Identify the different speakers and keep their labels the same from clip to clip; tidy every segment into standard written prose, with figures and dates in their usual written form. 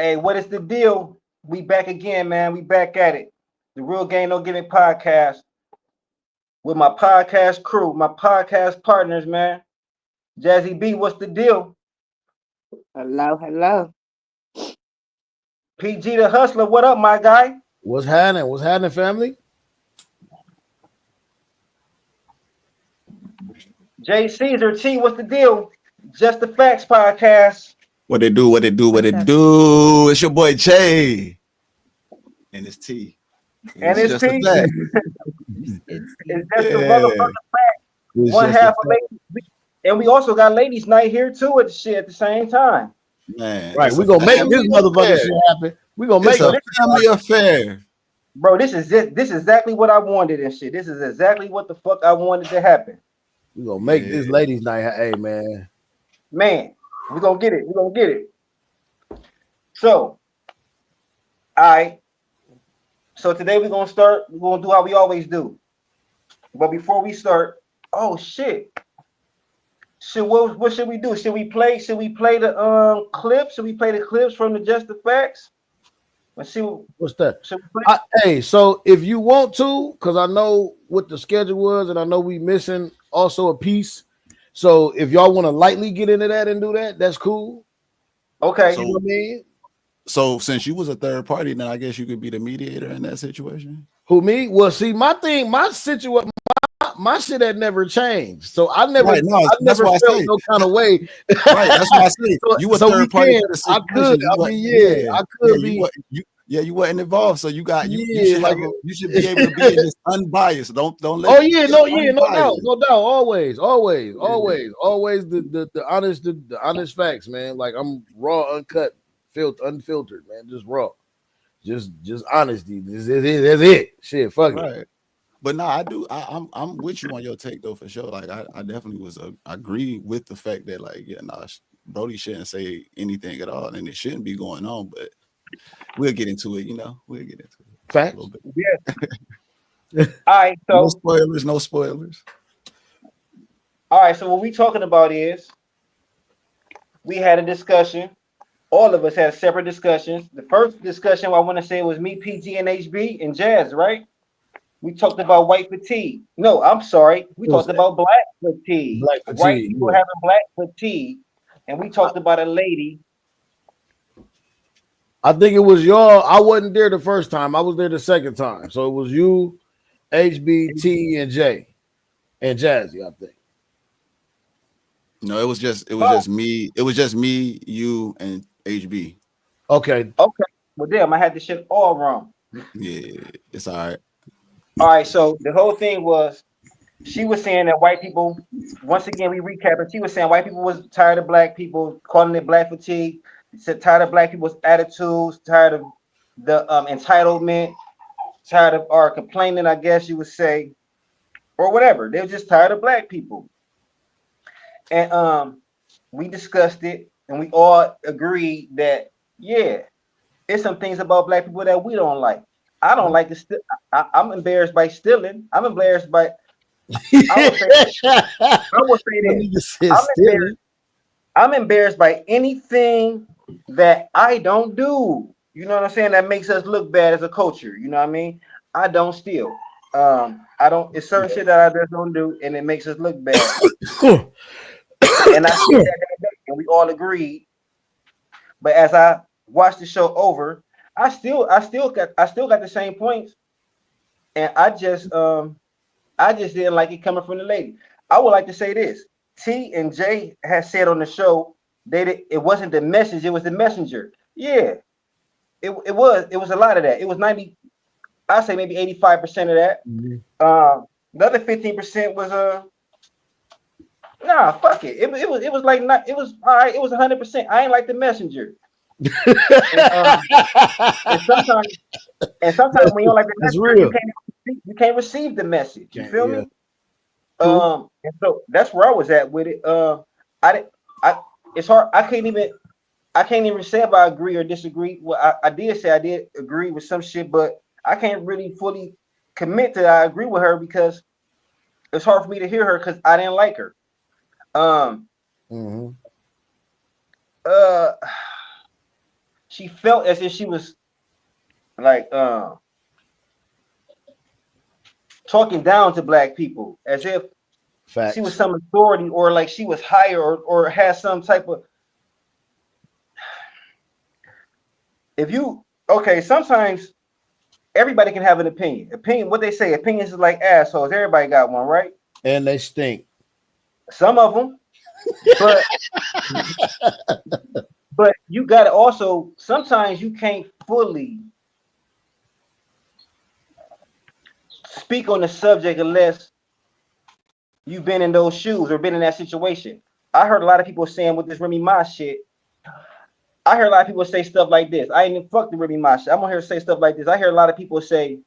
Speaker 1: Hey, what is the deal? We back again, man. We back at it. The Real Game No Gimmick podcast with my podcast crew, my podcast partners, man. Jazzy B, what's the deal?
Speaker 2: Hello, hello.
Speaker 1: PG the Hustler, what up, my guy?
Speaker 3: What's happening? What's happening, family?
Speaker 1: J Caesar T, what's the deal? Just the Facts podcast.
Speaker 4: What it do, what it do, what
Speaker 2: What's
Speaker 4: it
Speaker 2: up?
Speaker 4: do. It's your boy Che. And it's T.
Speaker 1: And it's
Speaker 4: just a
Speaker 1: P.
Speaker 4: fact.
Speaker 2: It's
Speaker 1: It's just the
Speaker 4: Yeah.
Speaker 1: motherfucking fact.
Speaker 4: It's
Speaker 1: One
Speaker 4: just a
Speaker 1: half of
Speaker 4: fact.
Speaker 1: ladies. And we also got ladies' night here too at the shit at the same time.
Speaker 4: Man.
Speaker 3: Right,
Speaker 4: it's
Speaker 3: we
Speaker 4: a
Speaker 3: gonna make
Speaker 4: family
Speaker 3: this motherfucking
Speaker 4: affair.
Speaker 3: shit happen. We gonna make
Speaker 4: It's a
Speaker 3: it.
Speaker 4: family affair.
Speaker 1: Bro, this is it. This is exactly what I wanted and shit. This is exactly what the fuck I wanted to happen.
Speaker 3: We gonna make this
Speaker 4: Yeah.
Speaker 3: ladies' night. Hey, man.
Speaker 1: Man, we're gonna get it. We're gonna get it. So, all right. So today we're gonna start. We're gonna do how we always do. But before we start, oh shit. What should we do? Should we play the clips? Should we play the clips from the Just the Facts? Let's see what
Speaker 3: What's that?
Speaker 1: should we play?
Speaker 3: Hey, so if you want to, because I know what the schedule was, and I know we missing also a piece. So if y'all want to lightly get into that and do that, that's cool.
Speaker 1: Okay.
Speaker 3: You know what I mean?
Speaker 4: So since you was a third party, then I guess you could be the mediator in that situation.
Speaker 3: Who me? Well, see, my thing, my situation, my shit had never changed. So I never,
Speaker 4: Right, no,
Speaker 3: I
Speaker 4: that's
Speaker 3: never
Speaker 4: why I
Speaker 3: felt
Speaker 4: say.
Speaker 3: no kind of way.
Speaker 4: Right, that's why I say you a
Speaker 3: So we
Speaker 4: third party
Speaker 3: can.
Speaker 4: to the
Speaker 3: I could.
Speaker 4: situation.
Speaker 3: I mean, yeah, I could be.
Speaker 4: You wasn't involved, so you got you
Speaker 3: Yeah,
Speaker 4: should
Speaker 3: like-
Speaker 4: you should be able to be in this unbiased. Don't let
Speaker 3: Oh yeah, no doubt,
Speaker 4: unbiased.
Speaker 3: no doubt. Always the honest facts, man. Like I'm raw, uncut, unfiltered, man. Just raw, just honesty. That's it. Shit, fuck it.
Speaker 4: Right. But no, I do. I'm with you on your take though for sure. Like I definitely I agree with the fact that like Brody shouldn't say anything at all, and it shouldn't be going on. But we'll get into it. We'll get into it a
Speaker 3: Facts.
Speaker 4: little bit.
Speaker 1: Yeah. All right.
Speaker 4: No
Speaker 1: So
Speaker 4: spoilers. No spoilers.
Speaker 1: all right. So what we talking about is we had a discussion. All of us had separate discussions. The first discussion I want to say was me, PG, and HB and Jazz, right? We talked about white fatigue. No, I'm sorry. We
Speaker 3: It was
Speaker 1: talked about black fatigue.
Speaker 3: black
Speaker 1: White
Speaker 3: fatigue,
Speaker 1: people
Speaker 3: yeah.
Speaker 1: having black fatigue. And we talked about a lady.
Speaker 3: I think it was y'all. I wasn't there the first time. I was there the second time. So it was you, HBT, and Jay, and Jazzy. I think.
Speaker 4: No, it was just
Speaker 1: Oh.
Speaker 4: me. It was just me, you, and HB.
Speaker 3: Okay.
Speaker 1: Okay. Well, damn, I had this shit all wrong.
Speaker 4: Yeah, it's all right.
Speaker 1: All right. So the whole thing was she was saying that white people, once again, we recapping. She was saying white people was tired of black people, calling it black fatigue. Said tired of black people's attitudes, tired of the entitlement, tired of our complaining, I guess you would say, or whatever. They were just tired of black people. And we discussed it, and we all agreed that yeah, it's some things about black people that we don't like. I don't like to steal. I'm embarrassed by stealing. I'm embarrassed by. I would say this. I'm embarrassed by anything that I don't do. You know what I'm saying? That makes us look bad as a culture. You know what I mean? I don't steal. I don't. It's certain shit that I just don't do, and it makes us look bad. And I said that, and we all agreed. But as I watched the show over, I still got the same points, and I just didn't like it coming from the lady. I would like to say this: T and J has said on the show it wasn't the message, it was the messenger. Yeah, it was a lot of that. It was 90. I say maybe 85% of that. The other 15% was nah, fuck it. It was like not. It was all right. It was 100%. I ain't like the messenger. And sometimes when you don't like the
Speaker 3: That's
Speaker 1: messenger,
Speaker 3: real.
Speaker 1: you can't receive the message. You feel
Speaker 3: Yeah.
Speaker 1: me? And so that's where I was at with it. It's hard. I can't even say if I agree or disagree. Well, I did say I did agree with some shit, but I can't really fully commit to I agree with her because it's hard for me to hear her because I didn't like her. she felt as if she was like talking down to black people, as if she was
Speaker 3: Facts.
Speaker 1: some authority or like she was higher or had some type of. If you okay, sometimes everybody can have an opinion. Opinion, what they say, opinions is like assholes. Everybody got one, right?
Speaker 3: And they stink.
Speaker 1: Some of them, but but you got to also. Sometimes you can't fully speak on the subject unless you've been in those shoes or been in that situation. I heard a lot of people saying with this Remy Ma shit. I hear a lot of people say stuff like this. I ain't even fuck the Remy Ma shit. I'm gonna hear say stuff like this. I hear a lot of people say.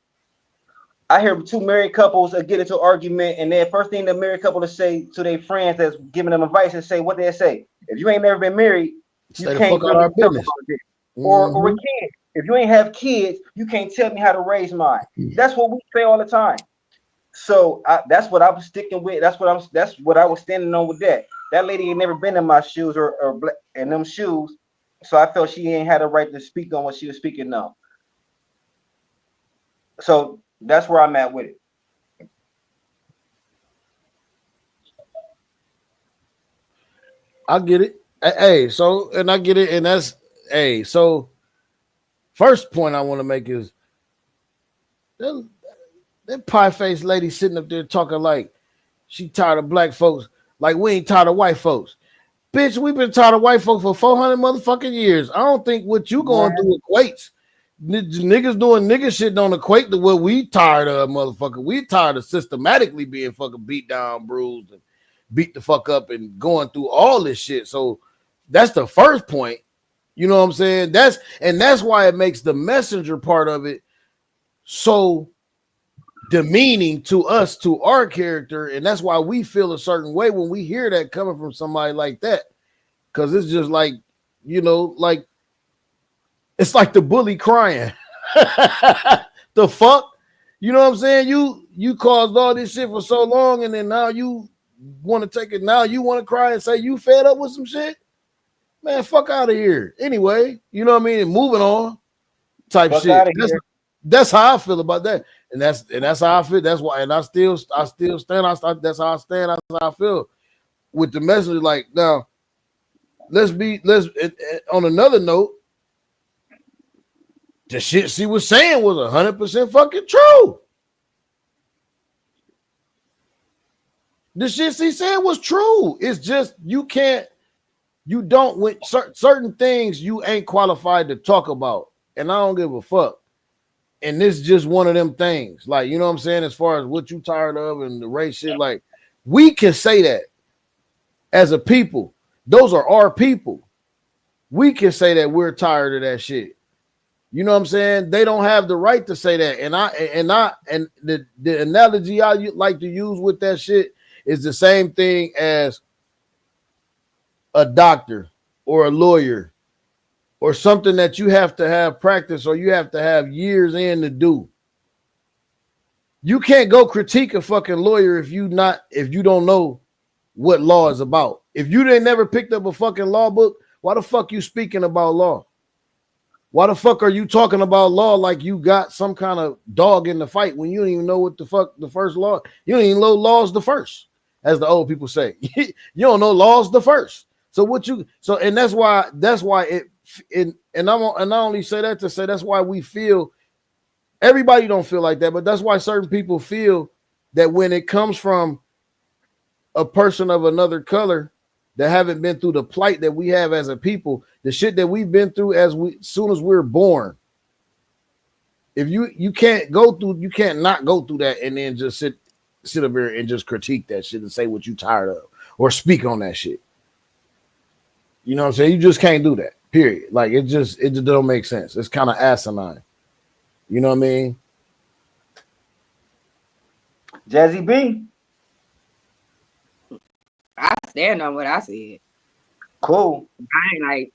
Speaker 1: I hear two married couples get into an argument, and the first thing the married couple to say to their friends that's giving them advice is say what they say. If you ain't never been married, you
Speaker 3: Stay the
Speaker 1: can't
Speaker 3: fuck out of
Speaker 1: really
Speaker 3: our
Speaker 1: talk
Speaker 3: business.
Speaker 1: about this. Or a
Speaker 3: Mhm.
Speaker 1: kid. If you ain't have kids, you can't tell me how to raise mine. That's what we say all the time. So that's what I was sticking with. That's what I was standing on with that. That lady ain't never been in my shoes or in them shoes. So I felt she ain't had a right to speak on what she was speaking on. So that's where I'm at with it.
Speaker 3: I get it. Hey, so and I get it, and that's hey. So first point I want to make is that pie faced lady sitting up there talking like she tired of black folks, like we ain't tired of white folks. Bitch, we've been tired of white folks for 400 motherfucking years. I don't think what you gonna do equates. Niggas doing nigga shit don't equate to what we tired of, motherfucker. We tired of systematically being fucking beat down, bruised, and beat the fuck up and going through all this shit. So that's the first point. You know what I'm saying? That's why it makes the messenger part of it so demeaning to us, to our character, and that's why we feel a certain way when we hear that coming from somebody like that, because it's just like, like it's like the bully crying. The fuck, you know what I'm saying? You caused all this shit for so long, and then now you want to take it. Now you want to cry and say you fed up with some shit, man. Fuck out of here. Anyway, you know what I mean? Moving on, type
Speaker 1: Fuck
Speaker 3: shit.
Speaker 1: out of here.
Speaker 3: That's how I feel about that, and that's how I feel. That's why, and I still stand. That's how I stand. That's how I feel with the message. Like now, let's on another note. The shit she was saying was 100% fucking true. The shit she said was true. It's just you don't with certain things you ain't qualified to talk about, and I don't give a fuck. And this is just one of them things. Like, you know what I'm saying? As far as what you tired of and the race shit, like, we can say that as a people. Those are our people. We can say that we're tired of that shit. You know what I'm saying? They don't have the right to say that. And the analogy I like to use with that shit is the same thing as a doctor or a lawyer or something that you have to have practice or you have to have years in to do. You can't go critique a fucking lawyer if you don't know what law is about. If you didn't never picked up a fucking law book, why the fuck you speaking about law? Why the fuck are you talking about law like you got some kind of dog in the fight when you don't even know what the fuck the first law? You don't even know law's the first, as the old people say. You don't know law's the first. And that's why I only say that to say that's why we feel everybody don't feel like that, but that's why certain people feel that when it comes from a person of another color that haven't been through the plight that we have as a people, the shit that we've been through as soon as we're born. If you can't not go through that and then just sit up here and just critique that shit and say what you tired of or speak on that shit. You know what I'm saying? You just can't do that. Period. Like it just don't make sense. It's kind of asinine. You know what I mean?
Speaker 1: Jazzy B.
Speaker 2: I stand on what I said.
Speaker 1: Cool.
Speaker 2: I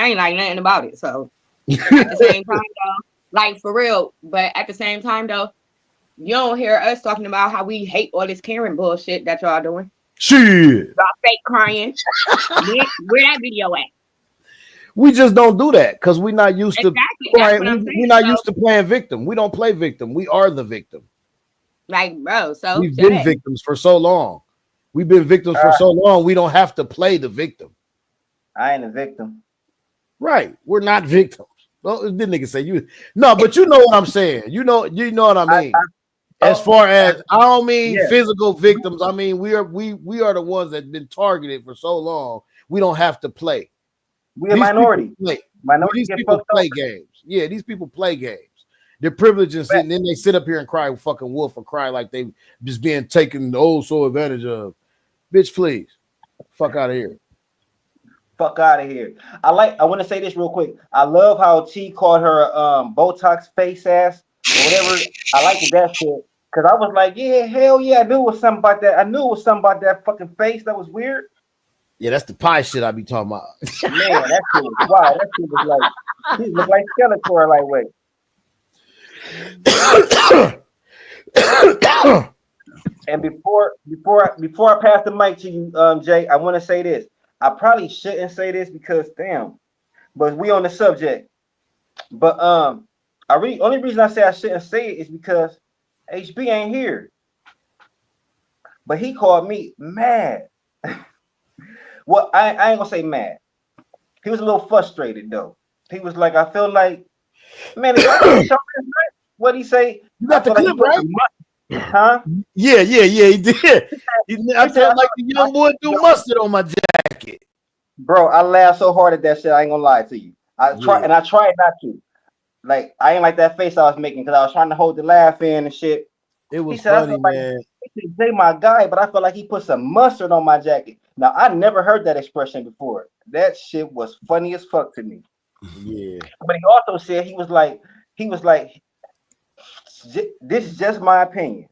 Speaker 2: ain't like nothing about it. So at the same time though, like for real, but at the same time though, you don't hear us talking about how we hate all this Karen bullshit that y'all doing.
Speaker 3: Shit.
Speaker 2: Y'all fake crying. Where that video at?
Speaker 3: We just don't do that because we're not used to
Speaker 2: Exactly. That's what I'm saying.
Speaker 3: we're not used to playing victim. We don't play victim. We are the victim.
Speaker 2: Like, bro, so
Speaker 3: We've been victims for so long. We've been victims for so long. We don't have to play the victim.
Speaker 1: I ain't a victim.
Speaker 3: Right. We're not victims. Well, this nigga say you no, but you know what I'm saying. You know what I mean. As far as I don't mean physical victims, I mean we are the ones that have been targeted for so long. We don't have to play.
Speaker 1: We're a minority.
Speaker 3: These people play games. Yeah, these people play games. They're privileged and then they sit up here and cry fucking wolf or cry like they just being taken so advantage of. Bitch, please. Fuck out of here.
Speaker 1: Fuck out of here. I want to say this real quick. I love how T called her Botox face ass or whatever. I like that shit. Cause I was like, yeah, hell yeah, I knew it was something about that. I knew it was something about that fucking face that was weird.
Speaker 3: Yeah, that's the pie shit I be talking about.
Speaker 1: Man, that shit was wow. That shit was like, she looked like Skeletor lightweight. And before I pass the mic to you, Jay, I want to say this. I probably shouldn't say this because damn, but we on the subject. But only reason I say I shouldn't say it is because HB ain't here. But he called me mad. Well, I ain't gonna say mad. He was a little frustrated though. He was like, I feel like, man, what he say?
Speaker 3: You got the clip, right?
Speaker 1: Huh?
Speaker 3: Yeah, he did. I felt like the young boy threw mustard on my jacket.
Speaker 1: Bro, I laughed so hard at that shit. I ain't gonna lie to you. I tried not to. Like, I ain't like that face I was making because I was trying to hold the laugh in and shit.
Speaker 3: It was funny, man.
Speaker 1: He said, my guy, but I felt like he put some mustard on my jacket. Now, I never heard that expression before. That shit was funny as fuck to me.
Speaker 3: Yeah.
Speaker 1: But he also said he was like, this is just my opinion.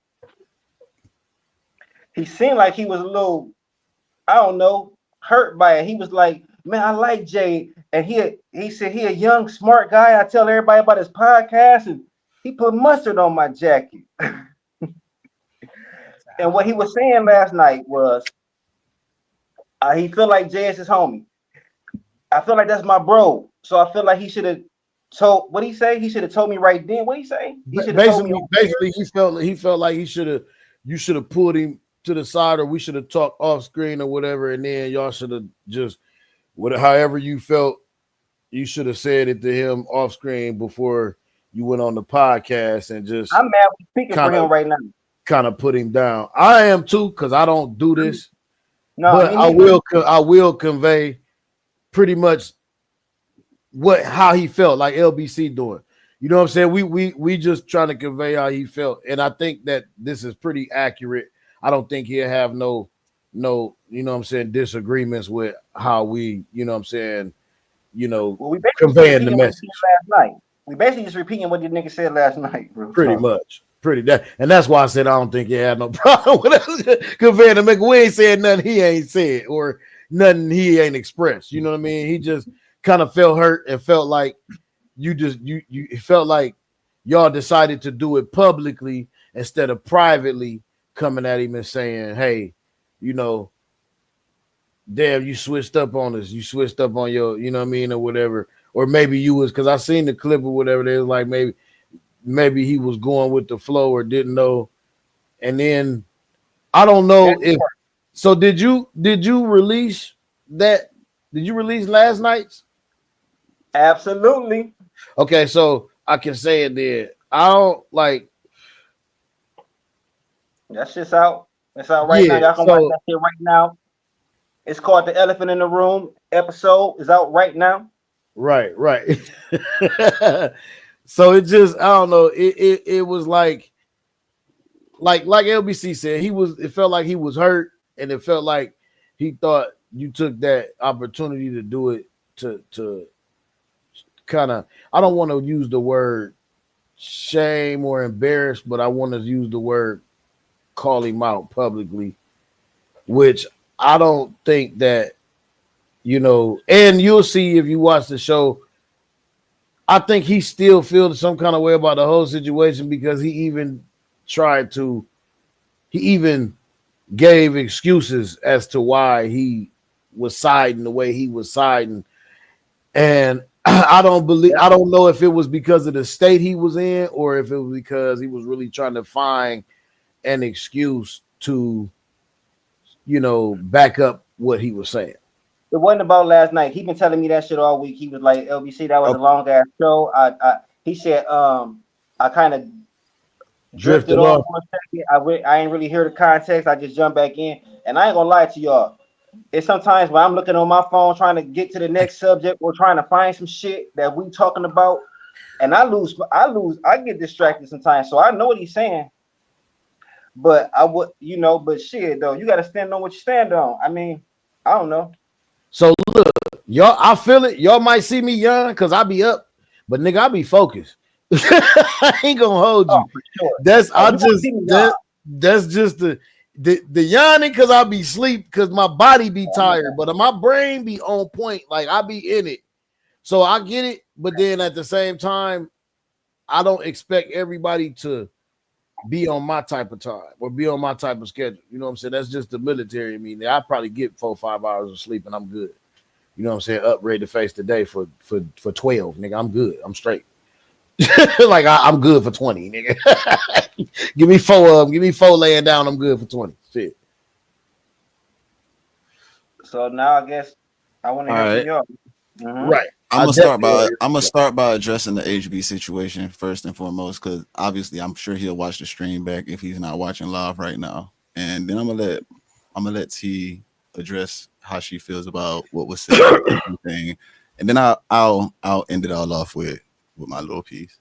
Speaker 1: He seemed like he was a little, I don't know, hurt by it. He was like, man, I like Jay. And he said he a young, smart guy. I tell everybody about his podcast, and he put mustard on my jacket. And what he was saying last night was he feel like Jay is his homie. I feel like that's my bro. So I feel like he should have told, what he say? He should have told me right then. What he say? He should have told me.
Speaker 3: Basically, he felt like you should have pulled him to the side, or we should have talked off screen or whatever, and then y'all should have just however you felt, you should have said it to him off screen before you went on the podcast and just.
Speaker 1: I'm mad with speaking for him right now.
Speaker 3: Kind of put him down. I am too, because I don't do this.
Speaker 1: No,
Speaker 3: but I will convey pretty much how he felt, like LBC doing. You know what I'm saying? We just trying to convey how he felt, and I think that this is pretty accurate. I don't think he'll have no, you know what I'm saying, disagreements with how we, you know what I'm saying, we conveying the message.
Speaker 1: Last night. We basically just repeating what the nigga said last night, bro.
Speaker 3: Pretty much. And that's why I said I don't think he had no problem with us conveying the message. We ain't saying nothing he ain't said or nothing he ain't expressed. You know what I mean? He just kind of felt hurt and felt like you felt like y'all decided to do it publicly instead of privately coming at him and saying, hey, damn, you switched up on us. You switched up on your, you know what I mean, or whatever. Or maybe you was, because I seen the clip or whatever. They was like, maybe he was going with the flow or didn't know. And then I don't know if so. Did you release that? Did you release last night's?
Speaker 1: Absolutely.
Speaker 3: Okay, so I can say it there. I don't like
Speaker 1: that shit's out. It's out right now. Y'all can watch that shit right now. It's called The Elephant in the Room. Episode is out right now.
Speaker 3: Right. So it just, I don't know. It was like LBC said, it felt like he was hurt, and it felt like he thought you took that opportunity to do it to kind of, I don't want to use the word shame or embarrass, but I want to use the word call him out publicly, which I don't think that, and you'll see if you watch the show, I think he still feels some kind of way about the whole situation because he even gave excuses as to why he was siding the way he was siding. And I don't know if it was because of the state he was in or if it was because he was really trying to find an excuse to, back up what he was saying.
Speaker 1: It wasn't about last night. He been telling me that shit all week. He was like, LBC, that was a
Speaker 3: Okay.
Speaker 1: long ass show. He said, I kind of drifted
Speaker 3: Drifted
Speaker 1: off
Speaker 3: off.
Speaker 1: for a second. I ain't really hear the context. I just jumped back in. And I ain't gonna lie to y'all. It's sometimes when I'm looking on my phone trying to get to the next subject or trying to find some shit that we talking about, and I get distracted sometimes. So I know what he's saying. But but shit though, you gotta stand on what you stand on. I mean, I don't know.
Speaker 3: So look, y'all, I feel it. Y'all might see me young because I be up, but nigga, I be focused. I ain't gonna hold
Speaker 1: Oh,
Speaker 3: you.
Speaker 1: for sure.
Speaker 3: That's
Speaker 1: Oh,
Speaker 3: I
Speaker 1: you gonna
Speaker 3: just
Speaker 1: see me,
Speaker 3: that's just the yawning because I be sleep because my body be tired, but my brain be on point. Like I be in it. So I get it, but then at the same time, I don't expect everybody to be on my type of time or be on my type of schedule. You know what I'm saying? That's just the military. I mean, I probably get 4-5 hours of sleep and I'm good. You know what I'm saying? Up ready to face the day for 12, nigga. I'm good. I'm straight. Like I'm good for 20, nigga. Give me 4 of them. Give me 4 laying down. I'm good for 20. Shit.
Speaker 1: So now I guess I want to
Speaker 4: All
Speaker 1: hear from
Speaker 4: right.
Speaker 1: y'all. Mhm.
Speaker 3: Right.
Speaker 4: I'm
Speaker 3: I
Speaker 4: gonna start
Speaker 3: definitely
Speaker 4: by
Speaker 3: want
Speaker 4: I'm gonna
Speaker 3: to
Speaker 4: start by addressing the HB situation first and foremost, because obviously I'm sure he'll watch the stream back if he's not watching live right now. And then I'm gonna let T address how she feels about what was said and everything. And then I'll end it all off with my little piece.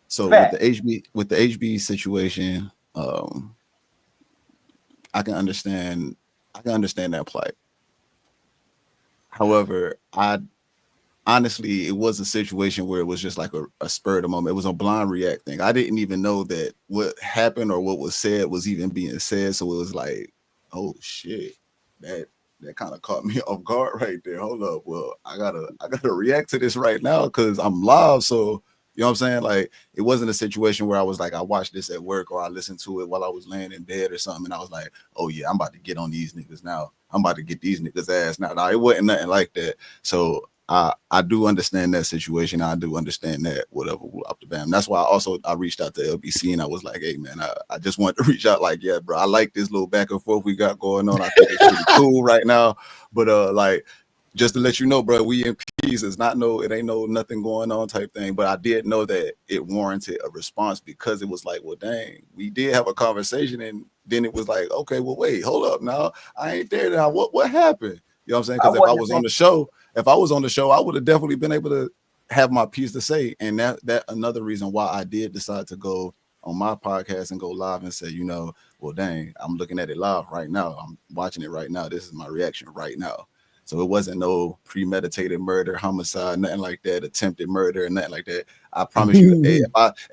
Speaker 4: So with
Speaker 1: Fact.
Speaker 4: the HB situation, I can understand that plight. However, I honestly, it was a situation where it was just like a spur of the moment. It was a blind react thing. I didn't even know that what happened or what was said was even being said. So it was like, oh shit, that that kind of caught me off guard right there. Hold up, well, I gotta react to this right now because I'm live. So you know what I'm saying? Like it wasn't a situation where I was like, I watched this at work or I listened to it while I was laying in bed or something, and I was like, oh yeah, I'm about to get on these niggas now. I'm about to get these niggas ass now. No, it wasn't nothing like that. So I do understand that situation. I do understand that whatever up the bam. That's why I reached out to LBC and I was like, hey man, I just want to reach out like, yeah, bro, I like this little back and forth we got going on. I think it's pretty cool right now. But like just to let you know, bro, we in peace. It ain't no nothing going on type thing. But I did know that it warranted a response because it was like, well, dang, we did have a conversation and then it was like, okay, well, wait, hold up now. I ain't there now. What happened? You know what I'm saying?
Speaker 1: I
Speaker 4: Because
Speaker 1: wasn't saying
Speaker 4: if I was on the show, I would have definitely been able to have my piece to say. And that another reason why I did decide to go on my podcast and go live and say, well, dang, I'm looking at it live right now. I'm watching it right now. This is my reaction right now. So it wasn't no premeditated murder, homicide, nothing like that, attempted murder, or nothing like that. I promise you, hey,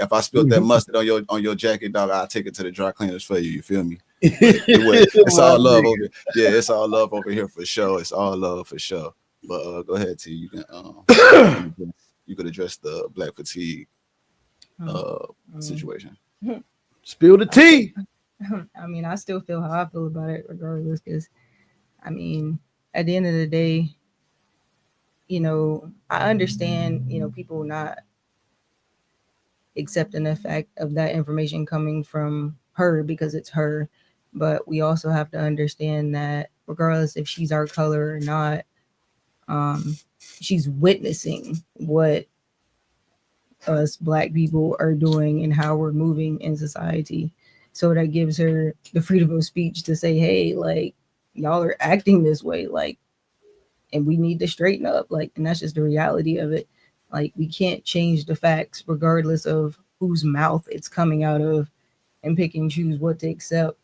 Speaker 4: if I spilled that mustard on your jacket, dog, I'll take it to the dry cleaners for you. You feel me? But it's all love over. Yeah, it's all love over here for sure. It's all love for sure. But go ahead, T. You can address the black fatigue situation.
Speaker 3: Spill the tea.
Speaker 5: I mean, I still feel how I feel about it, regardless. Because, I mean, at the end of the day, I understand, people not accepting the fact of that information coming from her because it's her. But we also have to understand that regardless if she's our color or not, she's witnessing what us black people are doing and how we're moving in society. So that gives her the freedom of speech to say, hey, like, y'all are acting this way, like, and we need to straighten up. Like, and that's just the reality of it. Like, we can't change the facts regardless of whose mouth it's coming out of and pick and choose what to accept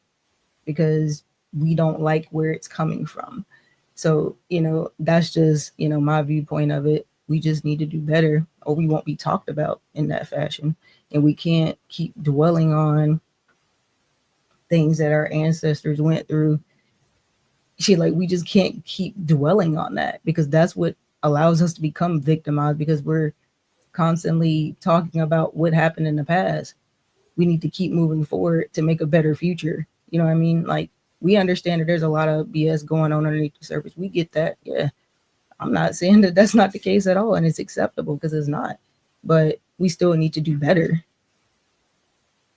Speaker 5: because we don't like where it's coming from. So, that's just, my viewpoint of it. We just need to do better or we won't be talked about in that fashion. And we can't keep dwelling on things that our ancestors went through. We just can't keep dwelling on that because that's what allows us to become victimized because we're constantly talking about what happened in the past. We need to keep moving forward to make a better future. You know what I mean? Like, we understand that there's a lot of BS going on underneath the surface. We get that. Yeah. I'm not saying that that's not the case at all, and it's acceptable because it's not. But we still need to do better.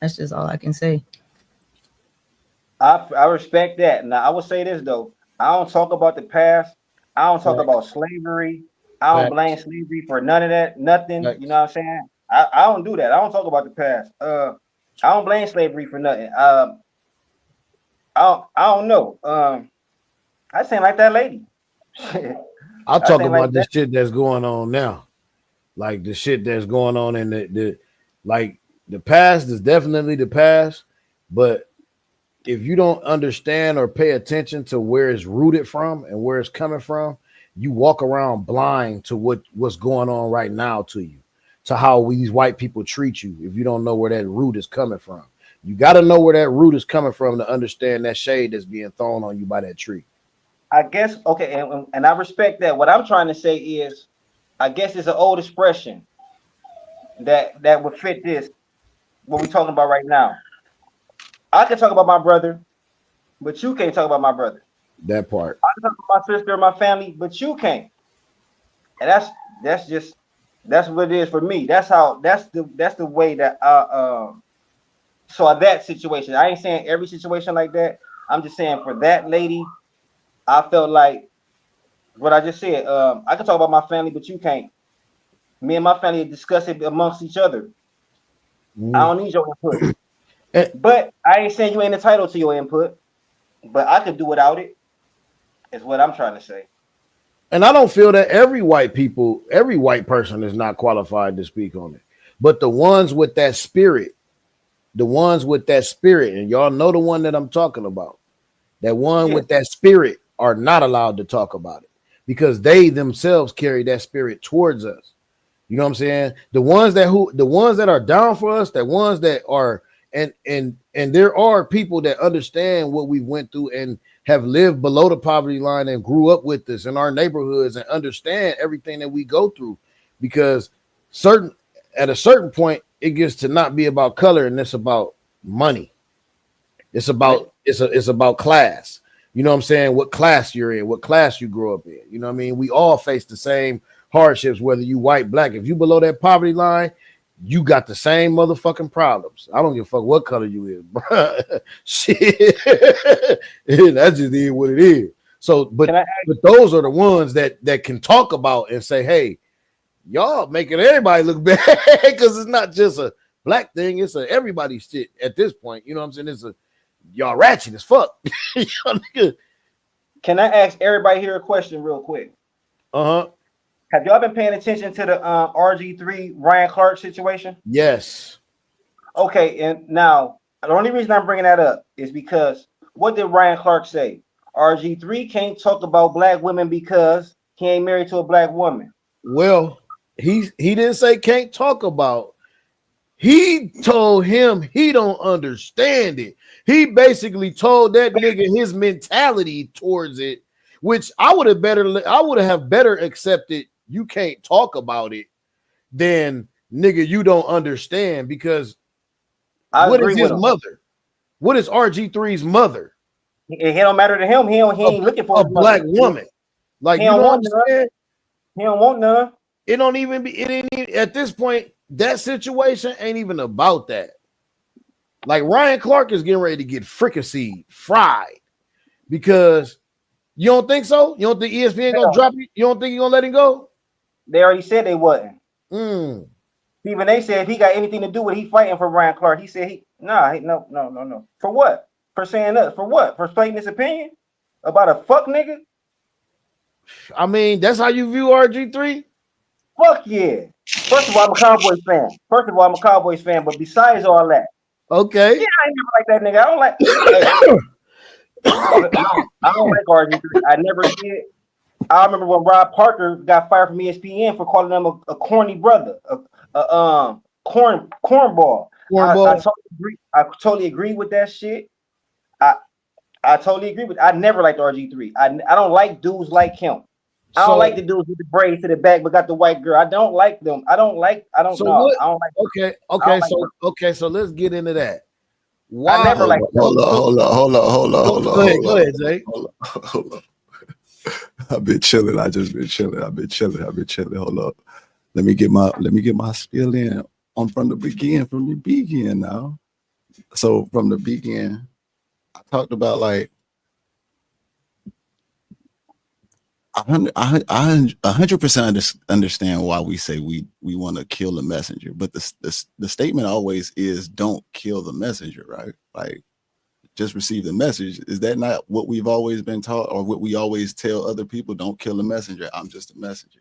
Speaker 5: That's just all I can say.
Speaker 1: I respect that. Now I will say this though. I don't talk about the past. I don't talk
Speaker 3: Facts.
Speaker 1: about slavery. I don't blame
Speaker 3: Facts.
Speaker 1: slavery for none of that. Nothing. You know
Speaker 3: Facts.
Speaker 1: what I'm saying? I don't do that. I don't talk about the past. I don't blame slavery for nothing. I don't know. I saying like that lady.
Speaker 3: I'll
Speaker 1: I
Speaker 3: talk
Speaker 1: saying like
Speaker 3: about
Speaker 1: that.
Speaker 3: this shit that's going on now. Like the shit that's going on in the like the past is definitely the past, but if you don't understand or pay attention to where it's rooted from and where it's coming from, you walk around blind to what's going on right now to you, to how these white people treat you. If you don't know where that root is coming from, you got to know where that root is coming from to understand that shade that's being thrown on you by that tree.
Speaker 1: I guess okay, and I respect that. What I'm trying to say is, I guess it's an old expression that would fit this what we're talking about right now. I can talk about my brother, but you can't talk about my brother.
Speaker 3: That part.
Speaker 1: I can talk about my sister, my family, but you can't. And that's what it is for me. That's the way that I so that situation. I ain't saying every situation like that. I'm just saying for that lady, I felt like what I just said. I can talk about my family, but you can't. Me and my family discuss it amongst each other. I
Speaker 3: Mm.
Speaker 1: don't need your input.
Speaker 3: And,
Speaker 1: But I ain't saying you ain't entitled to your input, but I could do without it, is what I'm trying to say.
Speaker 3: and I don't feel that every white person is not qualified to speak on it. But the ones with that spirit, and y'all know the one that I'm talking about, that one
Speaker 1: Yeah.
Speaker 3: with that spirit are not allowed to talk about it because they themselves carry that spirit towards us. You know what I'm saying? The ones that are down for us, the ones that are, and there are people that understand what we went through and have lived below the poverty line and grew up with us in our neighborhoods and understand everything that we go through, because at a certain point it gets to not be about color and it's about money. It's about class. You know what I'm saying? What class you're in, what class you grow up in. You know what I mean? We all face the same hardships, whether you white, black. If you below that poverty line, you got the same motherfucking problems. I don't give a fuck what color you is, bro. Shit. That's just is what it is. So, but those are the ones that can talk about and say, hey, y'all making everybody look bad, because it's not just a black thing, it's a everybody shit at this point. You know what I'm saying? It's a y'all ratchet as fuck.
Speaker 1: Can I ask everybody here a question real quick?
Speaker 3: Uh-huh.
Speaker 1: Have y'all been paying attention to the RG3 Ryan Clark situation?
Speaker 3: Yes.
Speaker 1: Okay, and now the only reason I'm bringing that up is because what did Ryan Clark say? RG3 can't talk about black women because he ain't married to a black woman.
Speaker 3: Well, he didn't say can't talk about. He told him he don't understand it. He basically told that nigga his mentality towards it, which I would have better accepted. You can't talk about it than nigga, you don't understand, because what is his mother? What is RG3's mother?
Speaker 1: It don't matter to him. He ain't looking for
Speaker 3: a black woman. Like,
Speaker 1: he
Speaker 3: you
Speaker 1: don't
Speaker 3: know
Speaker 1: want
Speaker 3: what I'm saying?
Speaker 1: He don't want none.
Speaker 3: It ain't even at this point. That situation ain't even about that. Like, Ryan Clark is getting ready to get fricasseed, fried, because you don't think so? You don't think ESPN gonna drop you? You don't think he gonna let him go?
Speaker 1: They already said they wasn't.
Speaker 3: Mm.
Speaker 1: Even they said if he got anything to do with he fighting for Ryan Clark, he said no. For what? For saying that? For what? For stating his opinion about a fuck nigga?
Speaker 3: I mean, that's how you view RG3?
Speaker 1: Fuck yeah. First of all, I'm a Cowboys fan. But besides all that,
Speaker 3: okay.
Speaker 1: Yeah, I ain't never like that nigga. I don't like. I don't like RG3. I never did. I remember when Rob Parker got fired from ESPN for calling him a corny brother, cornball. I totally agree with that shit. I totally agree with. I never liked RG3. I don't like dudes like him. I don't like the dudes with the braids to the back but got the white girl. I don't like them. I don't like.
Speaker 3: So let's get into that. Why?
Speaker 4: I never liked. Hold up.
Speaker 3: Go ahead, Jay.
Speaker 4: Hold up. I've been chilling. I just been chilling. I've been chilling. I've been chilling. Hold up. Let me get my spiel in. I'm from the beginning now. So from the beginning, I talked about like 100% understand why we say we want to kill the messenger, but the statement always is don't kill the messenger, right? Like just receive the message. Is that not what we've always been taught, or what we always tell other people? Don't kill the messenger. I'm just a messenger.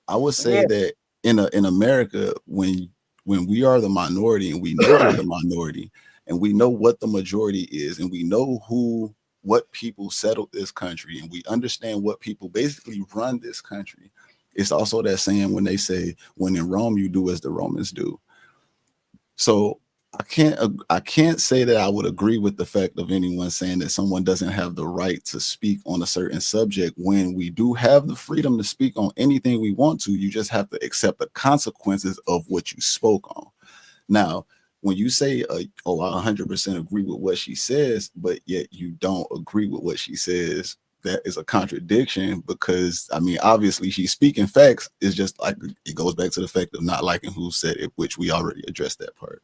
Speaker 4: I would say
Speaker 1: Yeah,
Speaker 4: that in America, when we are the minority and we know we're the minority and we know what the majority is and we know what people settled this country and we understand what people basically run this country. It's also that saying when they say, when in Rome, you do as the Romans do. So I can't say that I would agree with the fact of anyone saying that someone doesn't have the right to speak on a certain subject when we do have the freedom to speak on anything we want to. You just have to accept the consequences of what you spoke on. Now, when you say, "Oh, I 100% agree with what she says," but yet you don't agree with what she says, that is a contradiction because I mean, obviously she's speaking facts. It's just like it goes back to the fact of not liking who said it, which we already addressed that part.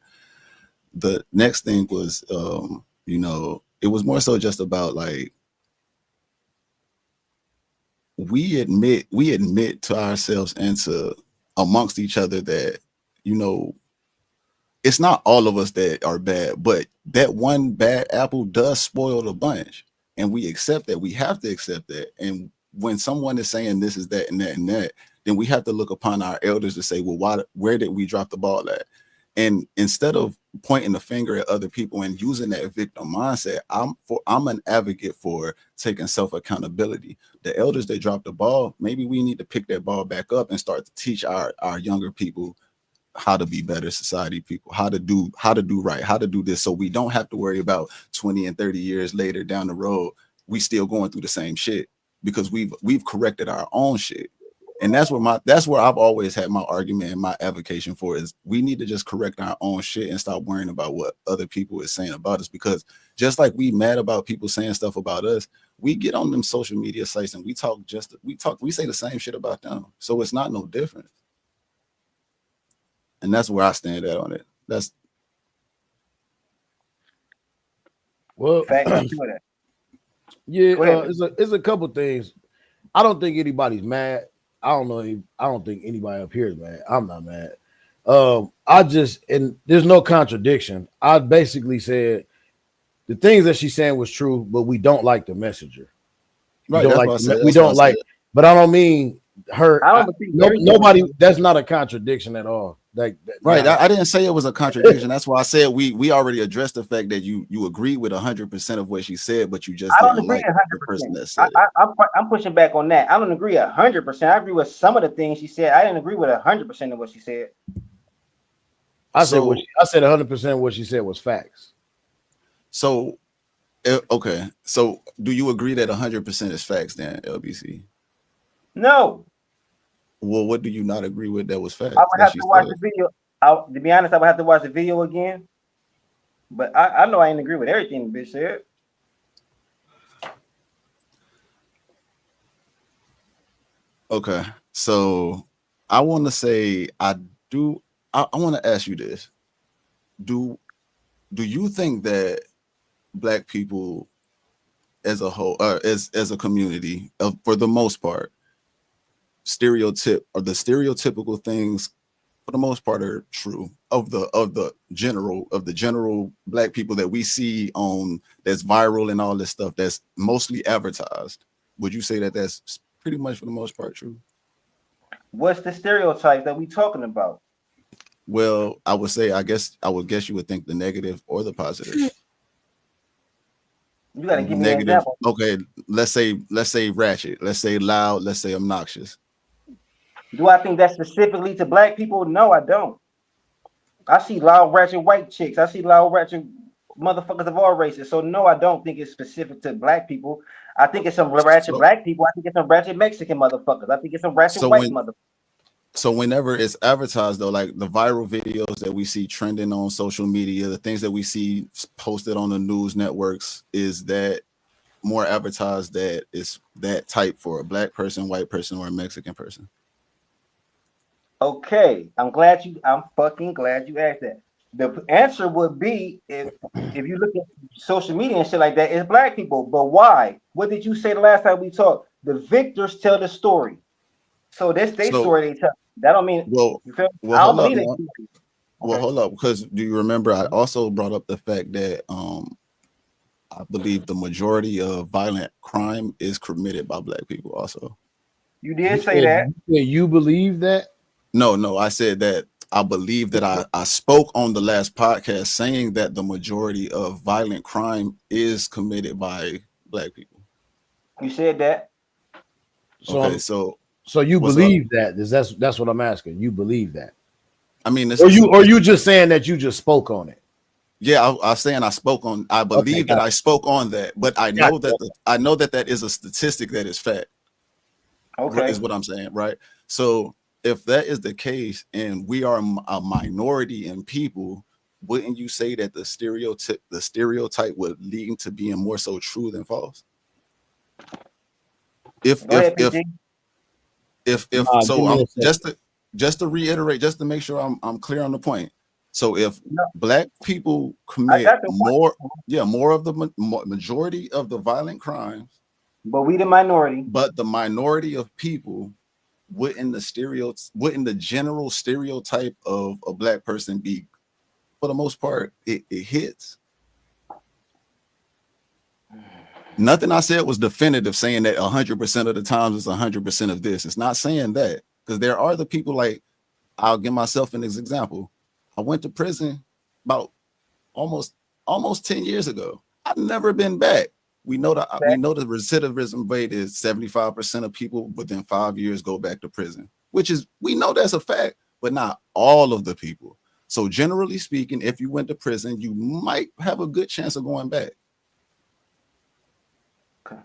Speaker 4: The next thing was it was more so just about like we admit to ourselves and to amongst each other that you know it's not all of us that are bad, but that one bad apple does spoil the bunch. And we accept that. We have to accept that. And when someone is saying this is that and that and that, then we have to look upon our elders to say, well, where did we drop the ball at? And instead of pointing the finger at other people and using that victim mindset, I'm an advocate for taking self accountability. The elders that dropped the ball, maybe we need to pick that ball back up and start to teach our younger people how to be better society people, how to do right, how to do this, so we don't have to worry about 20 and 30 years later down the road we still going through the same shit because we've corrected our own shit. And that's where I've always had my argument and my advocacy for is we need to just correct our own shit and stop worrying about what other people is saying about us, because just like we mad about people saying stuff about us, we get on them social media sites and we say the same shit about them, so it's not no different. And that's where I stand at on it. That's
Speaker 3: Well,
Speaker 1: fact. I feel that.
Speaker 3: yeah,
Speaker 1: Go ahead.
Speaker 3: it's a couple things. I don't think anybody's mad. I don't know. I don't think anybody up here is mad. I'm not mad. And there's no contradiction. I basically said the things that she's saying was true, but we don't like the messenger. We
Speaker 4: right.
Speaker 3: don't
Speaker 4: That's
Speaker 3: like
Speaker 4: what I said.
Speaker 3: we
Speaker 4: That's what I
Speaker 3: don't like,
Speaker 4: said.
Speaker 3: but I don't mean her.
Speaker 1: I don't think everything
Speaker 3: Nobody.
Speaker 1: was-
Speaker 3: That's not a contradiction at all.
Speaker 4: Right.
Speaker 3: Nah.
Speaker 4: I didn't say it was a contradiction. That's why I said we already addressed the fact that you agree with 100% of what she said, but you just
Speaker 1: I don't
Speaker 4: didn't
Speaker 1: agree
Speaker 4: like the person
Speaker 1: 100%.
Speaker 4: that said it.
Speaker 1: I'm pushing back on that. I don't agree 100%. I agree with some of the things she said. I didn't agree with 100% of what she said.
Speaker 3: I
Speaker 4: So
Speaker 3: said 100% of what she said was facts.
Speaker 4: so okay. So do you agree that 100% is facts then, LBC?
Speaker 1: No,
Speaker 4: Well, what do you not agree with that was
Speaker 1: I
Speaker 4: facts
Speaker 1: would
Speaker 4: that
Speaker 1: have
Speaker 4: she
Speaker 1: to watch
Speaker 4: said?
Speaker 1: the video. To be honest, I would have to watch the video again. But I know I didn't agree with everything the bitch said.
Speaker 4: Okay. So I want to say I want to ask you this. Do do you think that black people as a whole, as a community, for the most part, the stereotypical things for the most part are true of the general black people that we see on that's viral and all this stuff that's mostly advertised? Would you say that that's pretty much for the most part true?
Speaker 1: What's the stereotype that we talking about?
Speaker 4: Well, I would guess you would think the negative or the positive.
Speaker 1: You got to give me an
Speaker 4: Negative.
Speaker 1: example.
Speaker 4: Okay, let's say ratchet, let's say loud, let's say obnoxious.
Speaker 1: Do I think that's specifically to black people? No, I don't. I see loud, ratchet white chicks. I see loud, ratchet motherfuckers of all races. So no, I don't think it's specific to black people. I think it's some ratchet
Speaker 4: So
Speaker 1: black people. I think it's some ratchet Mexican motherfuckers. I think it's some ratchet
Speaker 4: so
Speaker 1: white
Speaker 4: when
Speaker 1: motherfuckers.
Speaker 4: so whenever it's advertised though, like the viral videos that we see trending on social media, the things that we see posted on the news networks, is that more advertised that it's that type for a black person, white person, or a Mexican person?
Speaker 1: Okay, I'm fucking glad you asked that. The answer would be if you look at social media and shit like that, it's black people. But why? What did you say the last time we talked? The victors tell the story. So that's their
Speaker 4: So,
Speaker 1: story they tell. That don't mean
Speaker 4: well,
Speaker 1: you feel me?
Speaker 4: well,
Speaker 1: I don't
Speaker 4: hold up
Speaker 1: believe they
Speaker 4: now.
Speaker 1: story.
Speaker 4: Well,
Speaker 1: Okay.
Speaker 4: hold up, because do you remember I also brought up the fact that I believe the majority of violent crime is committed by black people also.
Speaker 1: You did say that.
Speaker 3: You believe that?
Speaker 4: No, I said that I believe that I spoke on the last podcast saying that the majority of violent crime is committed by black people.
Speaker 1: You said that.
Speaker 3: So
Speaker 4: Okay, so
Speaker 3: so you
Speaker 4: what's up?
Speaker 3: believe that? That's what I'm asking. You believe that?
Speaker 4: I mean,
Speaker 3: Or you just saying that you just spoke on it?
Speaker 4: yeah, I was saying I
Speaker 3: Okay,
Speaker 4: believe that I spoke on that, but I
Speaker 3: got
Speaker 4: know that I know that that is a statistic that is fact.
Speaker 1: Okay.
Speaker 4: Is what I'm saying, right? So if that is the case, and we are a minority in people, wouldn't you say that the stereotype would lead to being more so true than false? If
Speaker 1: Go
Speaker 4: if
Speaker 1: ahead,
Speaker 4: if
Speaker 1: PG.
Speaker 4: if
Speaker 3: Nah, give
Speaker 4: so,
Speaker 3: me a second.
Speaker 4: just to reiterate, just to make sure I'm clear on the point. So if
Speaker 1: No,
Speaker 4: black people
Speaker 1: I
Speaker 4: commit
Speaker 1: got the point.
Speaker 4: more of the majority of the violent crimes,
Speaker 1: But we the minority.
Speaker 4: but the minority of people, wouldn't the general stereotype of a black person be, for the most part, it hits? Nothing I said was definitive saying that 100% of the times it's 100% of this. It's not saying that, because there are the people, like, I'll give myself an example. I went to prison about almost 10 years ago. I've never been back. We know the recidivism rate is 75% of people within 5 years go back to prison, which is, we know that's a fact, but not all of the people. So generally speaking, if you went to prison, you might have a good chance of going back.
Speaker 1: Okay.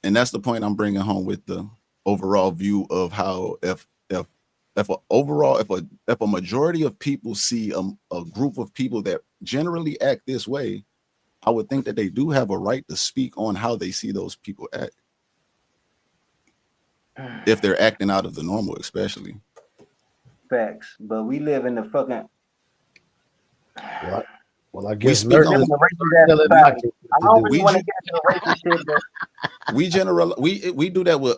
Speaker 4: And that's the point I'm bringing home with the overall view of how if a majority of people see a group of people that generally act this way, I would think that they do have a right to speak on how they see those people act, if they're acting out of the normal, especially.
Speaker 1: Facts. But we live in the fucking
Speaker 3: Well, I
Speaker 4: We
Speaker 3: guess
Speaker 4: speak
Speaker 1: we live
Speaker 3: Nurse
Speaker 1: in
Speaker 4: on
Speaker 1: a racist ass
Speaker 3: telling my
Speaker 1: society.
Speaker 3: kid
Speaker 1: I
Speaker 3: to
Speaker 1: don't
Speaker 3: do.
Speaker 1: really
Speaker 4: we
Speaker 1: want to
Speaker 4: ge-
Speaker 1: get into the racist shit, but
Speaker 4: we do that with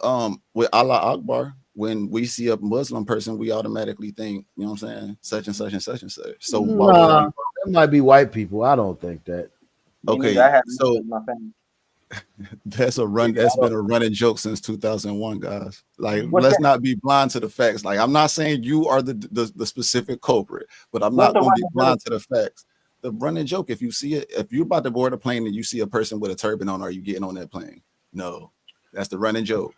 Speaker 4: Allah Akbar. When we see a Muslim person, we automatically think, you know what I'm saying, such and such and such and such. So why would that
Speaker 3: Nah,
Speaker 4: be?
Speaker 3: it might be white people. I don't think that.
Speaker 1: me neither. I
Speaker 4: Okay,
Speaker 1: have
Speaker 4: so
Speaker 1: my family.
Speaker 4: that's been a running joke since 2001, guys. Like,
Speaker 1: What's
Speaker 4: let's
Speaker 1: that?
Speaker 4: not be blind to the facts. Like, I'm not saying you are the specific culprit, but I'm
Speaker 1: What's
Speaker 4: not
Speaker 1: the
Speaker 4: going to be
Speaker 1: running joke?
Speaker 4: blind to the facts. The running joke, if you see it, if you're about to board a plane and you see a person with a turban on, are you getting on that plane? No, that's the running joke.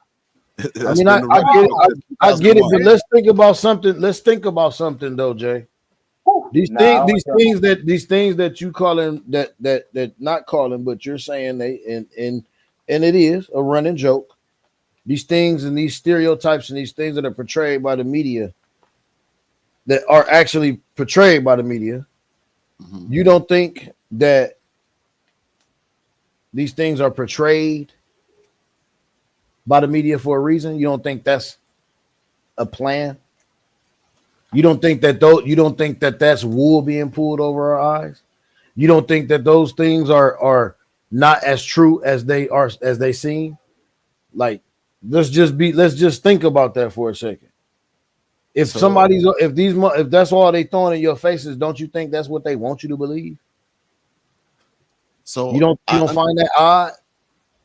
Speaker 3: I
Speaker 4: That's
Speaker 3: mean,
Speaker 4: been the
Speaker 3: I
Speaker 4: running
Speaker 3: get it.
Speaker 4: joke since
Speaker 3: I get it,
Speaker 4: 2001.
Speaker 3: but let's think about something. Let's think about something though, Jay.
Speaker 1: Whew.
Speaker 3: These
Speaker 1: Nah, I
Speaker 3: things,
Speaker 1: don't
Speaker 3: these
Speaker 1: tell
Speaker 3: things that these things that you calling that not calling, but you're saying they and it is a running joke. These things and these stereotypes and these things that are portrayed by the media that are actually portrayed by the media.
Speaker 4: Mhm.
Speaker 3: You don't think that these things are portrayed by the media for a reason? You don't think that's a plan? You don't think that you don't think that that's wool being pulled over our eyes? You don't think that those things are not as true as they seem? Like, let's just think about that for a second. If
Speaker 4: So,
Speaker 3: if that's all they throwing in your faces, don't you think that's what they want you to believe?
Speaker 4: so
Speaker 3: You don't find that odd?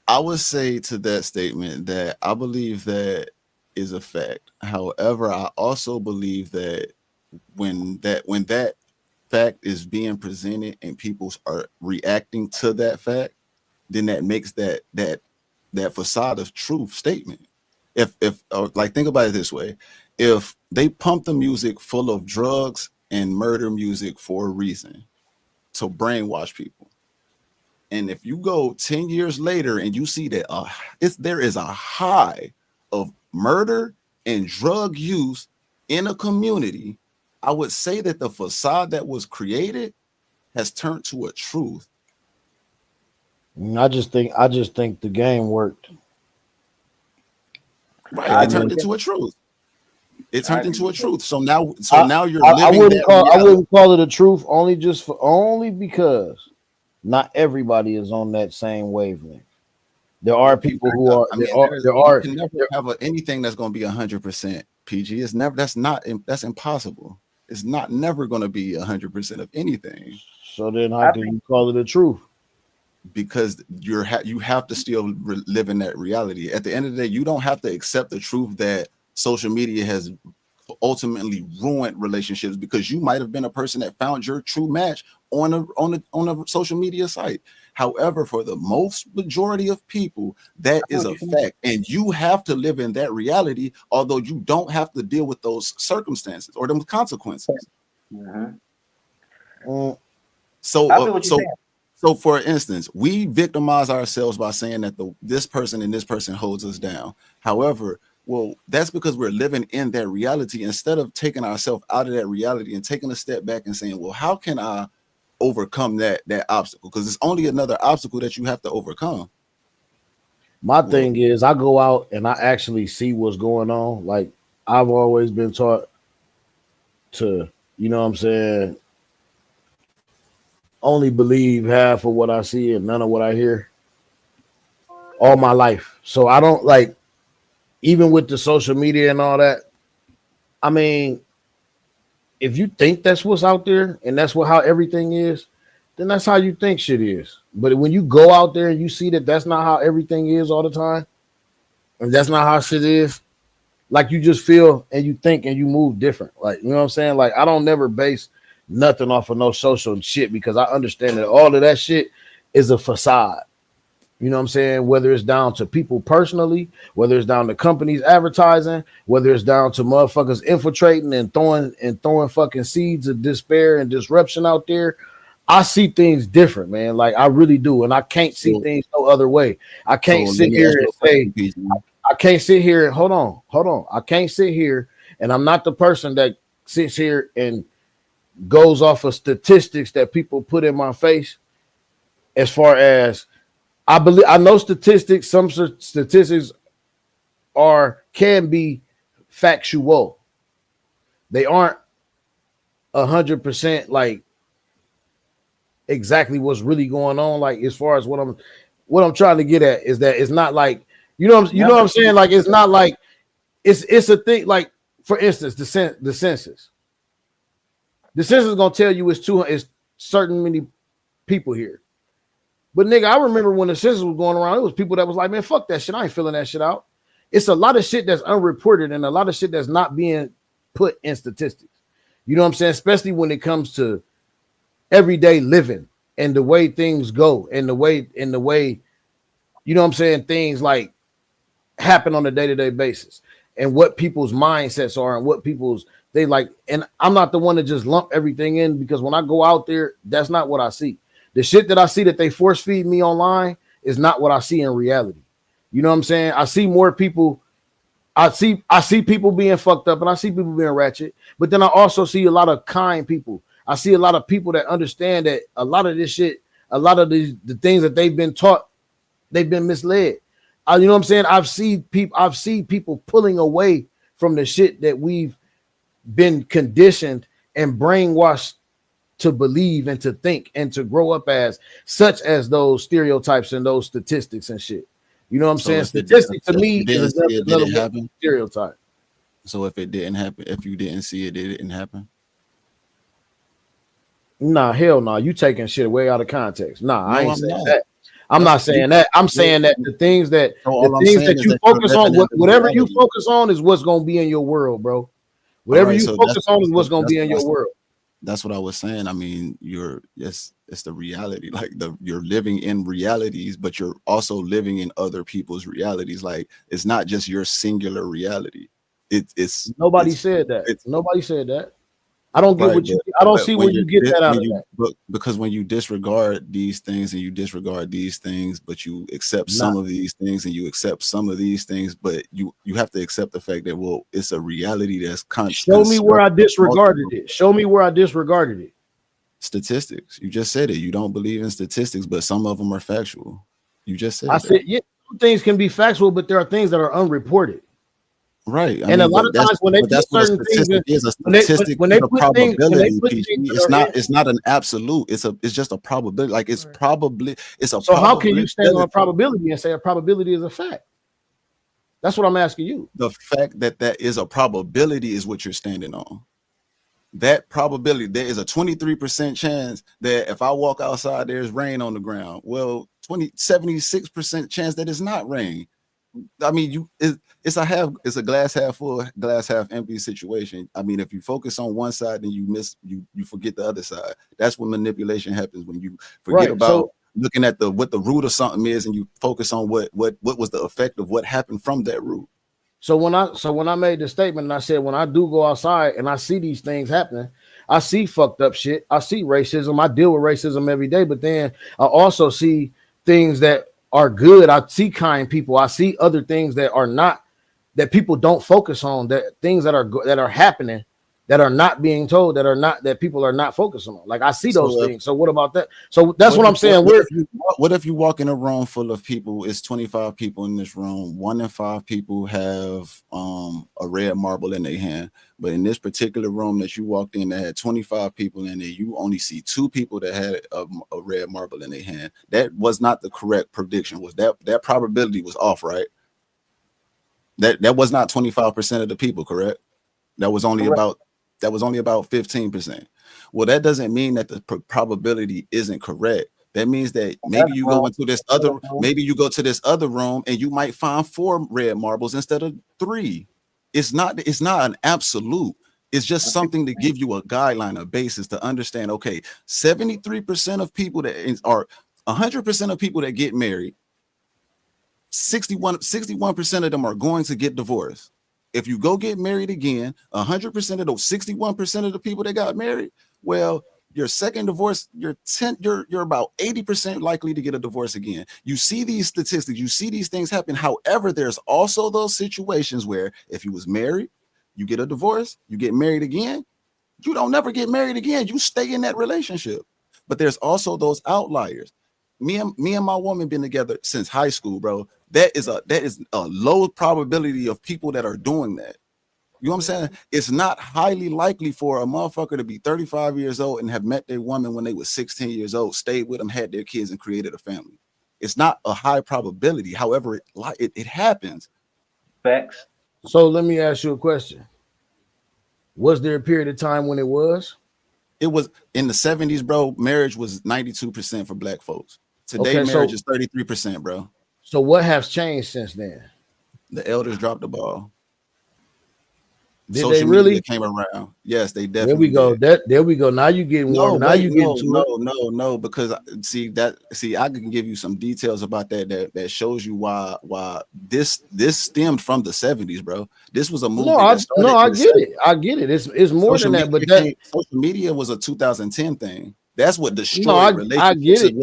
Speaker 4: I would say to that statement that I believe that is a fact. However, I also believe that when that fact is being presented and people are reacting to that fact, then that makes that facade of truth statement. If like, think about it this way: if they pump the music full of drugs and murder music for a reason, to brainwash people, and if you go 10 years later and you see that there is a high of murder and drug use in a community, I would say that the facade that was created has turned to a truth.
Speaker 3: I just think the game worked.
Speaker 4: Right.
Speaker 1: I
Speaker 4: It
Speaker 1: agree
Speaker 3: I
Speaker 4: turned
Speaker 1: with
Speaker 3: mean,
Speaker 1: that.
Speaker 4: into a truth. It
Speaker 1: I
Speaker 4: turned
Speaker 1: agree
Speaker 4: into a
Speaker 1: with that.
Speaker 4: truth. So now,
Speaker 3: I,
Speaker 4: you're
Speaker 3: I
Speaker 4: living that
Speaker 3: I
Speaker 4: reality.
Speaker 3: wouldn't call it a truth only because not everybody is on that same wavelength. There are
Speaker 4: Well,
Speaker 3: people who are
Speaker 4: I mean, you can never have anything that's going to be 100% PG. It's never. That's impossible. It's not never going to be 100% of anything
Speaker 3: so then how
Speaker 1: I
Speaker 3: can
Speaker 1: think
Speaker 3: you call it a truth?
Speaker 4: because you have to still live in that reality. At the end of the day, you don't have to accept the truth that social media has ultimately ruined relationships because you might have been a person that found your true match on a social media site. However, for the most majority of people, that
Speaker 1: I feel
Speaker 4: is
Speaker 1: what
Speaker 4: a
Speaker 1: you're saying.
Speaker 4: fact, and you have to live in that reality. Although you don't have to deal with those circumstances or those consequences.
Speaker 1: Mhm.
Speaker 3: Mm,
Speaker 4: So,
Speaker 1: I feel what you're saying.
Speaker 4: for instance, we victimize ourselves by saying that this person and this person holds us down. However, well, that's because we're living in that reality instead of taking ourselves out of that reality and taking a step back and saying, well, how can I overcome that obstacle? Because it's only another obstacle that you have to overcome.
Speaker 3: my
Speaker 4: Well,
Speaker 3: thing is I go out and I actually see what's going on. Like I've always been taught to, you know what I'm saying, only believe half of what I see and none of what I hear all my life. So I don't like even with the social media and all that. I mean, if you think that's what's out there and that's how everything is, then that's how you think shit is. But when you go out there and you see that that's not how everything is all the time, and that's not how shit is, like you just feel and you think and you move different. Like, you know what I'm saying? Like, I don't never base nothing off of no social shit because I understand that all of that shit is a facade. You know what I'm saying? Whether it's down to people personally, whether it's down to companies advertising, whether it's down to motherfuckers infiltrating and throwing fucking seeds of despair and disruption out there. I see things different, man. Like I really do, and I can't see
Speaker 4: so
Speaker 3: things no other way. I can't
Speaker 4: let
Speaker 3: sit
Speaker 4: me
Speaker 3: here
Speaker 4: ask you
Speaker 3: and
Speaker 4: a
Speaker 3: say
Speaker 4: question, PG.
Speaker 3: I can't sit here and hold on. I can't sit here, and I'm not the person that sits here and goes off of statistics that people put in my face. As far as I know statistics. Some statistics can be factual. They aren't 100% like exactly what's really going on. Like as far as what I'm trying to get at is that it's not like you know what I'm
Speaker 1: Numbers can
Speaker 3: saying.
Speaker 1: be
Speaker 3: Like it's not
Speaker 1: manipulated.
Speaker 3: like it's a thing. Like for instance, the census. The census is gonna tell you it's certain many people here. But nigga, I remember when the census was going around, it was people that was like, man, fuck that shit. I ain't filling that shit out. It's a lot of shit that's unreported and a lot of shit that's not being put in statistics. You know what I'm saying? Especially when it comes to everyday living and the way things go and the way, you know what I'm saying, things like happen on a day-to-day basis and what people's mindsets are and what people's they like. And I'm not the one to just lump everything in because when I go out there, that's not what I see. The shit that I see that they force feed me online is not what I see in reality. You know what I'm saying? I see more people. I see people being fucked up and I see people being ratchet, but then I also see a lot of kind people. I see a lot of people that understand that a lot of this shit, a lot of the things that they've been taught, they've been misled. You know what I'm saying? I've seen people pulling away from the shit that we've been conditioned and brainwashed to believe and to think and to grow up as, such as those stereotypes and those statistics and shit. You know what I'm
Speaker 4: So
Speaker 3: saying?
Speaker 4: if it
Speaker 3: Statistic to
Speaker 4: if
Speaker 3: me
Speaker 4: you
Speaker 3: is
Speaker 4: didn't see
Speaker 3: just
Speaker 4: it, did
Speaker 3: another
Speaker 4: it happen?
Speaker 3: stereotype.
Speaker 4: So if it didn't happen, if you didn't see it, it didn't happen.
Speaker 3: Nah, hell no. You taking shit way out of context. Nah, I
Speaker 4: No,
Speaker 3: ain't
Speaker 4: I'm
Speaker 3: saying
Speaker 4: not.
Speaker 3: that. I'm
Speaker 4: That's
Speaker 3: not saying that. I'm
Speaker 4: you're,
Speaker 3: saying that
Speaker 4: so
Speaker 3: the
Speaker 4: all I'm
Speaker 3: things
Speaker 4: saying
Speaker 3: that
Speaker 4: is
Speaker 3: you
Speaker 4: that you're
Speaker 3: focus on,
Speaker 4: living in the
Speaker 3: whatever you
Speaker 4: reality.
Speaker 3: focus on is what's gonna be in your world, bro.
Speaker 4: All
Speaker 3: Whatever
Speaker 4: right,
Speaker 3: you
Speaker 4: so
Speaker 3: focus on is what's gonna be in your world.
Speaker 4: that's what I was saying. I mean, it's the reality. Like you're living in realities, but you're also living in other people's realities. Like it's not just your singular reality.
Speaker 3: Nobody
Speaker 4: It's
Speaker 3: said that.
Speaker 4: it's
Speaker 3: Nobody said that. I don't get
Speaker 4: right,
Speaker 3: what you. I don't
Speaker 4: but
Speaker 3: see where you get that out
Speaker 4: when
Speaker 3: of
Speaker 4: you
Speaker 3: that.
Speaker 4: because when you disregard these things and you disregard these things, but you accept
Speaker 3: Not
Speaker 4: some of these things and you accept some of these things, but you have to accept the fact that well, it's a reality that's
Speaker 3: show me where I
Speaker 4: constructed of
Speaker 3: disregarded
Speaker 4: multiple.
Speaker 3: it. Show me where I disregarded it.
Speaker 4: Statistics. You just said it. You don't believe in statistics, but some of them are factual. You just said
Speaker 3: I
Speaker 4: that.
Speaker 3: said, yeah, some things can be factual, but there are things that are unreported.
Speaker 4: Right.
Speaker 3: And a lot of times when they put
Speaker 4: that's what a
Speaker 3: certain things
Speaker 4: statistic
Speaker 3: in,
Speaker 4: is. A statistic
Speaker 3: when
Speaker 4: is
Speaker 3: they
Speaker 4: a
Speaker 3: put things, when they
Speaker 4: probability,
Speaker 3: put
Speaker 4: PG.
Speaker 3: things that
Speaker 4: It's
Speaker 3: are in,
Speaker 4: not an absolute. It's just a probability. Like it's
Speaker 5: Right.
Speaker 4: probably it's a
Speaker 3: so how can you stand on a
Speaker 4: probability.
Speaker 3: probability and say a probability is a fact? That's what I'm asking you.
Speaker 4: The fact that that is a probability is what you're standing on. That probability, there is a 23% chance that if I walk outside, there's rain on the ground. Well, 76% chance that it's not rain. I mean, it's a glass half full, glass half empty situation. I mean, if you focus on one side, then you forget the other side. That's when manipulation happens, when you forget
Speaker 3: Right.
Speaker 4: about
Speaker 3: So
Speaker 4: looking at what the root of something is, and you focus on what was the effect of what happened from that root.
Speaker 3: So when I made the statement and I said when I do go outside and I see these things happening, I see fucked up shit. I see racism. I deal with racism every day, but then I also see things that are good. I see kind people. I see other things that are not, that people don't focus on, that things that are happening that are not being told, that people are not focusing on. Like I see those things. So what about that? So that's what I'm saying.
Speaker 4: What if you walk in a room full of people? It's 25 people in this room. 1 in 5 people have a red marble in their hand. But in this particular room that you walked in, that had 25 people in there, you only see 2 people that had a red marble in their hand. That was not the correct prediction. Was that probability was off, right? That was not 25% of the people, correct? That was only about 15%. Well, that doesn't mean that the probability isn't correct. That means that maybe you go into this other room and you might find 4 red marbles instead of 3. It's not an absolute. It's just something to give you a guideline, a basis to understand. Okay, 73% of people that are 100% of people that get married, 61% of them are going to get divorced. If you go get married again, 100% of those 61% of the people that got married, well, your second divorce, you're about 80% likely to get a divorce again. You see these statistics, you see these things happen. However, there's also those situations where if you was married, you get a divorce, you get married again, you don't never get married again. You stay in that relationship. But there's also those outliers. Me and my woman been together since high school, bro. That is a low probability of people that are doing that. You know what I'm saying? It's not highly likely for a motherfucker to be 35 years old and have met their woman when they were 16 years old, stayed with them, had their kids, and created a family. It's not a high probability. However, it happens.
Speaker 1: Facts.
Speaker 3: So let me ask you a question. Was there a period of time when it was?
Speaker 4: It was in the 70s, bro. Marriage was 92% for black folks. Today,
Speaker 3: Okay,
Speaker 4: marriage is 33%, bro.
Speaker 3: So what has changed since then?
Speaker 4: The elders dropped the ball.
Speaker 3: Did
Speaker 4: Social
Speaker 3: they really?
Speaker 4: media came around. Yes, they definitely.
Speaker 3: There we go.
Speaker 4: Did.
Speaker 3: There we go. Now you getting warm. Now you getting to it.
Speaker 4: No. Because I can give you some details about that shows you why this stemmed from the 70s, bro. This was a movement.
Speaker 3: I get it. It's more than that. But
Speaker 4: social media was a 2010 thing. That's what destroyed relationships.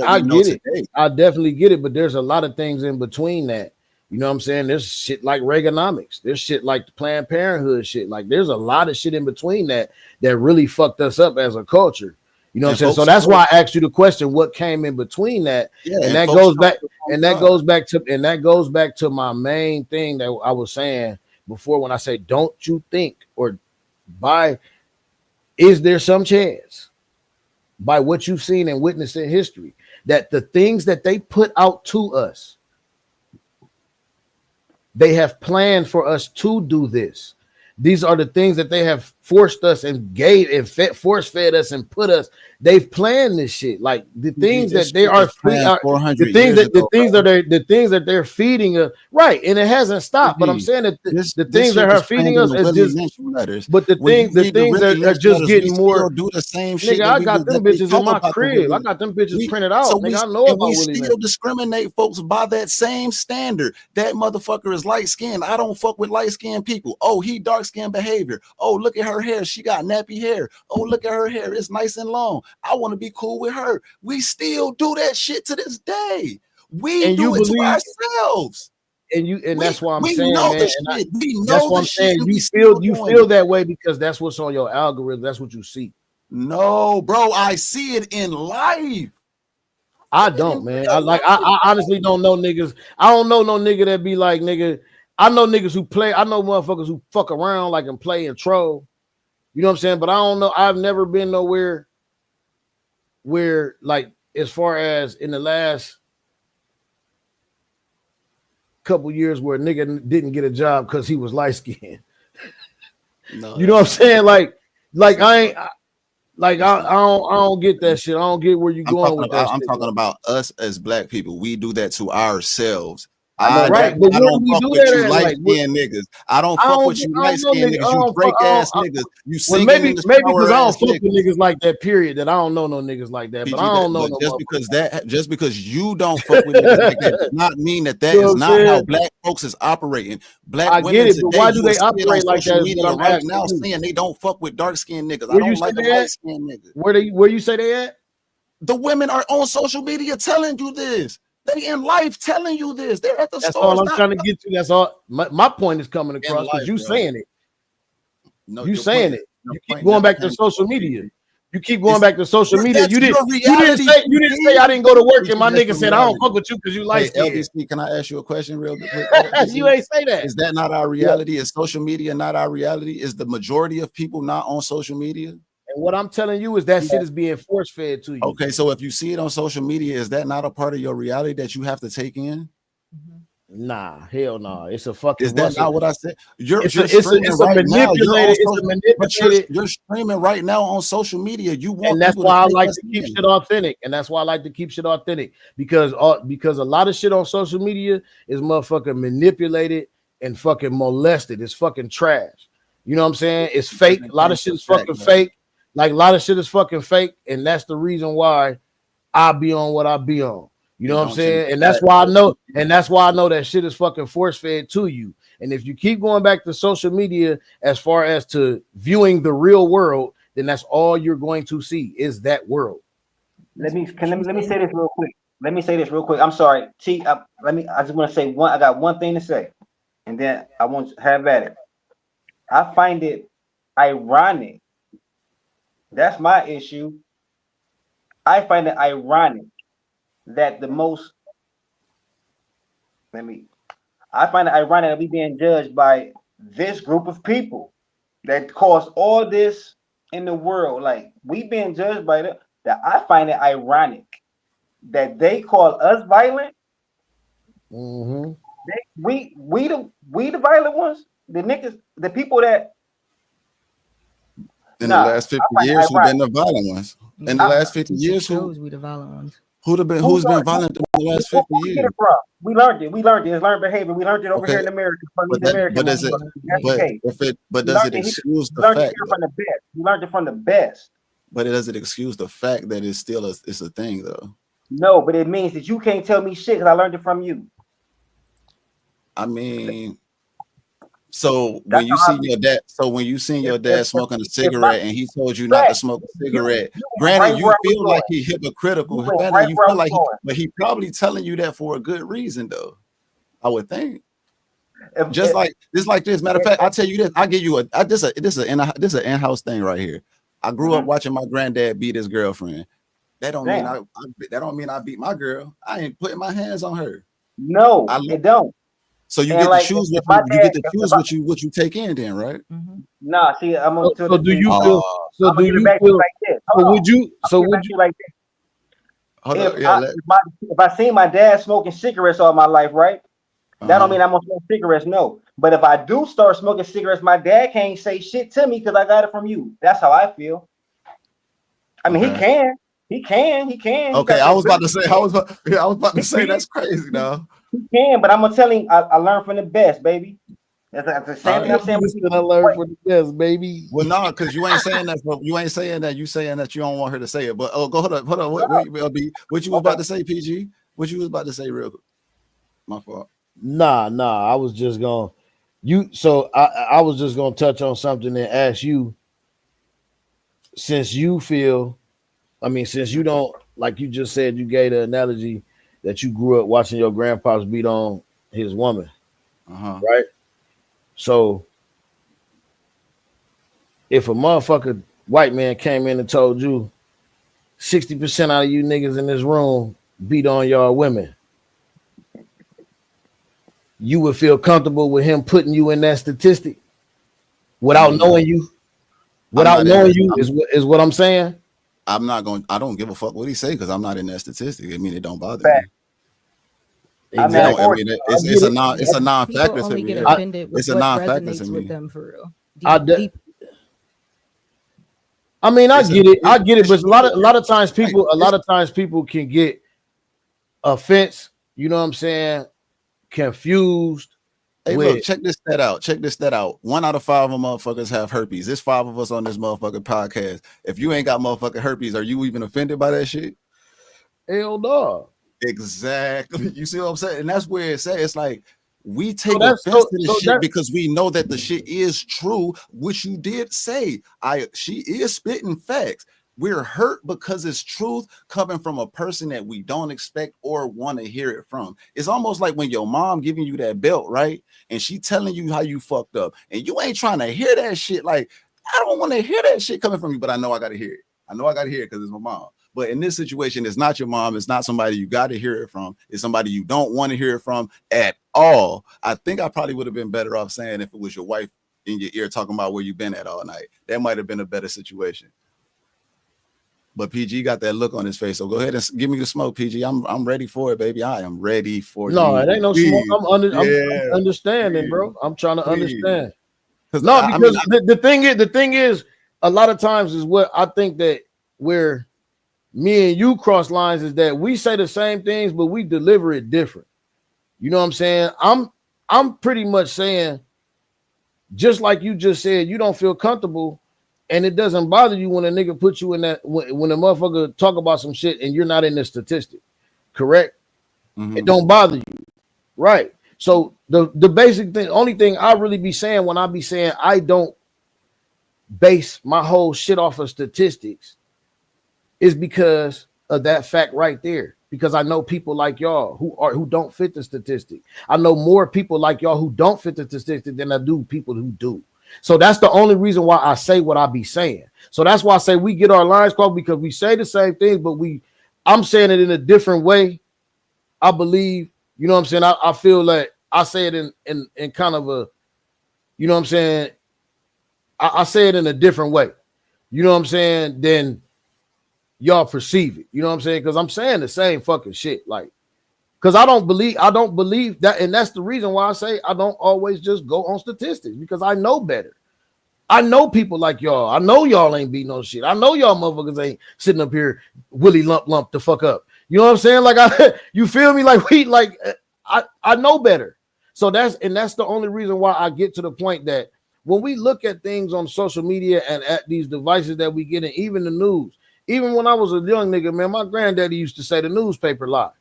Speaker 3: I get it. I definitely get it. But there's a lot of things in between that. You know what I'm saying? There's shit like Reaganomics. There's shit like the Planned Parenthood shit. Like there's a lot of shit in between that really fucked us up as a culture. You know what I'm saying? So that's why I asked you the question, what came in between that? Yeah, and that goes back to my main thing that I was saying before when I say, don't you think is there some chance by what you've seen and witnessed in history that the things that they put out to us, they have planned for us to do this. These are the things that they have forced us and force fed us and put us. They've planned this shit. Like the things that they are the things that they're feeding us, right? And it hasn't stopped. But I'm saying that the things that are feeding us is just. But the things that are just getting more.
Speaker 4: Do the same shit.
Speaker 3: Nigga, I got them bitches in my crib. I got them bitches printed out. Nigga, I know about
Speaker 4: we still discriminate folks by that same standard. That motherfucker is light skinned. I don't fuck with light skinned people. Oh, he dark skinned behavior. Oh, look at her hair. She got nappy hair. Oh, look at her hair. It's nice and long. I want to be cool with her. We still do that shit to this day. We do it to ourselves.
Speaker 3: That's why I'm saying, man.
Speaker 4: That's what I'm saying.
Speaker 3: You feel that way because that's what's on your algorithm. That's what you see.
Speaker 4: No, bro, I see it in life.
Speaker 3: I don't, man. I honestly don't know niggas. I don't know no nigga that be like, nigga. I know niggas who play. I know motherfuckers who fuck around like and play and troll. You know what I'm saying? But I don't know. I've never been nowhere where, like, as far as in the last couple years, where a nigga didn't get a job because he was light skinned.
Speaker 4: No,
Speaker 3: You know what I'm saying? Like I ain't. Like I don't get that shit. I don't get where you going with that.
Speaker 4: I'm talking about us as black people. We do that to ourselves.
Speaker 3: I know, right?
Speaker 4: But I don't fuck with you light skinned niggas. I don't fuck with you light skinned niggas. You Drake ass niggas. You singing in the
Speaker 3: maybe because I don't fuck with niggas like that. Period. That I don't know no niggas like that. But I don't know.
Speaker 4: Just because you don't fuck with niggas like that does not mean that is not how black folks is operating. Black women today,
Speaker 3: but why do they operate like that?
Speaker 4: Media right now saying they don't fuck with dark skinned niggas. I don't like the light skinned niggas.
Speaker 3: Where you say they at?
Speaker 4: The women are on social media telling you this. They in life telling you this. They're at the store.
Speaker 3: That's all I'm trying to get to. That's all. My point is coming across because you saying it.
Speaker 4: No,
Speaker 3: you saying it. You keep going back to social media. You keep going back to social media. You didn't say I didn't go to work and my nigga said I don't fuck with you because you like
Speaker 4: LBC, can I ask you a question real quick?
Speaker 3: You ain't say that.
Speaker 4: Is that not our reality? Is social media not our reality? Is the majority of people not on social media?
Speaker 3: And what I'm telling you is that shit is being force fed to you.
Speaker 4: Okay, so if you see it on social media, is that not a part of your reality that you have to take in?
Speaker 3: Nah, hell no. Nah. It's a fucking.
Speaker 4: Is that not what I said?
Speaker 3: It's a manipulated.
Speaker 4: You're streaming right now on social media. You want,
Speaker 3: and that's why I like to keep shit authentic. And that's why I like to keep shit authentic because a lot of shit on social media is motherfucking manipulated and fucking molested. It's fucking trash. You know what I'm saying? It's fake. A lot of shit is fucking fake. Like a lot of shit is fucking fake, and that's the reason why I be on what I be on. You know what I'm saying? And that's why I know, that shit is fucking force fed to you. And if you keep going back to social media as far as to viewing the real world, then that's all you're going to see is that world.
Speaker 1: Let me say this real quick. I'm sorry, T. I just want to say one. I got one thing to say, and then I want to have at it. I find it ironic. That's my issue. I find it ironic that I find it ironic that we being judged by this group of people that caused all this in the world. Like we being judged by them. That I find it ironic that they call us violent.
Speaker 3: Mm-hmm.
Speaker 1: We the violent ones. The niggas, the people that.
Speaker 4: In the last 50 years, who've been the violent ones? In the last 50 years, who's
Speaker 5: been violent ones?
Speaker 4: Who's been violent in the last 50 years?
Speaker 1: We learned it. It's learned behavior. We learned it over here in America.
Speaker 4: But does it excuse the fact?
Speaker 1: We learned it from the best.
Speaker 4: But does it excuse the fact that it's still it's a thing though?
Speaker 1: No, but it means that you can't tell me shit because I learned it from you.
Speaker 4: I mean, so when you see your dad smoking a cigarette and he told you not to smoke a cigarette, granted you feel like he's hypocritical, but he probably telling you that for a good reason though. I would think. Just like this. Matter of fact, I'll tell you this. I'll give you this is an in-house thing right here. I grew up watching my granddad beat his girlfriend. That don't mean I beat my girl. I ain't putting my hands on her.
Speaker 1: No, it don't.
Speaker 4: So you get to choose what you take in, then, right?
Speaker 5: Mm-hmm.
Speaker 1: Nah, see, I'm gonna.
Speaker 3: So do you feel? So do you feel?
Speaker 1: Like this.
Speaker 3: Would you? So would you?
Speaker 1: Like this. If I seen my dad smoking cigarettes all my life, right? That don't mean I'm gonna smoke cigarettes, no. But if I do start smoking cigarettes, my dad can't say shit to me because I got it from you. That's how I feel. I mean, he can.
Speaker 4: Okay, I was about to say that's crazy, now.
Speaker 1: He can, but I'm gonna tell him I learned from the best, baby. That's the same thing I'm saying.
Speaker 3: I learned from the best, baby.
Speaker 4: Well, no, because you ain't saying that. You ain't saying that. You saying that you don't want her to say it. But hold on. What you was about to say, PG? What you was about to say, real quick? My fault.
Speaker 3: Nah. I was just gonna I was just gonna touch on something and ask you. Since you don't, like you just said, you gave the analogy that you grew up watching your grandpa's beat on his woman, right? So if a motherfucker white man came in and told you 60% out of you niggas in this room beat on y'all women, you would feel comfortable with him putting you in that statistic without knowing you? Without knowing you is what I'm saying.
Speaker 4: I'm not going. I don't give a fuck what he say because I'm not in that statistic. I mean, it don't bother
Speaker 1: Fact.
Speaker 4: me.
Speaker 1: I
Speaker 4: It
Speaker 1: mean,
Speaker 4: don't, I mean, it's a
Speaker 5: People
Speaker 4: non-factor to
Speaker 5: only
Speaker 4: me.
Speaker 5: get offended with
Speaker 4: It's a
Speaker 5: what
Speaker 4: non-factor to
Speaker 5: resonates with
Speaker 4: me.
Speaker 5: them for real.
Speaker 3: I
Speaker 5: Deep.
Speaker 3: mean, I get it, but a lot of times people can get offense. You know what I'm saying? Confused.
Speaker 4: Hey, look, check this stat out. 1 out of 5 of them motherfuckers have herpes. There's 5 of us on this motherfucking podcast. If you ain't got motherfucking herpes, are you even offended by that shit?
Speaker 3: Hell no.
Speaker 4: Exactly. You see what I'm saying? And that's where it's at. It's like we take offense to the shit because we know that the shit is true, which you did say. She is spitting facts. We're hurt because it's truth coming from a person that we don't expect or want to hear it from. It's almost like when your mom giving you that belt, right? And she telling you how you fucked up, and you ain't trying to hear that shit. Like, I don't want to hear that shit coming from you, but I know I got to hear it. I know I got to hear it because it's my mom. But in this situation, it's not your mom. It's not somebody you got to hear it from. It's somebody you don't want to hear it from at all. I think I probably would have been better off saying if it was your wife in your ear talking about where you've been at all night. That might have been a better situation. But PG got that look on his face. So go ahead and give me the smoke, PG. I'm ready for it, baby. I am ready for
Speaker 3: No,
Speaker 4: you.
Speaker 3: it ain't no smoke. I'm understanding, bro. I'm trying to understand. No, because the thing is, a lot of times is what I think that where me and you cross lines is that we say the same things, but we deliver it different. You know what I'm saying? I'm pretty much saying, just like you just said, you don't feel comfortable. And it doesn't bother you when a nigga puts you in that when a motherfucker talk about some shit and you're not in the statistic, correct? Mm-hmm. It don't bother you, right? So the basic thing, only thing I really be saying when I be saying I don't base my whole shit off of statistics is because of that fact right there. Because I know people like y'all who don't fit the statistic. I know more people like y'all who don't fit the statistic than I do people who do. So that's the only reason why I say what I be saying. So that's why I say we get our lines crossed because we say the same things, but I'm saying it in a different way. I believe, you know what I'm saying? I feel like I say it in kind of a, you know what I'm saying? I say it in a different way. You know what I'm saying? Then y'all perceive it. You know what I'm saying? Because I'm saying the same fucking shit. Like, because I don't believe that, and that's the reason why I say I don't always just go on statistics because I know better. I know people like y'all. I know y'all ain't beating no shit. I know y'all motherfuckers ain't sitting up here willy lump the fuck up. You know what I'm saying? Like you feel me? Like I know better. So that's the only reason why I get to the point that when we look at things on social media and at these devices that we get in, even the news, even when I was a young nigga, man, my granddaddy used to say the newspaper lie.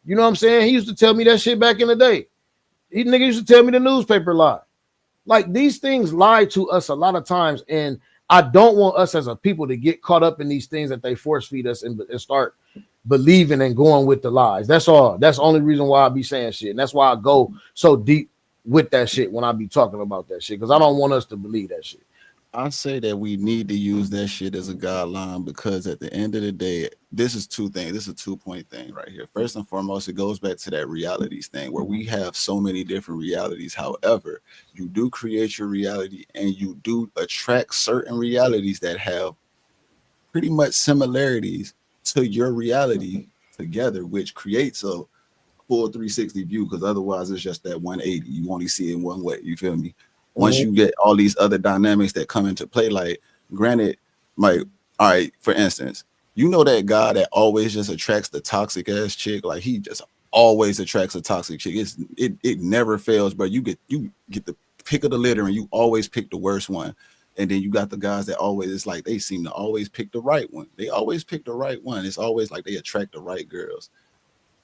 Speaker 3: You know what I'm saying? He used to tell me that shit back in the day. He nigga used to tell me the newspaper lie. Like these things lie to us a lot of times, and I don't want us as a people to get caught up in these things that they force feed us and start believing and going with the lies. That's all. That's the only reason why I be saying shit, and that's why I go so deep with that shit when I be talking about that shit because I don't want us to believe that shit.
Speaker 4: I say that we need to use that shit as a guideline because at the end of the day, this is 2 things. This is a 2-point thing right here. First and foremost, it goes back to that realities thing where we have so many different realities. However, you do create your reality and you do attract certain realities that have pretty much similarities to your reality together, which creates a full 360 view because otherwise it's just that 180. You only see it in one way. You feel me? Once you get all these other dynamics that come into play, like granted, like, all right, for instance, you know that guy that always just attracts the toxic ass chick, like he just always attracts a toxic chick. It never fails, but you get the pick of the litter and you always pick the worst one. And then you got the guys that always, it's like they seem to always pick the right one. They always pick the right one. It's always like they attract the right girls.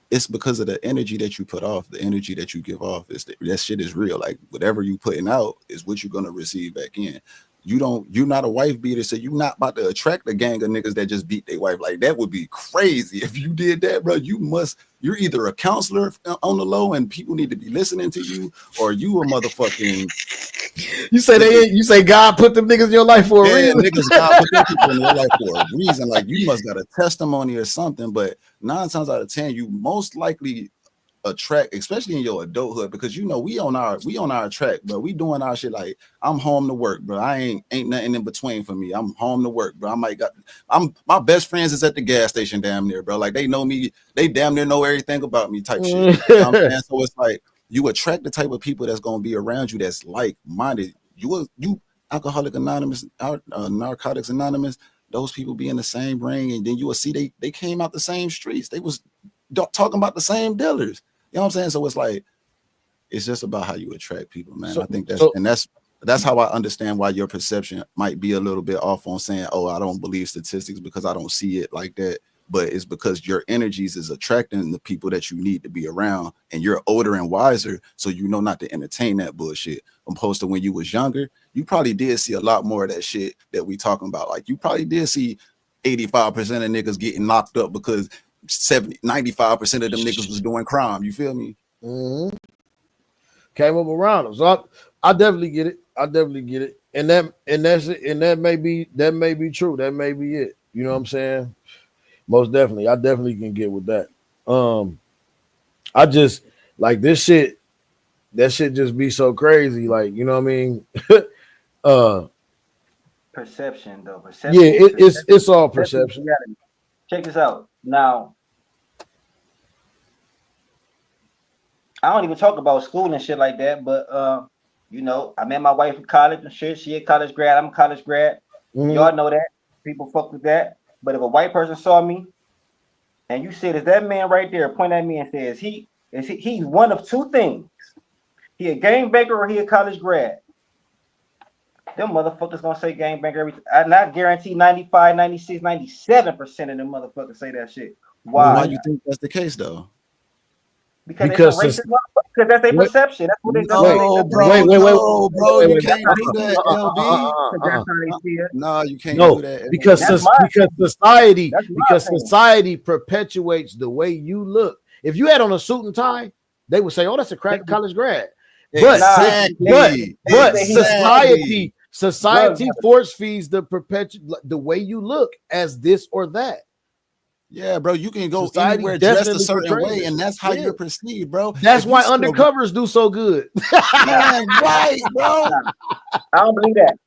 Speaker 4: It's because of the energy that you put off, the energy that you give off. That shit is real. Like whatever you putting out is what you're gonna receive back in. you're not a wife beater, so you're not about to attract a gang of niggas that just beat their wife. Like that would be crazy if you did that, bro. You're either a counselor on the low and people need to be listening to you, or you a motherfucking.
Speaker 3: You say God put them niggas in your life for a reason.
Speaker 4: Niggas God put them people in your life for a reason. Like you must got a testimony or something. But 9 times out of 10, you most likely attract, especially in your adulthood, because you know we on our track, bro. We doing our shit. Like I'm home to work, bro. I ain't nothing in between for me. I'm home to work, bro. My best friends is at the gas station damn near, bro. Like they know me, they damn near know everything about me type shit. You know what I'm saying? So it's like you attract the type of people that's gonna be around you that's like-minded. You Alcoholic Anonymous, Narcotics Anonymous, those people be in the same ring, and then you will see they came out the same streets. They was talking about the same dealers. You know what I'm saying? So it's like, it's just about how you attract people, man. I think that's how I understand why your perception might be a little bit off on saying, oh, I don't believe statistics because I don't see it like that. But it's because your energies is attracting the people that you need to be around, and you're older and wiser, so you know not to entertain that bullshit. Opposed to when you was younger, you probably did see a lot more of that shit that we talking about. Like you probably did see 85% of niggas getting locked up because 95% of them niggas was doing crime. You feel me?
Speaker 3: Mm-hmm. Came up around them. So I definitely get it. And that may be true. That may be it. You know what I'm saying? Most definitely. I definitely can get with that. I just like this shit. That shit just be so crazy. Like, you know what I mean?
Speaker 1: Perception though. Perception.
Speaker 3: Yeah, it's all perception.
Speaker 1: Check this out. Now, I don't even talk about school and shit like that, but you know, I met my wife in college and shit. She a college grad, I'm a college grad.
Speaker 3: Mm-hmm.
Speaker 1: Y'all know that. People fuck with that. But if a white person saw me and you said, is that man right there, point at me and says he's one of two things. He a gangbanger or he a college grad. Them motherfuckers gonna say gangbanger every time. I not guarantee 95, 96, 97% of them motherfuckers say that shit. Why?
Speaker 4: Why you think that's the case though?
Speaker 1: Because that's their perception. That's what they
Speaker 4: bro, you can't do that, LB. No, you can't do that.
Speaker 3: Because society perpetuates the way you look. If you had on a suit and tie, they would say, "Oh, that's a college grad." Exactly. But society force feeds the way you look as this or that.
Speaker 4: Yeah, bro, you can go anywhere dressed a certain way, and that's how you're perceived, bro.
Speaker 3: That's why undercovers do so good.
Speaker 4: Man, right, bro.
Speaker 1: I don't believe that.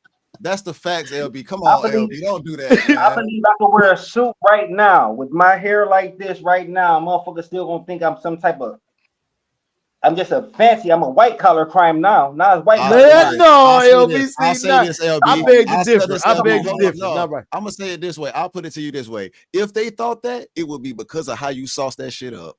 Speaker 4: That's the facts, LB. Come on, LB. Don't do that. Man.
Speaker 1: I believe I can wear a suit right now with my hair like this right now. Motherfuckers still gonna think I'm some type of. I'm just a fancy. I'm a white collar crime now. Now it's white.
Speaker 3: LB.
Speaker 4: I'll say this, LB.
Speaker 3: I beg to differ.
Speaker 4: I'm gonna say it this way. I'll put it to you this way. If they thought that, it would be because of how you sauce that shit up.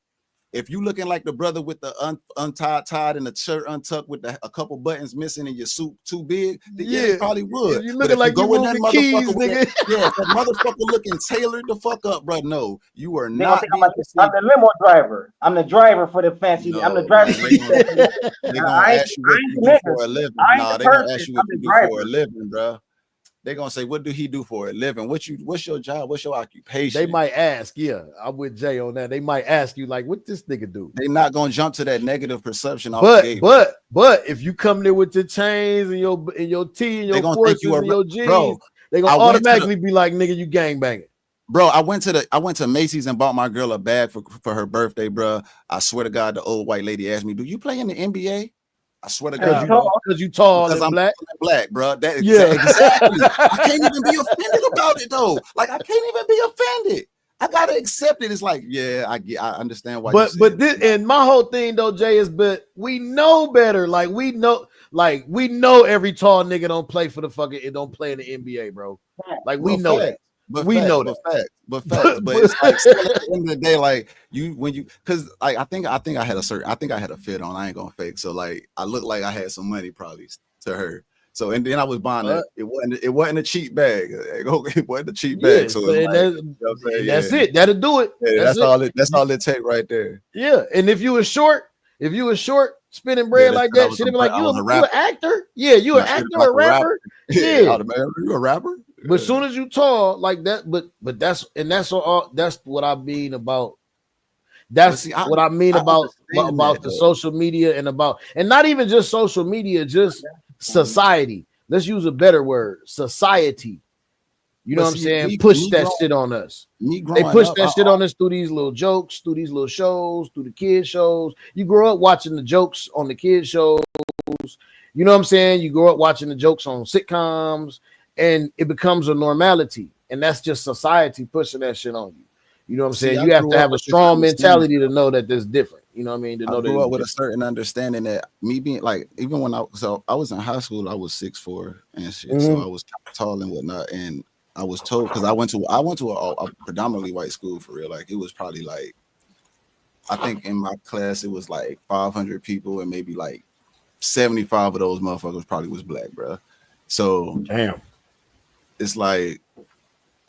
Speaker 4: If you looking like the brother with the untied and the shirt untucked with a couple buttons missing and your suit too big, then yeah, you probably would.
Speaker 3: You looking like you moving the keys, nigga.
Speaker 4: That motherfucker looking tailored the fuck up, bro. No, you are not.
Speaker 1: I'm the limo driver. I'm the driver for the fancy. No, I'm the driver.
Speaker 4: They gonna ask you what you do for a living. Nah, they gonna ask you what you do for a living, bro. They're gonna say, what do he do for a living? What's your job? What's your occupation?
Speaker 3: They might ask, yeah. I'm with Jay on that. They might ask you, like, what this nigga do?
Speaker 4: They're not gonna jump to that negative perception.
Speaker 3: But if you come there with your chains and your tee and your forces and your jeans, bro, they gonna automatically be like, nigga, you gangbanging.
Speaker 4: Bro, I went to Macy's and bought my girl a bag for her birthday, bro. I swear to God, the old white lady asked me, do you play in the NBA? I swear to God,
Speaker 3: because you tall and
Speaker 4: I'm black, bro. Exactly. I can't even be offended about it though. Like I can't even be offended. I gotta accept it. It's like, yeah, I understand why.
Speaker 3: But this and my whole thing though, Jay, is but we know better. Like we know every tall nigga don't play for the fucking. It don't play in the NBA, bro. Like we know that. But facts. But it's like still at the end of the day, like because I think I had a fit on. I ain't gonna fake. So like I looked like I had some money probably to her. So and then I was buying it. It wasn't a cheap bag. It wasn't a cheap bag. So that's it. That'll do it.
Speaker 4: Yeah, that's all it take right there.
Speaker 3: Yeah, and if you were short, If you was short spinning
Speaker 4: Yeah,
Speaker 3: bread
Speaker 4: they
Speaker 3: like
Speaker 4: said
Speaker 3: that, shit, they be like,
Speaker 4: I was a
Speaker 3: you
Speaker 4: rapper.
Speaker 3: an actor? Yeah, you
Speaker 4: And
Speaker 3: an
Speaker 4: I said
Speaker 3: actor,
Speaker 4: like
Speaker 3: a
Speaker 4: a rapper.
Speaker 3: rapper?
Speaker 4: Yeah,
Speaker 3: Yeah.
Speaker 4: you a rapper?
Speaker 3: But as soon as you tall like that, but that's all. That's what I mean about. That's
Speaker 4: see,
Speaker 3: what I mean
Speaker 4: I
Speaker 3: about
Speaker 4: understand that
Speaker 3: the
Speaker 4: though.
Speaker 3: social media and not even just social media, just society. Let's use a better word, society. You know
Speaker 4: But
Speaker 3: what I'm
Speaker 4: see,
Speaker 3: saying? Push that shit on us.
Speaker 4: me
Speaker 3: They
Speaker 4: growing
Speaker 3: push
Speaker 4: up,
Speaker 3: that shit on us through these little jokes, through these little shows, through the kid shows. You grow up watching the jokes on the kid shows. You know what I'm saying? You grow up watching the jokes on sitcoms, and it becomes a normality. And that's just society pushing that shit on you. You know what I'm
Speaker 4: see,
Speaker 3: saying?
Speaker 4: I
Speaker 3: You have
Speaker 4: grew
Speaker 3: to
Speaker 4: up
Speaker 3: have a
Speaker 4: with this
Speaker 3: strong
Speaker 4: understanding.
Speaker 3: mentality to know that there's different. You know what I mean? To
Speaker 4: I
Speaker 3: know that
Speaker 4: grew
Speaker 3: it's
Speaker 4: up with a
Speaker 3: different.
Speaker 4: certain understanding that me being like, even when I was in high school, I was 6'4" and shit, so I was kind of tall and whatnot. And I was told because I went to a predominantly white school for real. Like it was probably like I think in my class it was like 500 people and maybe like 75 of those motherfuckers probably was black, bro. So
Speaker 3: Damn.
Speaker 4: it's like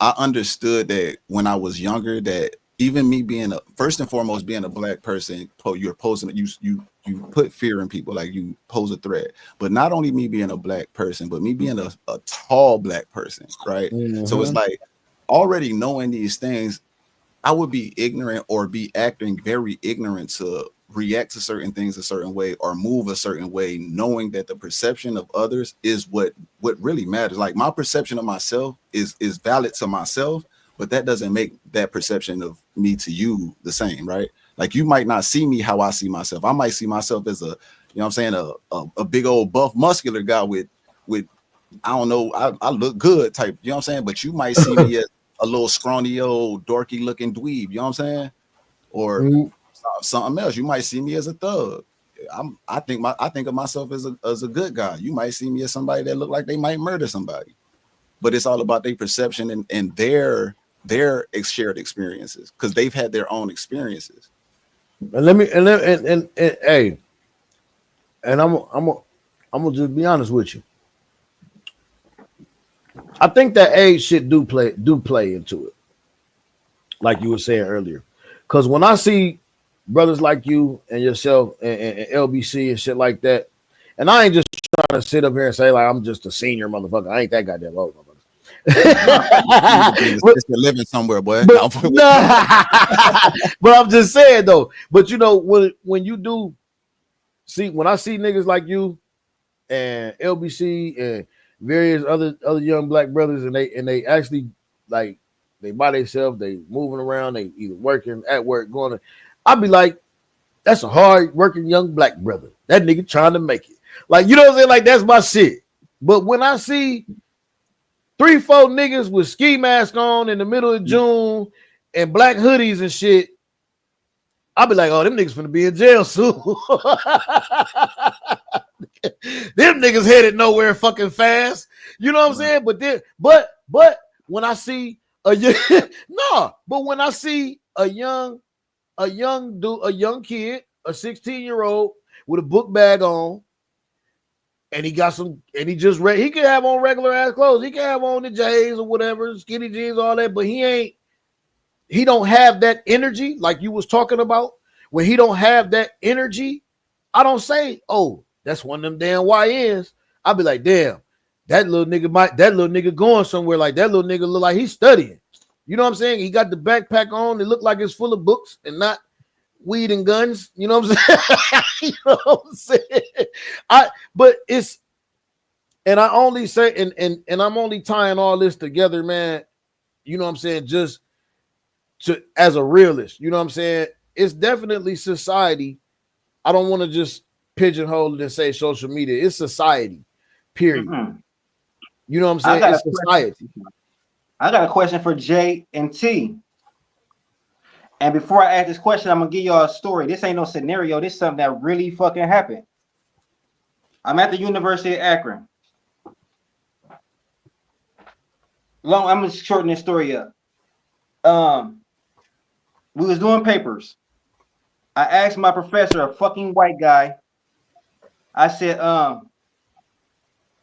Speaker 4: I understood that when I was younger that even me being first and foremost being a black person, you're posing you put fear in people, like you pose a threat. But not only me being a black person, but me being a tall black person, right? So it's like already knowing these things, I would be ignorant or be acting very ignorant to react to certain things a certain way or move a certain way, knowing that the perception of others is what really matters. Like my perception of myself is valid to myself, but that doesn't make that perception of me to you the same, right? Like you might not see me how I see myself. I might see myself as you know what I'm saying, a big old buff muscular guy with I don't know, I look good type, you know what I'm saying? But you might see me as a little scrawny old dorky looking dweeb, you know what I'm saying? Or something else. You might see me as a thug. I think of myself as a good guy. You might see me as somebody that look like they might murder somebody. But it's all about their perception and their shared experiences because they've had their own experiences.
Speaker 3: And let me and hey, and I'm gonna just be honest with you. I think that age shit do play into it, like you were saying earlier. Because when I see brothers like you and yourself and LBC and shit like that, and I ain't just trying to sit up here and say like I'm just a senior motherfucker. I ain't that goddamn old motherfucker.
Speaker 4: But, living somewhere, boy.
Speaker 3: But, but I'm just saying though. But you know when you do see when I see niggas like you and LBC and various other young black brothers and they actually like they by themselves, they moving around, they either working at work, going to I'd be like, that's a hard working young black brother. That nigga trying to make it. Like, you know what I'm saying? Like, that's my shit. But when I see 3-4 niggas with ski mask on in the middle of June and black hoodies and shit, I'll be like, oh, them niggas finna be in jail soon. Them niggas headed nowhere fucking fast. You know what I'm saying? But when I see but when I see a young kid, a 16-year-old with a book bag on, and he got some, and he just read, he can have on regular ass clothes. He can have on the J's or whatever, skinny jeans, all that, but he don't have that energy like you was talking about. When he don't have that energy, I don't say, oh, that's one of them damn YNs. I'll be like, damn, that little nigga going somewhere. Like that little nigga look like he's studying. You know what I'm saying? He got the backpack on. It look like it's full of books and not weed and guns. You know what I'm saying? You know what I'm saying? But it's, and I only say, and I'm only tying all this together, man. You know what I'm saying? Just as a realist, you know what I'm saying? It's definitely society. I don't want to just pigeonhole it and say social media. It's society, period. You know what I'm saying? It's society.
Speaker 1: I got a question for J and T. And before I ask this question, I'm gonna give y'all a story. This ain't no scenario. This is something that really fucking happened. I'm at the University of Akron. I'm gonna shorten this story up. We was doing papers. I asked my professor, a fucking white guy. I said,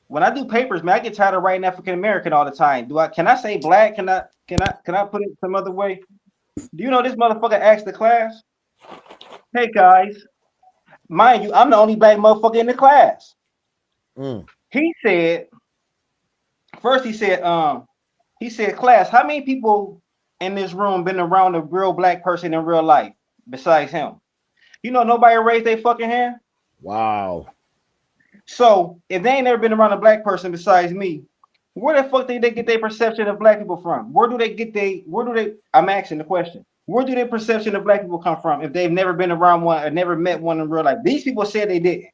Speaker 1: when I do papers, man, I get tired of writing African American all the time. Can I say black? Can I put it some other way? Do you know this motherfucker asked the class, hey guys, mind you, I'm the only black motherfucker in the class.
Speaker 3: Mm.
Speaker 1: He said, first he said, class, how many people in this room been around a real black person in real life besides him? You know, nobody raised their fucking hand.
Speaker 3: Wow.
Speaker 1: So if they ain't never been around a black person besides me, where the fuck did they get their perception of black people from? I'm asking the question. Where do their perception of black people come from if they've never been around one or never met one in real life? These people said they did.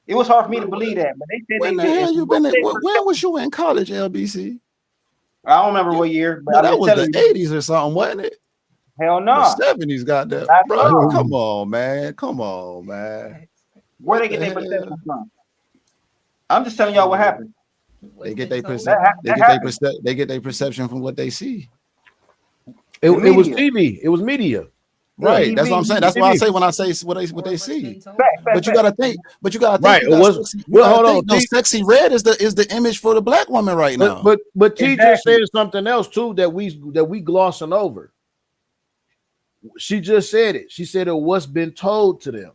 Speaker 1: It was hard for me to believe that, but they said
Speaker 4: When
Speaker 1: they
Speaker 4: the
Speaker 1: did.
Speaker 4: hell you been at? When was you in college, LBC?
Speaker 1: I don't remember what year, but
Speaker 4: No,
Speaker 1: I'm
Speaker 4: that
Speaker 1: just
Speaker 4: was
Speaker 1: telling
Speaker 4: the
Speaker 1: you.
Speaker 4: 80s or something, wasn't it?
Speaker 1: Hell
Speaker 4: The
Speaker 1: no.
Speaker 4: 70s, goddamn.
Speaker 1: That's
Speaker 4: Bro,
Speaker 1: wrong.
Speaker 4: come on, man. Come on, man.
Speaker 1: Where they
Speaker 4: What
Speaker 1: get
Speaker 4: the
Speaker 1: their
Speaker 4: hell?
Speaker 1: perception from? I'm just telling y'all what happened.
Speaker 4: They get their
Speaker 1: happened.
Speaker 4: they get their perception from what they see.
Speaker 3: It
Speaker 1: The
Speaker 3: was
Speaker 1: media.
Speaker 3: TV. It was media.
Speaker 4: Right.
Speaker 1: TV,
Speaker 4: That's what I'm saying. That's why I
Speaker 3: TV.
Speaker 4: say when I say what they see.
Speaker 1: Fact.
Speaker 4: But you gotta think.
Speaker 3: Right.
Speaker 4: You
Speaker 3: It
Speaker 4: gotta
Speaker 3: was.
Speaker 4: sexy, you
Speaker 3: Well,
Speaker 4: gotta
Speaker 3: hold on.
Speaker 4: think, no, sexy red is the image for the black woman right now.
Speaker 3: But T just
Speaker 1: Exactly.
Speaker 3: said something else too that we glossing over. She just said it. She said it what's been told to them.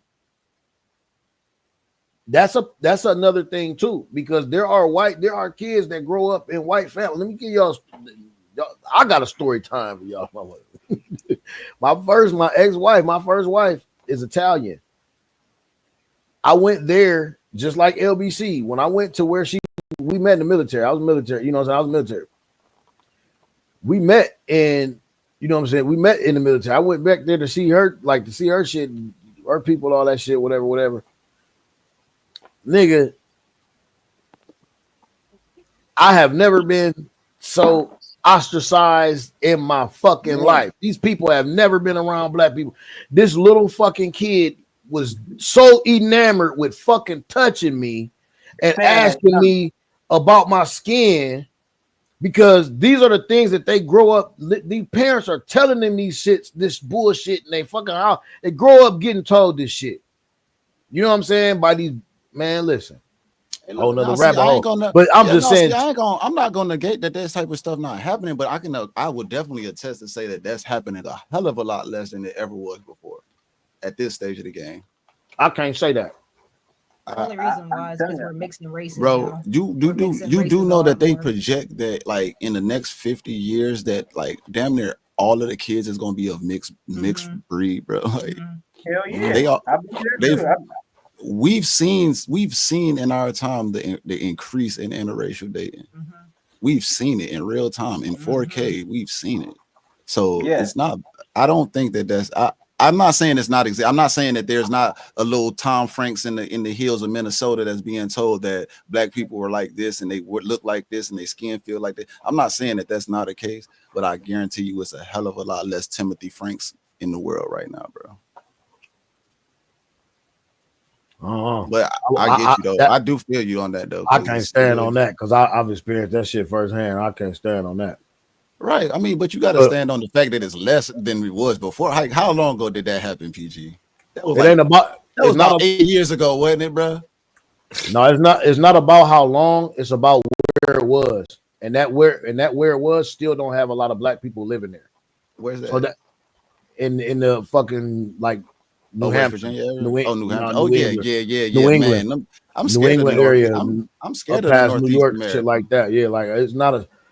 Speaker 3: That's another thing too, because there are kids that grow up in white families. Let me give y'all. I got a story time for y'all. My first wife is Italian. I went there just like LBC. When I went to where we met in the military. I was military, you know what I'm saying? I was military. We met in, you know what I'm saying? We met in the military. I went back there to see her, shit, her people, all that shit, whatever. Nigga, I have never been so ostracized in my fucking life. These people have never been around black people. This little fucking kid was so enamored with fucking touching me and asking me about my skin, because these are the things that they grow up. These parents are telling them this bullshit, and they fucking out. They grow up getting told this shit. You know what I'm saying? By these, man, listen. Whole nother rabbit hole. But I'm just saying,
Speaker 4: I'm not gonna negate that this type of stuff not happening, but I would definitely attest to say that that's happening a hell of a lot less than it ever was before at this stage of the game.
Speaker 3: I can't say that.
Speaker 5: The only reason why is because we're mixing races.
Speaker 4: Bro,
Speaker 5: now.
Speaker 4: you do know that they project that like in the next 50 years that like damn near all of the kids is gonna be of mixed breed, bro. Like,
Speaker 1: hell yeah.
Speaker 4: We've seen in our time the increase in interracial dating. We've seen it in real time in 4K. We've seen it. So it's not. I don't think that's. I'm not saying it's not. I'm not saying that there's not a little Tom Franks in the hills of Minnesota that's being told that black people were like this and they would look like this and their skin feel like that. I'm not saying that that's not a case, but I guarantee you it's a hell of a lot less Timothy Franks in the world right now, bro. But I get you though. I do feel you on that though.
Speaker 3: I can't stand on that because I've experienced that shit firsthand. I can't stand on that.
Speaker 4: Right. I mean, but you got to stand on the fact that it's less than it was before. How long ago did that happen, PG? That was
Speaker 3: it's not
Speaker 4: 8 years ago, wasn't it, bro?
Speaker 3: No, it's not. It's not about how long. It's about where it was, and where it was still don't have a lot of black people living there.
Speaker 4: Where's that?
Speaker 3: So that in the fucking like New Hampshire,
Speaker 4: Virginia area?
Speaker 3: New
Speaker 4: Hampshire.
Speaker 3: New England.
Speaker 4: Man, I'm
Speaker 3: New
Speaker 4: scared
Speaker 3: England
Speaker 4: of the
Speaker 3: area.
Speaker 4: I'm scared
Speaker 3: of
Speaker 4: the Northeast
Speaker 3: New York,
Speaker 4: America.
Speaker 3: shit like that. Yeah, like it's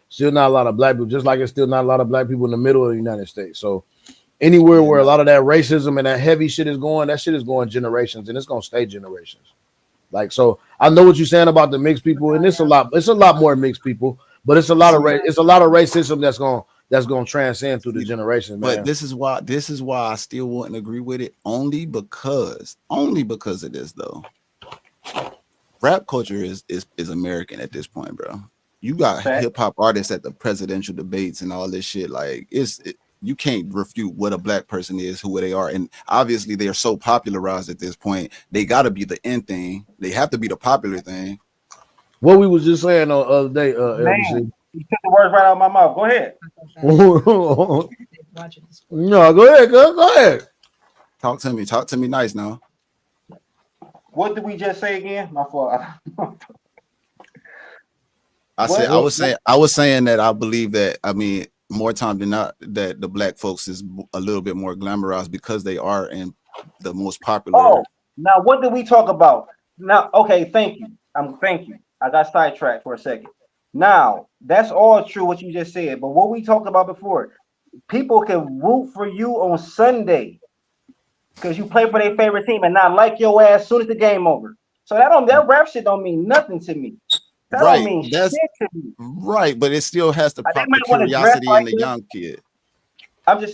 Speaker 3: still not a lot of black people. Just like it's still not a lot of black people in the middle of the United States. So anywhere where a lot of that racism and that heavy shit is going, that shit is going generations, and it's gonna stay generations. Like, so I know what you're saying about the mixed people, and it's a lot more mixed people, but it's a lot of racism that's gonna transcend through the generations, man.
Speaker 4: But this is why I still wouldn't agree with it, only because of this though. Rap culture is American at this point, bro. You got hip hop artists at the presidential debates and all this shit. Like you can't refute what a black person is, who they are, and obviously they are so popularized at this point. They got to be the end thing. They have to be the popular thing.
Speaker 3: What we was just saying the other day,
Speaker 1: LBC. You took the words right out of my mouth. Go ahead.
Speaker 3: No, go ahead. Go ahead.
Speaker 4: Talk to me nice now.
Speaker 1: What did we just say again? My fault.
Speaker 4: I was saying that I believe that, I mean, more time than not, that the black folks is a little bit more glamorized because they are in the most popular
Speaker 1: Now, what did we talk about? Now, okay, thank you. Thank you. I got sidetracked for a second. Now, that's all true what you just said. But what we talked about before, people can root for you on Sunday because you play for their favorite team and not like your ass as soon as the game over. So that rap shit don't mean nothing to me. That don't
Speaker 4: Right.
Speaker 1: mean shit
Speaker 4: That's
Speaker 1: to me.
Speaker 4: right, but it still has to
Speaker 1: Like, they
Speaker 4: prompt the
Speaker 1: might want to dress
Speaker 4: curiosity
Speaker 1: like
Speaker 4: in the
Speaker 1: us.
Speaker 4: young kid.
Speaker 1: I'm just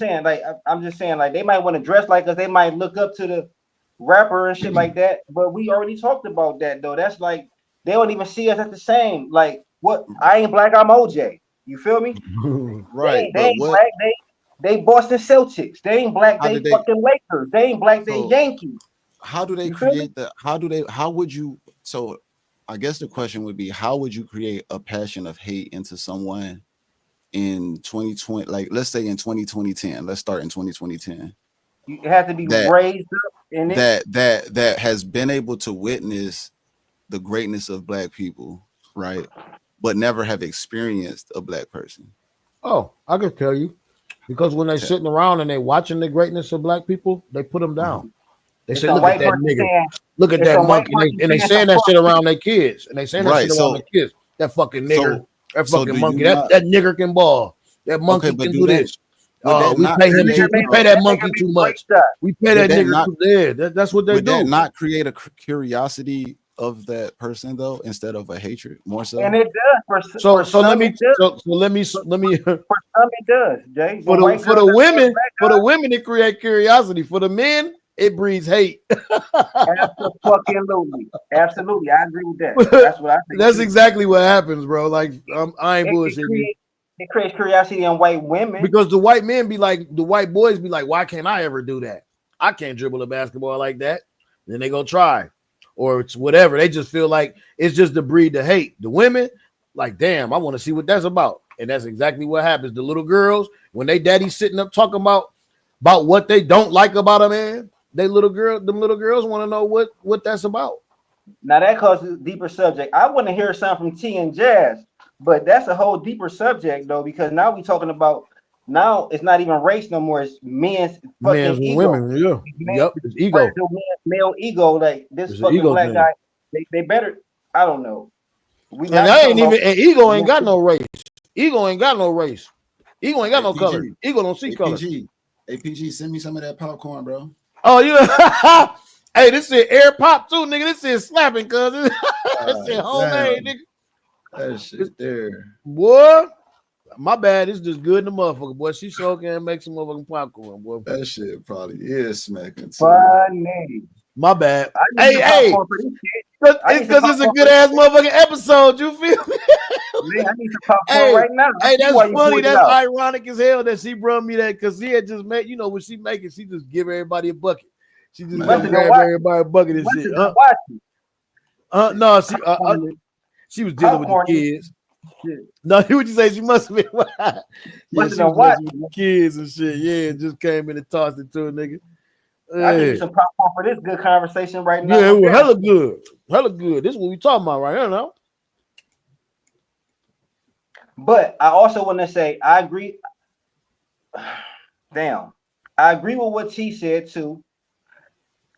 Speaker 1: saying, like they might want to dress like us. They might look up to the rapper and shit like that. But we already talked about that though. That's like they don't even see us as the same. Like what? I ain't black. I'm OJ. You feel me?
Speaker 4: Right,
Speaker 1: They
Speaker 4: but
Speaker 1: ain't
Speaker 4: what?
Speaker 1: black. They Boston Celtics. They ain't black.
Speaker 4: How
Speaker 1: They
Speaker 4: did they?
Speaker 1: fucking Lakers. They ain't black. They
Speaker 4: So
Speaker 1: Yankees.
Speaker 4: how do they
Speaker 1: You feel me?
Speaker 4: create the? How do they? How would you? So I guess the question would be, how would you create a passion of hate into someone in 2020? Like, let's say in 2010. Let's start in 2010.
Speaker 1: You have to be
Speaker 4: That
Speaker 1: raised up in it.
Speaker 4: that has been able to witness the greatness of black people, right? But never have experienced a black person.
Speaker 3: Oh, I can tell you. Because when they're
Speaker 4: Okay.
Speaker 3: sitting around and they watching the greatness of black people, they put them down. They
Speaker 1: It's
Speaker 3: say,
Speaker 1: a
Speaker 3: look at
Speaker 1: white
Speaker 3: that
Speaker 1: person
Speaker 3: nigga.
Speaker 1: saying.
Speaker 3: Look at
Speaker 1: It's
Speaker 3: that
Speaker 1: a white
Speaker 3: monkey.
Speaker 1: person
Speaker 3: And they
Speaker 1: saying
Speaker 3: saying
Speaker 1: some
Speaker 3: that shit
Speaker 1: fuck shit.
Speaker 3: around their kids. And they saying that
Speaker 4: Right.
Speaker 3: shit around
Speaker 4: So
Speaker 3: their kids. That fucking nigger. That
Speaker 4: so
Speaker 3: fucking
Speaker 4: do
Speaker 3: monkey.
Speaker 4: you not?
Speaker 3: That nigger can ball. That
Speaker 4: Okay,
Speaker 3: monkey
Speaker 4: but
Speaker 3: can
Speaker 4: do
Speaker 3: do
Speaker 4: that?
Speaker 3: this.
Speaker 4: Would that
Speaker 3: We
Speaker 4: not
Speaker 3: pay him
Speaker 4: create?
Speaker 3: too. We pay that monkey too much.
Speaker 1: That
Speaker 3: We pay
Speaker 4: Would
Speaker 3: that
Speaker 4: that
Speaker 3: nigger
Speaker 4: not?
Speaker 3: too dead. That's what they
Speaker 4: Would that
Speaker 3: do.
Speaker 4: not create a curiosity of that person though, instead of a hatred? More
Speaker 1: and
Speaker 4: so.
Speaker 1: it does
Speaker 3: So
Speaker 1: for some it does.
Speaker 3: let me
Speaker 1: For some it does. Jay,
Speaker 3: for
Speaker 1: when white
Speaker 3: the
Speaker 1: girls
Speaker 3: women it create curiosity. For the men, it breeds hate.
Speaker 1: absolutely, absolutely, I agree with that. That's what I think
Speaker 3: That's
Speaker 1: too.
Speaker 3: exactly what happens, bro. Like I ain't
Speaker 1: It, it
Speaker 3: bullshitting you.
Speaker 1: creates it creates curiosity in white women.
Speaker 3: Because the white men be like, the white boys be like, why can't I ever do that? I can't dribble a basketball like that. Then they go try, or it's whatever. They just feel like it's just the breed to hate. The women, like, damn, I want to see what that's about. And that's exactly what happens. The little girls, when they daddy sitting up talking about what they don't like about a man, them little girls want to know what that's about.
Speaker 1: Now that causes a deeper subject. I want to hear something from T and Jazz, but that's a whole deeper subject though, because now we talking about now it's not even race no more. It's men's
Speaker 3: Men's
Speaker 1: fucking
Speaker 3: and
Speaker 1: ego.
Speaker 3: women, yeah.
Speaker 1: Men,
Speaker 3: Yep, it's ego.
Speaker 1: male ego. Like this
Speaker 3: It's an
Speaker 1: fucking
Speaker 3: ego
Speaker 1: black
Speaker 3: thing.
Speaker 1: guy. They better. I don't know. We
Speaker 3: And
Speaker 1: not
Speaker 3: that
Speaker 1: talking
Speaker 3: ain't
Speaker 1: about.
Speaker 3: even and ego ain't got no race. Ego ain't got no race. Ego ain't got no color.
Speaker 4: APG,
Speaker 3: Ego don't see color.
Speaker 4: APG, send me some of that popcorn, bro.
Speaker 3: Oh, you hey, this is air pop too, nigga. This is slapping, cousin. This is homemade, nigga.
Speaker 4: That shit there.
Speaker 3: Boy, my bad. It's just good in the motherfucker, boy. She sure can make some motherfucking popcorn, boy.
Speaker 4: That shit probably is smacking too.
Speaker 1: Funny.
Speaker 3: My bad.
Speaker 1: I need some
Speaker 3: Hey,
Speaker 1: popcorn for this shit. I
Speaker 3: it's
Speaker 1: need some
Speaker 3: because it's a
Speaker 1: popcorn
Speaker 3: good
Speaker 1: for
Speaker 3: ass
Speaker 1: this
Speaker 3: motherfucking episode. You feel me?
Speaker 1: shit. Man, I need some popcorn
Speaker 3: Hey,
Speaker 1: right now. I
Speaker 3: hey,
Speaker 1: see
Speaker 3: that's
Speaker 1: why you
Speaker 3: funny.
Speaker 1: pulled it
Speaker 3: That's
Speaker 1: out.
Speaker 3: ironic as hell that she brought me that because she had just made, when she make it, she just give everybody a bucket. She just
Speaker 4: Man.
Speaker 3: go
Speaker 1: Must have been
Speaker 3: grab
Speaker 1: watching.
Speaker 3: everybody a bucket and
Speaker 1: Must
Speaker 3: shit.
Speaker 1: have been watching.
Speaker 3: No, she was dealing with the
Speaker 1: Popcorn.
Speaker 3: kids.
Speaker 1: Shit.
Speaker 3: No, what you say? She must have been. Yeah,
Speaker 1: Must
Speaker 3: she
Speaker 1: have been
Speaker 3: was messing
Speaker 1: watching.
Speaker 3: with the kids and shit. Yeah, just came in and tossed it to a nigga.
Speaker 1: I give you
Speaker 3: Yeah,
Speaker 1: some popcorn for this good conversation right now.
Speaker 3: yeah, it
Speaker 1: No
Speaker 3: was
Speaker 1: doubt.
Speaker 3: hella good. Hella good. This is what we talking about right here now.
Speaker 1: But I also want to say I agree. Damn, I agree with what T said too.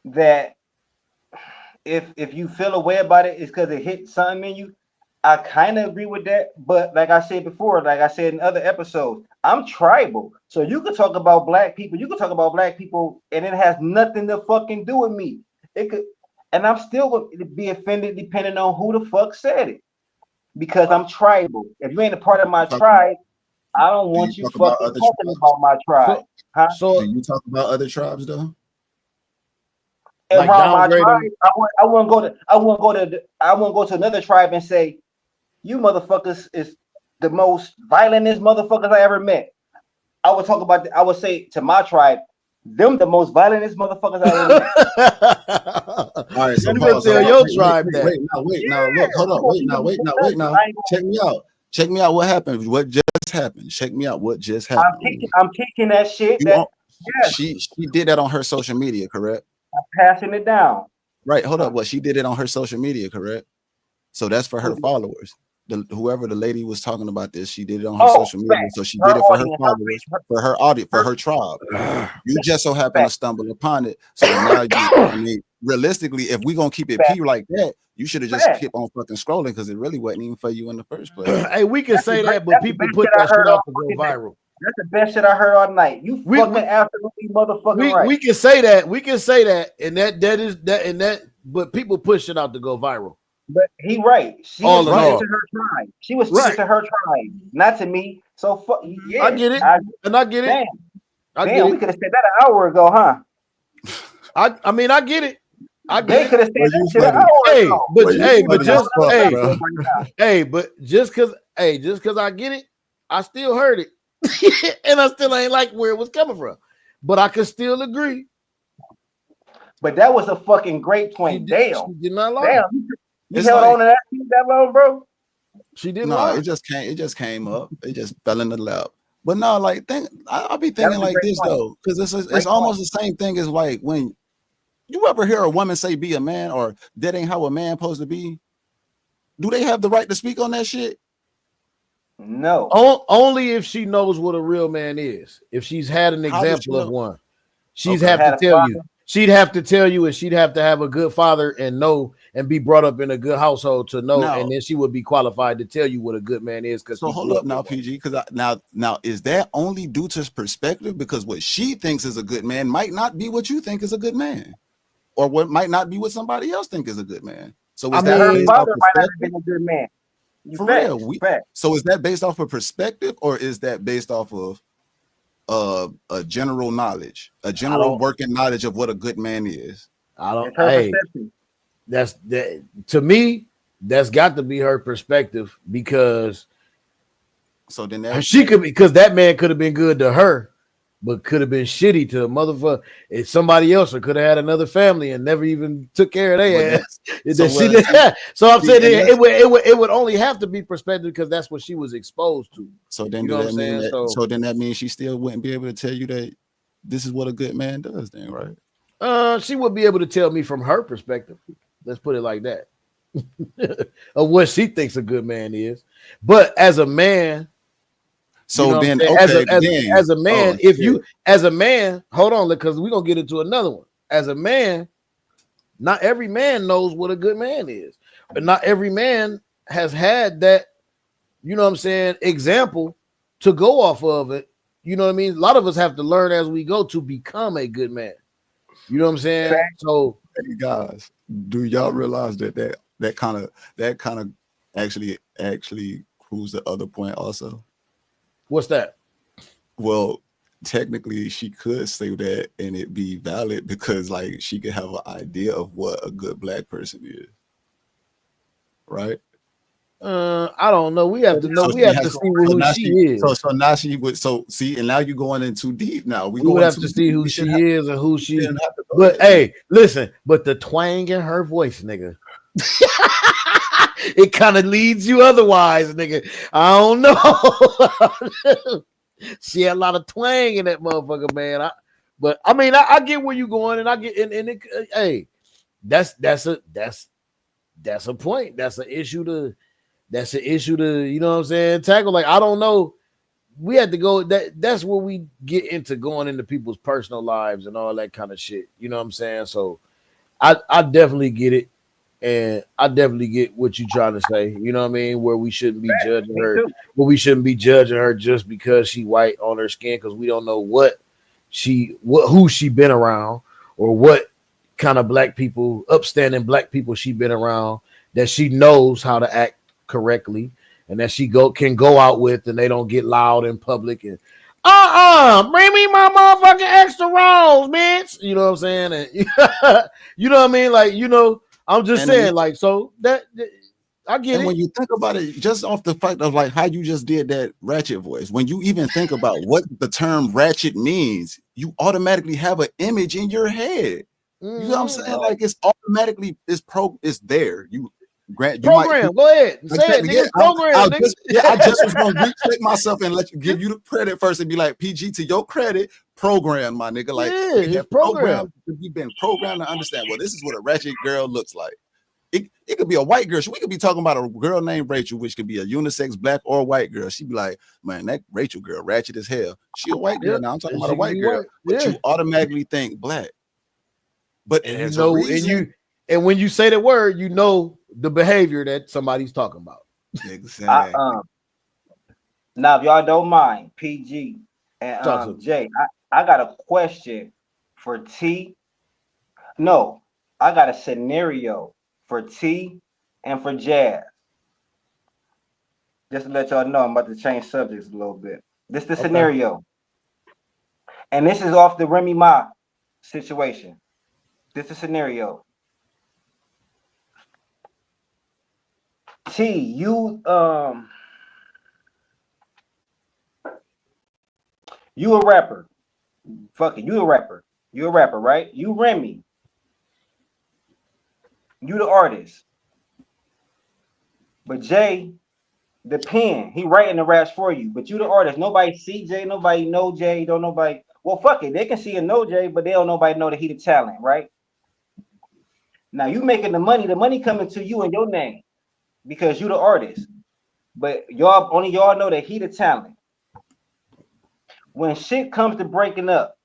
Speaker 1: That if you feel a way about it, it's because it hit something in you. I kind of agree with that, but like I said before, like I said in other episodes, I'm tribal. So you could talk about black people, and it has nothing to fucking do with me. It could, and I'm still gonna be offended depending on who the fuck said it. Because I'm tribal. If you ain't a part of my tribe, I don't
Speaker 4: Do you
Speaker 1: want you
Speaker 4: talk about
Speaker 1: fucking
Speaker 4: other
Speaker 1: talking
Speaker 4: tribes?
Speaker 1: about my tribe. Huh?
Speaker 3: So,
Speaker 4: Do you talk about other tribes though?
Speaker 3: like
Speaker 1: Around my
Speaker 3: downgrade
Speaker 1: tribe,
Speaker 3: them.
Speaker 1: I wouldn't go to another tribe and say, you motherfuckers is the most violentest motherfuckers I ever met. I would talk about I would say to my tribe, them the most violentest motherfuckers I ever met.
Speaker 4: All right, so
Speaker 3: You gonna
Speaker 4: pause.
Speaker 3: tell
Speaker 4: Hold on.
Speaker 3: your
Speaker 4: Wait,
Speaker 3: tribe that?
Speaker 4: wait now. Look, hold
Speaker 1: I'm
Speaker 4: on.
Speaker 1: gonna
Speaker 4: Wait
Speaker 1: keep
Speaker 4: now.
Speaker 1: it
Speaker 4: Wait now.
Speaker 1: a
Speaker 4: Wait now.
Speaker 1: I ain't
Speaker 4: Check me out. Check me out. What happened? What just happened? Check me out. What just happened?
Speaker 1: I'm kicking that shit.
Speaker 4: You
Speaker 1: That
Speaker 4: on,
Speaker 1: yes,
Speaker 4: she did that on her social media, correct?
Speaker 1: I'm passing it down.
Speaker 4: Right. Hold up. What she did it on her social media, correct? So that's for her followers. whoever the lady was talking about this, she did it on her social media,
Speaker 1: facts.
Speaker 4: so she
Speaker 1: Her
Speaker 4: did it for her
Speaker 1: audience,
Speaker 4: followers, for her audience, for
Speaker 1: her-
Speaker 4: her tribe. You just so happen to stumble upon it, so now you. I mean, realistically, if we gonna keep it P like that, you should have just
Speaker 1: Facts.
Speaker 4: kept on fucking scrolling because it really wasn't even for you in the first place.
Speaker 3: Hey, we can say that, but
Speaker 1: that's the
Speaker 3: people
Speaker 1: best
Speaker 3: put
Speaker 1: shit I
Speaker 3: that shit
Speaker 1: heard
Speaker 3: out
Speaker 1: all
Speaker 3: to go
Speaker 1: fucking night.
Speaker 3: viral.
Speaker 1: That's the best shit I heard all night. You
Speaker 3: We-
Speaker 1: fucking
Speaker 3: we-
Speaker 1: absolutely motherfucking right.
Speaker 3: We can say that. We can say that, and that. But people push it out to go viral.
Speaker 1: But he right. She
Speaker 3: All
Speaker 1: was
Speaker 3: in
Speaker 1: speaking
Speaker 3: all.
Speaker 1: to her tribe. She was speaking
Speaker 3: Right.
Speaker 1: to her tribe, not to me. So fuck yeah.
Speaker 3: I get it, and I get it.
Speaker 1: Damn,
Speaker 3: I
Speaker 1: damn,
Speaker 3: get
Speaker 1: we
Speaker 3: it.
Speaker 1: could have said that an hour ago, huh?
Speaker 3: I mean, I get it. I
Speaker 1: They
Speaker 3: get
Speaker 1: could
Speaker 3: it.
Speaker 1: have said
Speaker 4: Well,
Speaker 1: that
Speaker 4: you
Speaker 1: shit an
Speaker 4: funny.
Speaker 1: hour
Speaker 3: Hey,
Speaker 1: ago.
Speaker 3: but
Speaker 4: Well, you
Speaker 3: hey, but
Speaker 4: funny
Speaker 3: just
Speaker 4: as fuck,
Speaker 3: hey,
Speaker 4: bro.
Speaker 3: hey, but just cause I get it, I still heard it, and I still ain't like where it was coming from. But I can still agree.
Speaker 1: But that was a fucking great point.
Speaker 3: She
Speaker 1: Damn,
Speaker 3: did not lie.
Speaker 1: damn. You
Speaker 4: It's
Speaker 1: held
Speaker 4: like-
Speaker 1: on to that shit that long, bro.
Speaker 3: She didn't
Speaker 4: No,
Speaker 3: lie.
Speaker 4: it just came up. It just fell in the lap. But no, like I'll be
Speaker 1: That
Speaker 4: thinking
Speaker 1: was a
Speaker 4: like
Speaker 1: great
Speaker 4: this
Speaker 1: point.
Speaker 4: though, because it's
Speaker 1: Great
Speaker 4: almost the same thing as like when you ever hear a woman say be a man or that ain't how a man supposed to be. Do they have the right to speak on that shit?
Speaker 1: No.
Speaker 3: Only if she knows what a real man is. If she's had an
Speaker 4: How does
Speaker 3: example
Speaker 4: she
Speaker 3: of
Speaker 4: know?
Speaker 3: one, she's
Speaker 4: Okay.
Speaker 3: have
Speaker 1: Had
Speaker 3: to
Speaker 1: a
Speaker 3: tell
Speaker 1: father.
Speaker 3: you. She'd have to tell you, and she'd have to have a good father and know and be brought up in a good household to know,
Speaker 4: Now-
Speaker 3: and then she would be qualified to tell you what a good man is. Because
Speaker 4: So hold up now, PG, because now is that only due to perspective? Because what she thinks is a good man might not be what you think is a good man, or what might not be what somebody else think is a good man. So is
Speaker 3: I
Speaker 4: that
Speaker 3: mean,
Speaker 1: Her
Speaker 4: based off
Speaker 1: father might not have
Speaker 4: perspective?
Speaker 1: been a good man.
Speaker 4: For
Speaker 1: Facts,
Speaker 4: real,
Speaker 1: facts.
Speaker 4: So is that based off of perspective, or is that based off of a general knowledge, a general
Speaker 3: don't-
Speaker 4: working knowledge of what a good man is?
Speaker 3: I don't.
Speaker 1: It's her
Speaker 3: Hey,
Speaker 1: perception.
Speaker 3: that's that to me. That's got to be her perspective because
Speaker 4: So then that
Speaker 3: she could, because that man could have been good to her, but could have been shitty to a motherfucker. It's somebody else, or could have had another family and never even took care of their
Speaker 4: Well,
Speaker 3: ass.
Speaker 4: so,
Speaker 3: She
Speaker 4: well,
Speaker 3: did. So I'm
Speaker 4: see,
Speaker 3: saying
Speaker 4: and
Speaker 3: it would only have to be perspective because that's what she was exposed to.
Speaker 4: so then
Speaker 3: You know
Speaker 4: do
Speaker 3: what
Speaker 4: that
Speaker 3: I'm
Speaker 4: mean
Speaker 3: saying?
Speaker 4: that?
Speaker 3: So-
Speaker 4: So then that means she still wouldn't be able to tell you that this is what a good man does, then, right?
Speaker 3: She would be able to tell me from her perspective. Let's put it like that. Of what she thinks a good man is. But as a man,
Speaker 4: So
Speaker 3: you know
Speaker 4: then,
Speaker 3: what I'm saying?
Speaker 4: okay,
Speaker 3: as a man,
Speaker 4: Oh,
Speaker 3: if
Speaker 4: shit.
Speaker 3: you as a man, hold on, because we're gonna get into another one. As a man, not every man knows what a good man is, but not every man has had that, you know what I'm saying, example to go off of it. You know what I mean? A lot of us have to learn as we go to become a good man. You know what I'm saying? So
Speaker 4: Hey guys, do y'all realize that kind of actually proves the other point also?
Speaker 3: what's that?
Speaker 4: Well, technically she could say that and it be valid because like she could have an idea of what a good black person is, right?
Speaker 3: I don't know. We have to know.
Speaker 4: So
Speaker 3: We
Speaker 4: she
Speaker 3: have
Speaker 4: has
Speaker 3: to
Speaker 4: to-
Speaker 3: see
Speaker 4: so
Speaker 3: who
Speaker 4: now
Speaker 3: she is.
Speaker 4: So now she would see, and now you're going in too deep. Now
Speaker 3: We would have to see who she is and who she. But hey, listen. But the twang in her voice, nigga, it kind of leads you otherwise, nigga. I don't know. She had a lot of twang in that motherfucker, man. But I mean, I get where you going, and I get and it, hey, that's a point. That's an issue to you know what I'm saying, tackle. Like, I don't know. We had to go. That's where we get into going into people's personal lives and all that kind of shit. You know what I'm saying? So I definitely get it, and I definitely get what you're trying to say. You know what I mean? Where we shouldn't be judging her. Where we shouldn't be judging her just because she white on her skin, because we don't know who she been around or what kind of black people, upstanding black people she been around that she knows how to act correctly and that she can go out with, and they don't get loud in public and bring me my motherfucking extra rolls, bitch. You know what I'm saying? And you know what I mean? Like, you know, I'm just saying, like, so that I get
Speaker 4: and
Speaker 3: it.
Speaker 4: when you think about it, just off the fact of like how you just did that ratchet voice, when you even think about what the term ratchet means, you automatically have an image in your head. You know what I'm saying? Like, it's automatically it's there. You
Speaker 3: Program. Go ahead. Say it, nigga. Program.
Speaker 4: I just was gonna recheck myself and give you the credit first and be like, PG, to your credit, program, my nigga. Like,
Speaker 3: it's programmed.
Speaker 4: You've been programmed to understand. Well, this is what a ratchet girl looks like. it could be a white girl. We could be talking about a girl named Rachel, which could be a unisex black or white girl. She'd be like, man, that Rachel girl ratchet as hell. She a white girl now. I'm talking about a white girl, but you automatically think black. But
Speaker 3: and
Speaker 4: there's
Speaker 3: you know,
Speaker 4: a reason.
Speaker 3: and when you say the word, you know the behavior that somebody's talking about.
Speaker 4: Exactly.
Speaker 1: Now, if y'all don't mind, PG and Jay, I got a question for T. No, I got a scenario for T and for Jazz. Just to let y'all know, I'm about to change subjects a little bit. This is the scenario. And this is off the Remy Ma situation. This is a scenario. T, you a rapper. Fuck it, you a rapper. You a rapper, right? You Remy. You the artist. But Jay, the pen, he writing the raps for you. But you the artist. Nobody see Jay, nobody know Jay, don't nobody. Well, fuck it. They can see and know Jay, but they don't nobody know that he the talent, right? Now you making the money coming to you in your name because you the artist. But y'all know that he the talent. When shit comes to breaking up,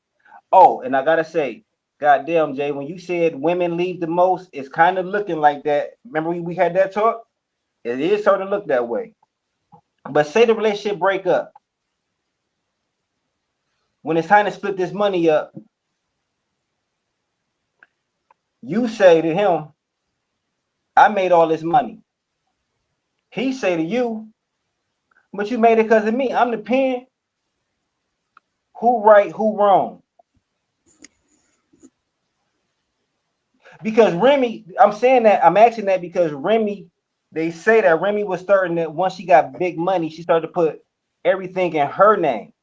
Speaker 1: and I gotta say, goddamn, Jay, when you said women leave the most, it's kind of looking like that. Remember we had that talk? It is starting to look that way. But say the relationship break up. When it's time to split this money up, you say to him, I made all this money. He say to you, but you made it because of me. I'm the pen. Who right, who wrong? Because Remy, I'm saying that, I'm asking that because Remy, they say that Remy was starting that once she got big money, she started to put everything in her name,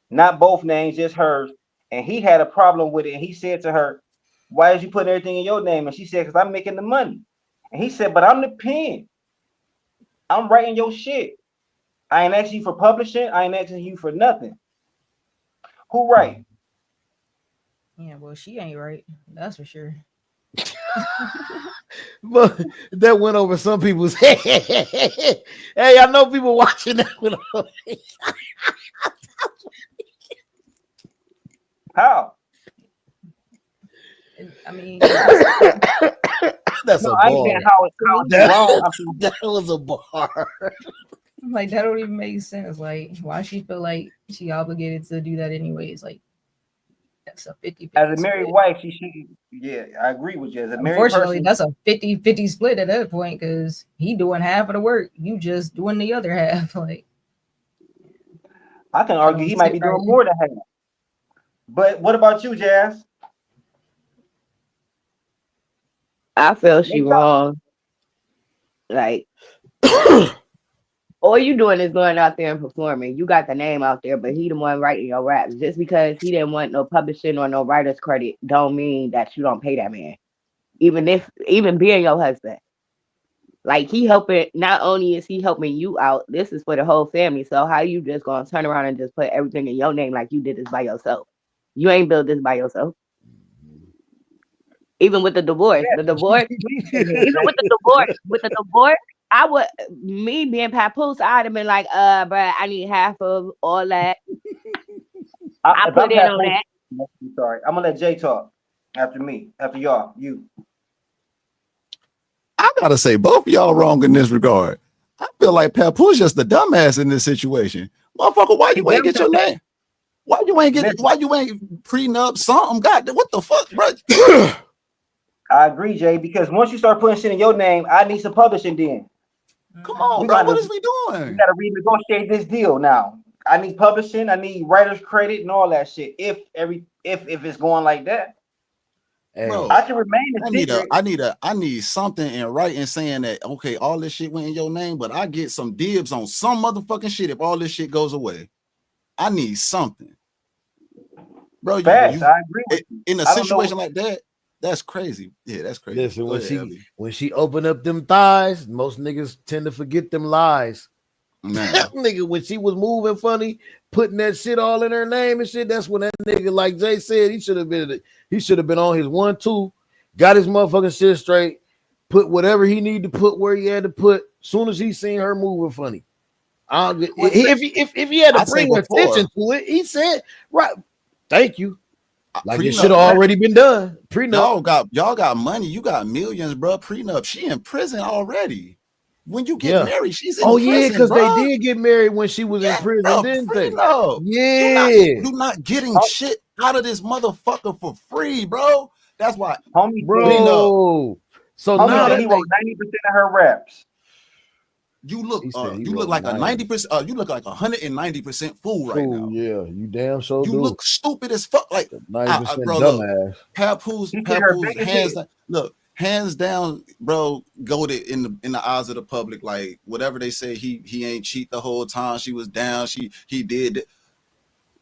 Speaker 1: not both names, just hers. And he had a problem with it. And he said to her, why is you putting everything in your name? And she said, because I'm making the money. And he said, but I'm the pen. I'm writing your shit. I ain't asking you for publishing. I ain't asking you for nothing. Who right?
Speaker 5: Yeah, well, she ain't right. That's for sure.
Speaker 3: But that went over some people's head. Hey, I know people watching that went over.
Speaker 1: How?
Speaker 5: I mean,
Speaker 3: that's
Speaker 1: no,
Speaker 3: a
Speaker 1: I ain't
Speaker 3: bar.
Speaker 1: saying how it's wrong.
Speaker 3: That was a bar.
Speaker 5: like that don't even make sense. Like, why she feel like she obligated to do that anyways? Like, that's a 50-50
Speaker 1: As a married
Speaker 5: split.
Speaker 1: wife, she should. Yeah, I agree with you. As a married
Speaker 5: Unfortunately,
Speaker 1: person,
Speaker 5: that's a 50-50 split at that point because he doing half of the work, you just doing the other half. Like,
Speaker 1: I can argue he might be doing more than half. But what about you, Jazz?
Speaker 2: I feel she wrong. Like, all you doing is going out there and performing. You got the name out there, but he the one writing your raps. Just because he didn't want no publishing or no writer's credit, don't mean that you don't pay that man. Even being your husband. Like, he helping, not only is he helping you out, this is for the whole family. So how you just gonna turn around and just put everything in your name like you did this by yourself? You ain't built this by yourself. Even with the divorce, even with the divorce, me being papoose, I'd have been like, bruh, I need half of all that. I put in on that.
Speaker 1: I'm sorry. I'm gonna let Jay talk after me, after y'all, you.
Speaker 4: I gotta say, both of y'all wrong in this regard. I feel like Papoose just the dumbass in this situation. Motherfucker, why you ain't get your name? Why you ain't prenup something? God, what the fuck, bro?
Speaker 1: I agree, Jay, because once you start putting shit in your name, I need some publishing then.
Speaker 4: Come on, bro. What is we doing?
Speaker 1: We gotta renegotiate this deal now. I need publishing, I need writer's credit and all that shit. If it's going like that.
Speaker 3: Hey.
Speaker 4: Bro,
Speaker 1: I can remain a secret.
Speaker 4: I need something in writing saying that okay, all this shit went in your name, but I get some dibs on some motherfucking shit if all this shit goes away. I need something. Bro,
Speaker 1: I agree with you.
Speaker 4: In a situation like that, that's crazy. Yeah, that's crazy.
Speaker 3: Listen, when she opened up them thighs, most niggas tend to forget them lies. That nigga, when she was moving funny, putting that shit all in her name and shit, that's when that nigga, like Jay said, he should have been on his 1-2, got his motherfucking shit straight, put whatever he needed to put where he had to put. Soon as he seen her moving funny, if he had to bring attention to it, he said, "Right, thank you." Like it should have already been done. Prenup.
Speaker 4: Y'all got money. You got millions, bro. Prenup. She in prison already. When you get married, she's in prison.
Speaker 3: Yeah, because they did get married when she was in prison, didn't they? Yeah.
Speaker 4: You're not getting shit out of this motherfucker for free, bro. That's why,
Speaker 1: homie,
Speaker 3: bro. So
Speaker 1: homie
Speaker 3: now
Speaker 1: said he wrote 90% of her raps.
Speaker 4: You look like 90%. You look like 190% fool right now.
Speaker 3: Yeah, you damn sure do.
Speaker 4: You look stupid as fuck. Like
Speaker 3: 90% dumbass.
Speaker 4: Papoose hands down, bro. Goated in the eyes of the public. Like whatever they say, he ain't cheat the whole time. She was down. He did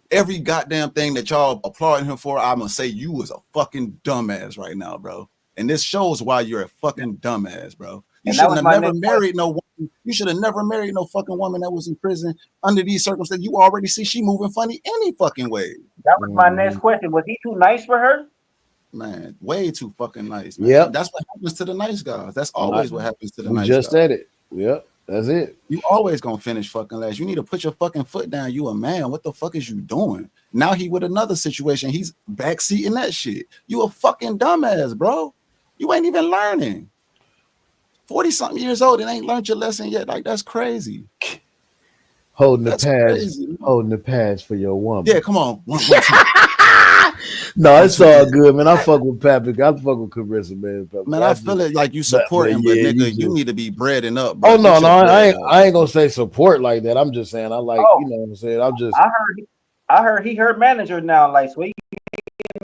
Speaker 4: every goddamn thing that y'all applauding him for. I'm gonna say you was a fucking dumbass right now, bro. And this shows why you're a fucking dumbass, bro. You should have never married no woman. You should have never married no fucking woman that was in prison under these circumstances. You already see she moving funny any fucking way.
Speaker 1: That was my next question. Was he too nice for her?
Speaker 4: Man, way too fucking nice. Man.
Speaker 3: Yep.
Speaker 4: That's what happens to the nice guys. That's always what happens to the nice guys.
Speaker 3: You just said it. Yep. That's it.
Speaker 4: You always gonna finish fucking last. You need to put your fucking foot down. You a man. What the fuck is you doing? Now he with another situation. He's backseating that shit. You a fucking dumbass, bro. You ain't even learning. 40-something years old and ain't learned your lesson yet. Like that's crazy.
Speaker 3: Holding the pads for your woman.
Speaker 4: Yeah, come on.
Speaker 3: No, it's all good, man. I fuck with Patrick. I fuck with Carissa, man.
Speaker 4: Man, I feel it like you supporting, but nigga, you need to be breading up. Bro.
Speaker 3: Oh no, I ain't gonna say support like that. I'm just saying I like, you know what I'm saying. I'm just.
Speaker 1: I heard he her manager now, like so he get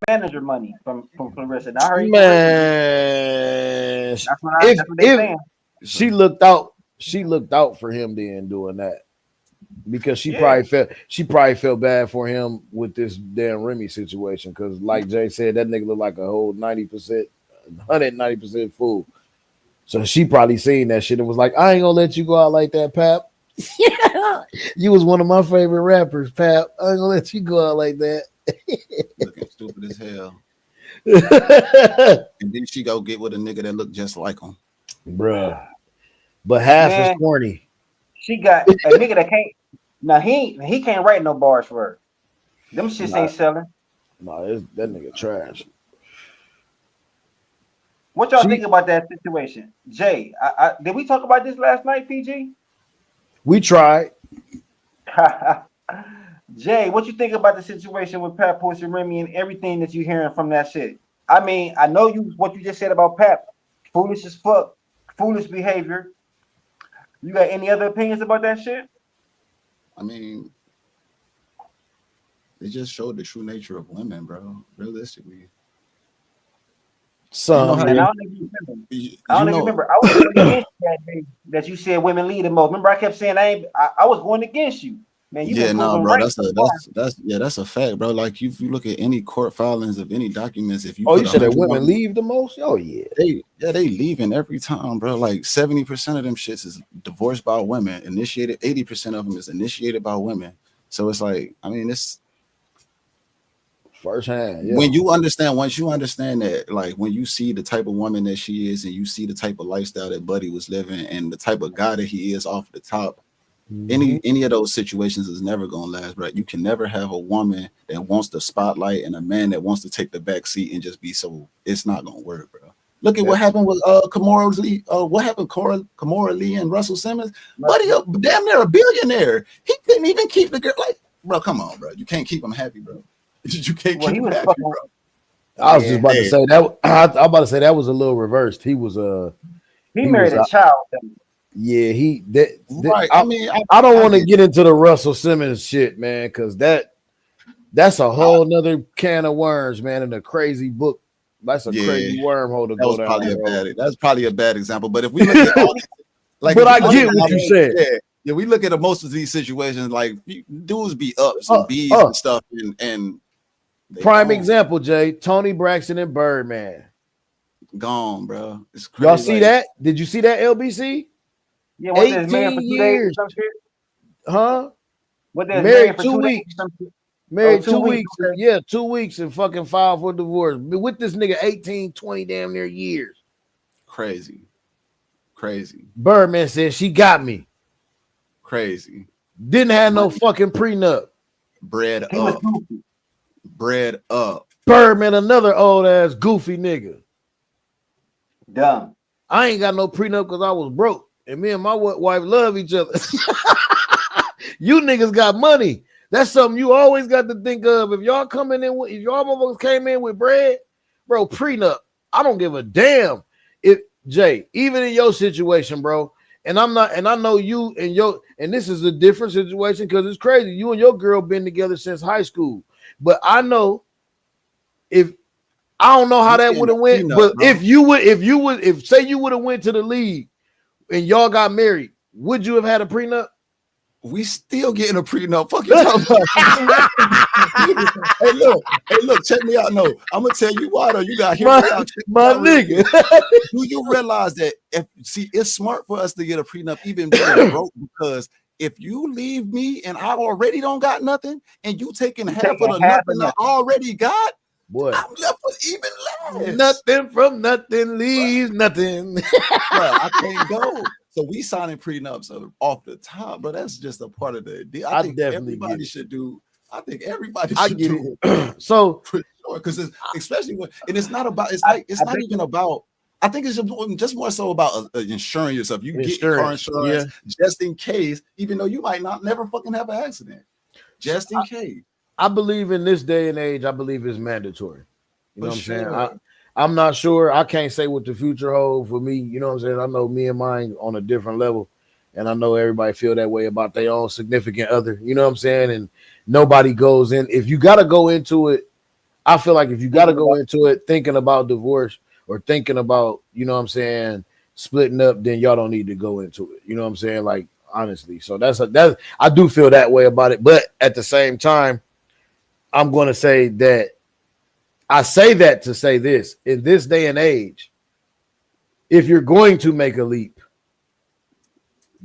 Speaker 1: manager money from Clarissa. And I heard
Speaker 3: man,
Speaker 1: that's what they're saying.
Speaker 3: She looked out for him then doing that. Because she probably felt bad for him with this damn Remy situation. Because like Jay said, that nigga looked like a whole 90%, 190% fool. So she probably seen that shit and was like, I ain't gonna let you go out like that, Pap. You was one of my favorite rappers, Pap. I ain't gonna let you go out like that.
Speaker 4: Looking stupid as hell. And then she go get with a nigga that look just like him.
Speaker 3: Bruh. But half is corny.
Speaker 1: She got a nigga that can't. Now he can't write no bars for her. Them shits ain't selling.
Speaker 3: No, that nigga trash.
Speaker 1: What y'all think about that situation, Jay? Did we talk about this last night, PG?
Speaker 3: We tried.
Speaker 1: Jay, what you think about the situation with Pap, Pussy, Remy, and everything that you hearing from that shit? I mean, I know what you just said about Pap, foolish as fuck, foolish behavior. You got any other opinions about that shit?
Speaker 4: I mean, they just showed the true nature of women, bro. Realistically.
Speaker 3: So
Speaker 1: I don't even remember. I was going against that day that you said women lead the most. Remember, I kept saying I was going against you. Man, you
Speaker 4: bro. That's a fact, bro. Like if you look at any court filings of any documents, if you
Speaker 3: you said that women leave the most? Oh yeah,
Speaker 4: they leaving every time, bro. Like 70% of them shits is divorced by women. Initiated 80% of them is initiated by women. So it's like, I mean, it's
Speaker 3: firsthand. Yeah.
Speaker 4: Once you understand that, like when you see the type of woman that she is, and you see the type of lifestyle that Buddy was living, and the type of guy that he is off the top. Any of those situations is never gonna last, bro. You can never have a woman that wants the spotlight and a man that wants to take the back seat and just be so. It's not gonna work, bro. Look at what happened with Kimora Lee. What happened, Kimora Lee and Russell Simmons? Buddy, damn near a billionaire. He couldn't even keep the girl. Like, bro, come on, bro. You can't keep him happy, bro. You can't keep him happy, bro.
Speaker 3: I was just about to say that. I'm about to say that was a little reversed. He was
Speaker 1: he married a child.
Speaker 3: Yeah,
Speaker 4: right.
Speaker 3: I don't want to get into the Russell Simmons shit, man, because that's a whole nother can of worms, man, and a crazy book. That's a crazy wormhole to go down.
Speaker 4: That's probably a bad example. But if we look at all,
Speaker 3: like, but I get what you said.
Speaker 4: Yeah, we look at most of these situations, like dudes be ups and B's and stuff, and
Speaker 3: prime example, Jay, Tony Braxton and Birdman.
Speaker 4: Gone, bro. It's crazy.
Speaker 3: Y'all see that? Did you see that, LBC?
Speaker 1: Yeah, 18 years.
Speaker 3: Huh?
Speaker 1: Married 2 weeks.
Speaker 3: Married 2 weeks. Yeah, 2 weeks and fucking filed for divorce. With this nigga 18, 20 damn near years.
Speaker 4: Crazy. Crazy.
Speaker 3: Birdman said she got me.
Speaker 4: Crazy.
Speaker 3: Didn't have no fucking prenup.
Speaker 4: Bread
Speaker 1: He was
Speaker 4: up.
Speaker 1: goofy.
Speaker 4: Bread up.
Speaker 3: Birdman, another old ass goofy nigga.
Speaker 1: Dumb.
Speaker 3: I ain't got no prenup because I was broke. And me and my wife love each other. You niggas got money. That's something you always got to think of. If y'all coming in with, if y'all motherfuckers came in with bread, bro, prenup. I don't give a damn. If Jay, even in your situation, bro, and I'm not, and I know you and and this is a different situation because it's crazy. You and your girl been together since high school. But I know if I don't know how that would have went, but bro, if say you would have went to the league and y'all got married, would you have had a prenup?
Speaker 4: We still getting a prenup. Fuck you talking about? Hey, look, check me out. No, I'm gonna tell you why though. You got to hear me out.
Speaker 3: My nigga.
Speaker 4: Do you realize that it's smart for us to get a prenup even being broke, because if you leave me and I already don't got nothing and you taking half of the nothing I already got,
Speaker 3: boy,
Speaker 4: I'm left with even less.
Speaker 3: Nothing from nothing leaves nothing.
Speaker 4: Bro, I can't go. So we signing prenups off the top, but that's just a part of the deal. I think everybody should do. I think everybody should do
Speaker 3: it. So
Speaker 4: for sure, because especially when, and it's not about. It's like it's not even about. I think it's just more so about insuring yourself. You get car insurance just in case, even though you might not never fucking have an accident, just in case.
Speaker 3: I believe in this day and age, I believe it's mandatory. You know what I'm saying? I'm not sure. I can't say what the future holds for me. You know what I'm saying? I know me and mine on a different level, and I know everybody feel that way about their own significant other. You know what I'm saying? And nobody goes in. If you got to go into it, I feel like if you got to go into it thinking about divorce or thinking about, you know what I'm saying, splitting up, then y'all don't need to go into it. You know what I'm saying? Like, honestly. So that's I do feel that way about it. But at the same time, I'm going to say that I say that to say this: in this day and age, if you're going to make a leap,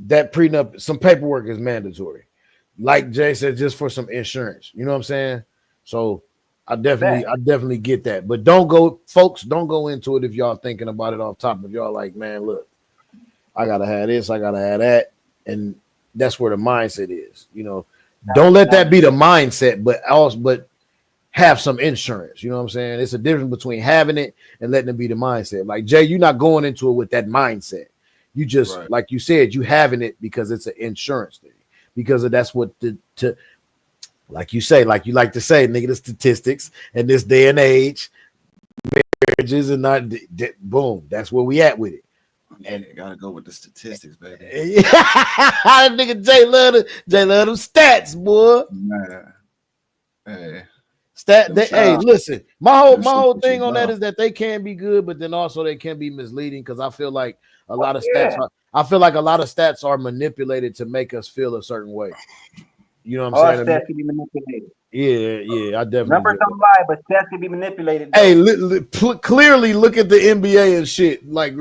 Speaker 3: that prenup, some paperwork is mandatory. Like Jay said, just for some insurance. You know what I'm saying? So I definitely get that. But don't go into it if y'all thinking about it off top. If y'all like, man, look, I gotta have this, I gotta have that, and that's where the mindset is. You know, don't let that be the mindset, but have some insurance. You know what I'm saying? It's a difference between having it and letting it be the mindset. Like Jay, you're not going into it with that mindset. You just, like you said, you having it because it's an insurance thing. Because that's what like you say, like you like to say, nigga, the statistics in this day and age, marriages and not boom. That's where we at with it.
Speaker 4: And you gotta go with the statistics, baby.
Speaker 3: Nigga Jay love them stats, boy.
Speaker 4: Man. Hey.
Speaker 3: Hey, listen, my whole thing on that is that they can be good, but then also they can be misleading, because I feel like a lot of stats are manipulated to make us feel a certain way. You know what I'm saying?
Speaker 1: Stats can be manipulated.
Speaker 3: Yeah, I definitely.
Speaker 1: Numbers don't lie, but stats can be manipulated.
Speaker 3: Hey, clearly look at the NBA and shit. Like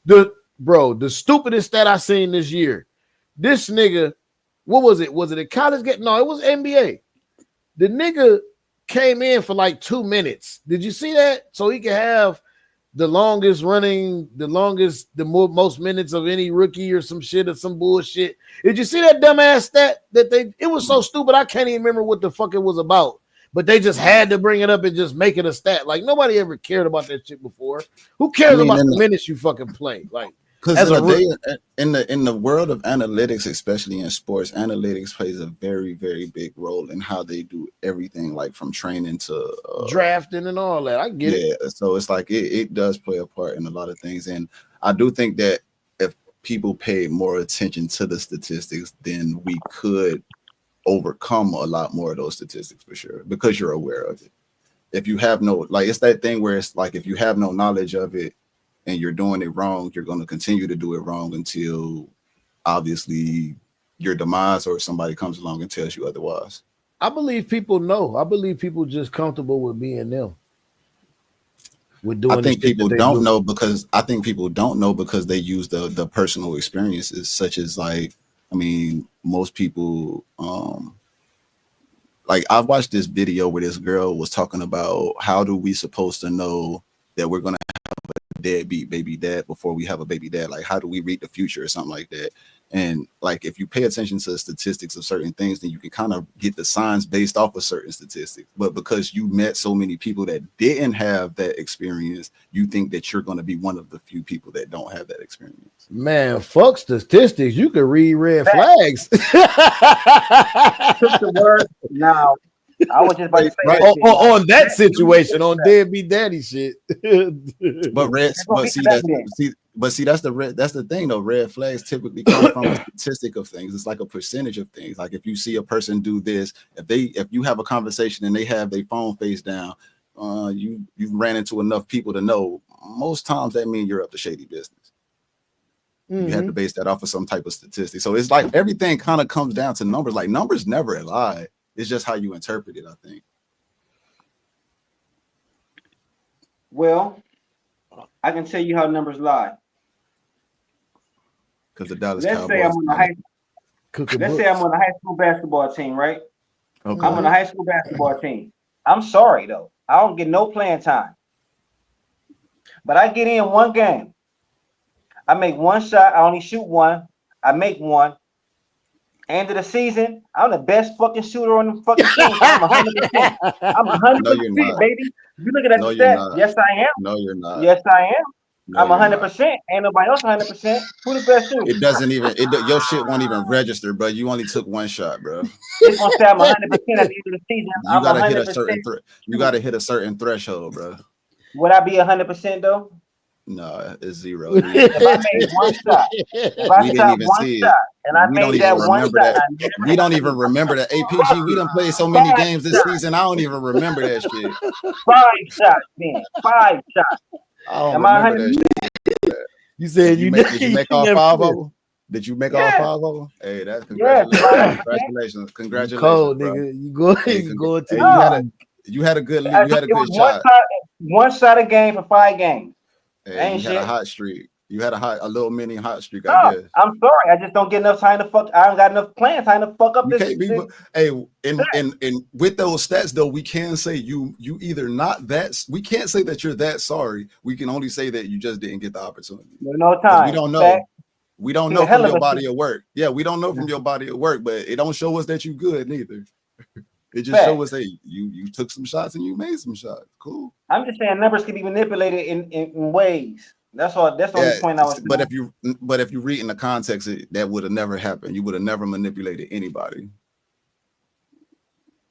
Speaker 3: the stupidest stat I seen this year. This nigga, what was it? Was it a college game? No, it was NBA. The nigga came in for like 2 minutes. Did you see that? So he could have the longest running, most minutes of any rookie or some shit or some bullshit. Did you see that dumbass stat it was so stupid I can't even remember what the fuck it was about. But they just had to bring it up and just make it a stat. Like nobody ever cared about that shit before. Who cares about the minutes you fucking play? Like,
Speaker 4: because in the world of analytics, especially in sports, analytics plays a very, very big role in how they do everything, like from training to
Speaker 3: drafting and all that. I get it.
Speaker 4: Yeah, so it's like it does play a part in a lot of things, and I do think that if people paid more attention to the statistics, then we could overcome a lot more of those statistics for sure, because you're aware of it. If you have no, like, it's that thing where it's like if you have no knowledge of it and you're doing it wrong, you're going to continue to do it wrong until obviously your demise or somebody comes along and tells you otherwise.
Speaker 3: I believe people know. I believe people just comfortable with being them. With doing
Speaker 4: I think people don't know because they use the personal experiences, such as, like, I mean, most people, like, I've watched this video where this girl was talking about how do we supposed to know that we're going to have a deadbeat baby dad before we have a baby dad? Like, how do we read the future or something like that? And like, if you pay attention to the statistics of certain things, then you can kind of get the signs based off of certain statistics. But because you met so many people that didn't have that experience, you think that you're going to be one of the few people that don't have that experience.
Speaker 3: Man, fuck statistics. You can read red flags.
Speaker 1: Took the word. Now, I was just about to say
Speaker 4: Right.
Speaker 1: that shit.
Speaker 3: on that situation, on deadbeat daddy shit.
Speaker 4: But that's the thing though. Red flags typically come from a statistic of things. It's like a percentage of things. Like if you see a person do this, if you have a conversation and they have their phone face down, you've ran into enough people to know most times that means you're up to shady business. You have to base that off of some type of statistic. So it's like everything kind of comes down to numbers. Like numbers never lie. It's just how you interpret it, I think.
Speaker 1: Well, I can tell you how numbers lie.
Speaker 4: Because the Dallas
Speaker 1: Let's
Speaker 4: Cowboys.
Speaker 1: say I'm on the high school basketball team, right?
Speaker 4: Okay.
Speaker 1: I'm on a high school basketball team. I'm sorry though, I don't get no playing time. But I get in one game. I make one shot. I only shoot one. I make one. End of the season, I'm the best fucking shooter on the fucking team. I'm 100%. I'm 100%, baby. You look at that stat. Yes, I am.
Speaker 4: No, you're not.
Speaker 1: Yes, I am.
Speaker 4: No,
Speaker 1: I'm 100%. Ain't nobody else 100%. Who the best shooter?
Speaker 4: It doesn't even. Your shit won't even register, bro. You only took one shot, bro.
Speaker 1: It's gonna say I'm 100% at the end of the season.
Speaker 4: You gotta hit a certain. You gotta hit a certain threshold, bro.
Speaker 1: Would I be 100% though?
Speaker 4: No, it's zero.
Speaker 1: If I made one shot, if I shot one shot, and I made that one shot,
Speaker 4: we don't even remember that. APG, we done played so many games this season. I don't even remember that shit.
Speaker 1: 5 shots, man. 5 shots.
Speaker 4: I don't remember that shit.
Speaker 3: You said
Speaker 4: did you make all 5 of them? Did you make all 5 of them? Hey, that's congratulations. Congratulations,
Speaker 3: cold,
Speaker 4: bro.
Speaker 3: nigga. You go to
Speaker 4: you had a good shot.
Speaker 1: One shot a game for 5 games.
Speaker 4: Hey, you had a hot streak. You had a little mini hot streak, I guess.
Speaker 1: I'm sorry, I just don't get enough time to fuck. I don't got enough playing time to fuck up this.
Speaker 4: Hey, and with those stats though, we can say you either not that. We can't say that you're that sorry. We can only say that you just didn't get the opportunity.
Speaker 1: No time.
Speaker 4: We don't know. We don't know from your body of work. Yeah, we don't know from your body of work, but it don't show us that you good neither. It just shows us that you took some shots and you made some shots. Cool.
Speaker 1: I'm just saying numbers can be manipulated in ways. That's all. That's the only point I was.
Speaker 4: But if you read in the context, that would have never happened. You would have never manipulated anybody.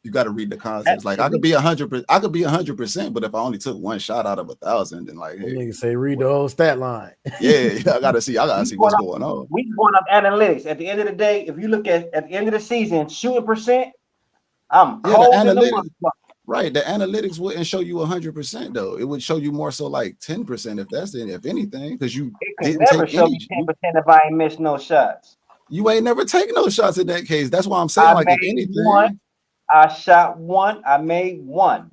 Speaker 4: You got to read the context. Like I could be 100%. I could be 100%, but if I only took one shot out of 1,000, then like, hey,
Speaker 3: nigga say read the whole stat line.
Speaker 4: Yeah, I gotta see what's going on.
Speaker 1: We going up analytics. At the end of the day, if you look at the end of the season, shooting percent. I'm cold in the
Speaker 4: right. The analytics wouldn't show you 100% though. It would show you more so like 10% if anything, because you
Speaker 1: didn't never show me 10% if I ain't missed no shots.
Speaker 4: You ain't never taken no shots in that case. That's why I'm saying like if anything.
Speaker 1: I shot one. I made one.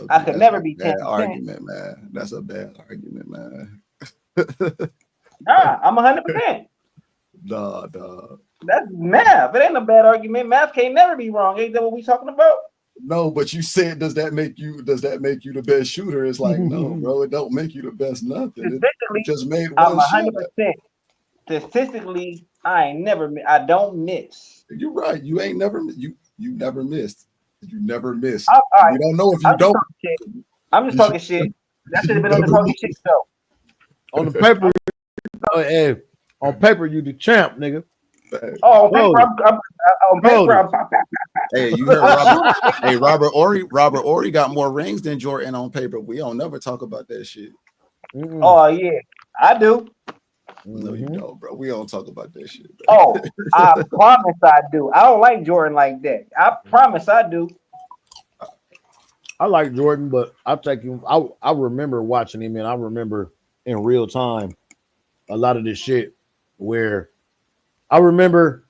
Speaker 1: I could never be 10%.
Speaker 4: Argument, man. That's a bad argument, man.
Speaker 1: Nah, I'm 100%.
Speaker 4: Nah.
Speaker 1: That's math. It ain't a bad argument. Math can't never be wrong. Ain't that what we talking about?
Speaker 4: No, but you said, does that make you the best shooter? It's like, no, bro, it don't make you the best nothing. It just made one
Speaker 1: I'm 100%. Statistically, I don't miss.
Speaker 4: You're right. You ain't never you never missed. You never missed.
Speaker 1: Right.
Speaker 4: You don't know if you don't.
Speaker 1: I'm just talking shit. That should have been on the talking shit show.
Speaker 3: On the paper, hey, on paper, you the champ, nigga.
Speaker 1: Oh, on paper,
Speaker 4: hey, you heard Robert? Hey, Robert Ory got more rings than Jordan on paper. We don't never talk about that shit.
Speaker 1: Oh yeah, I do.
Speaker 4: No, you don't, bro. We don't talk about that shit. Bro.
Speaker 1: Oh, I promise I do. I don't like Jordan like that. I promise I do.
Speaker 3: I like Jordan, but I'll take him. I remember watching him, and I remember in real time a lot of this shit where I remember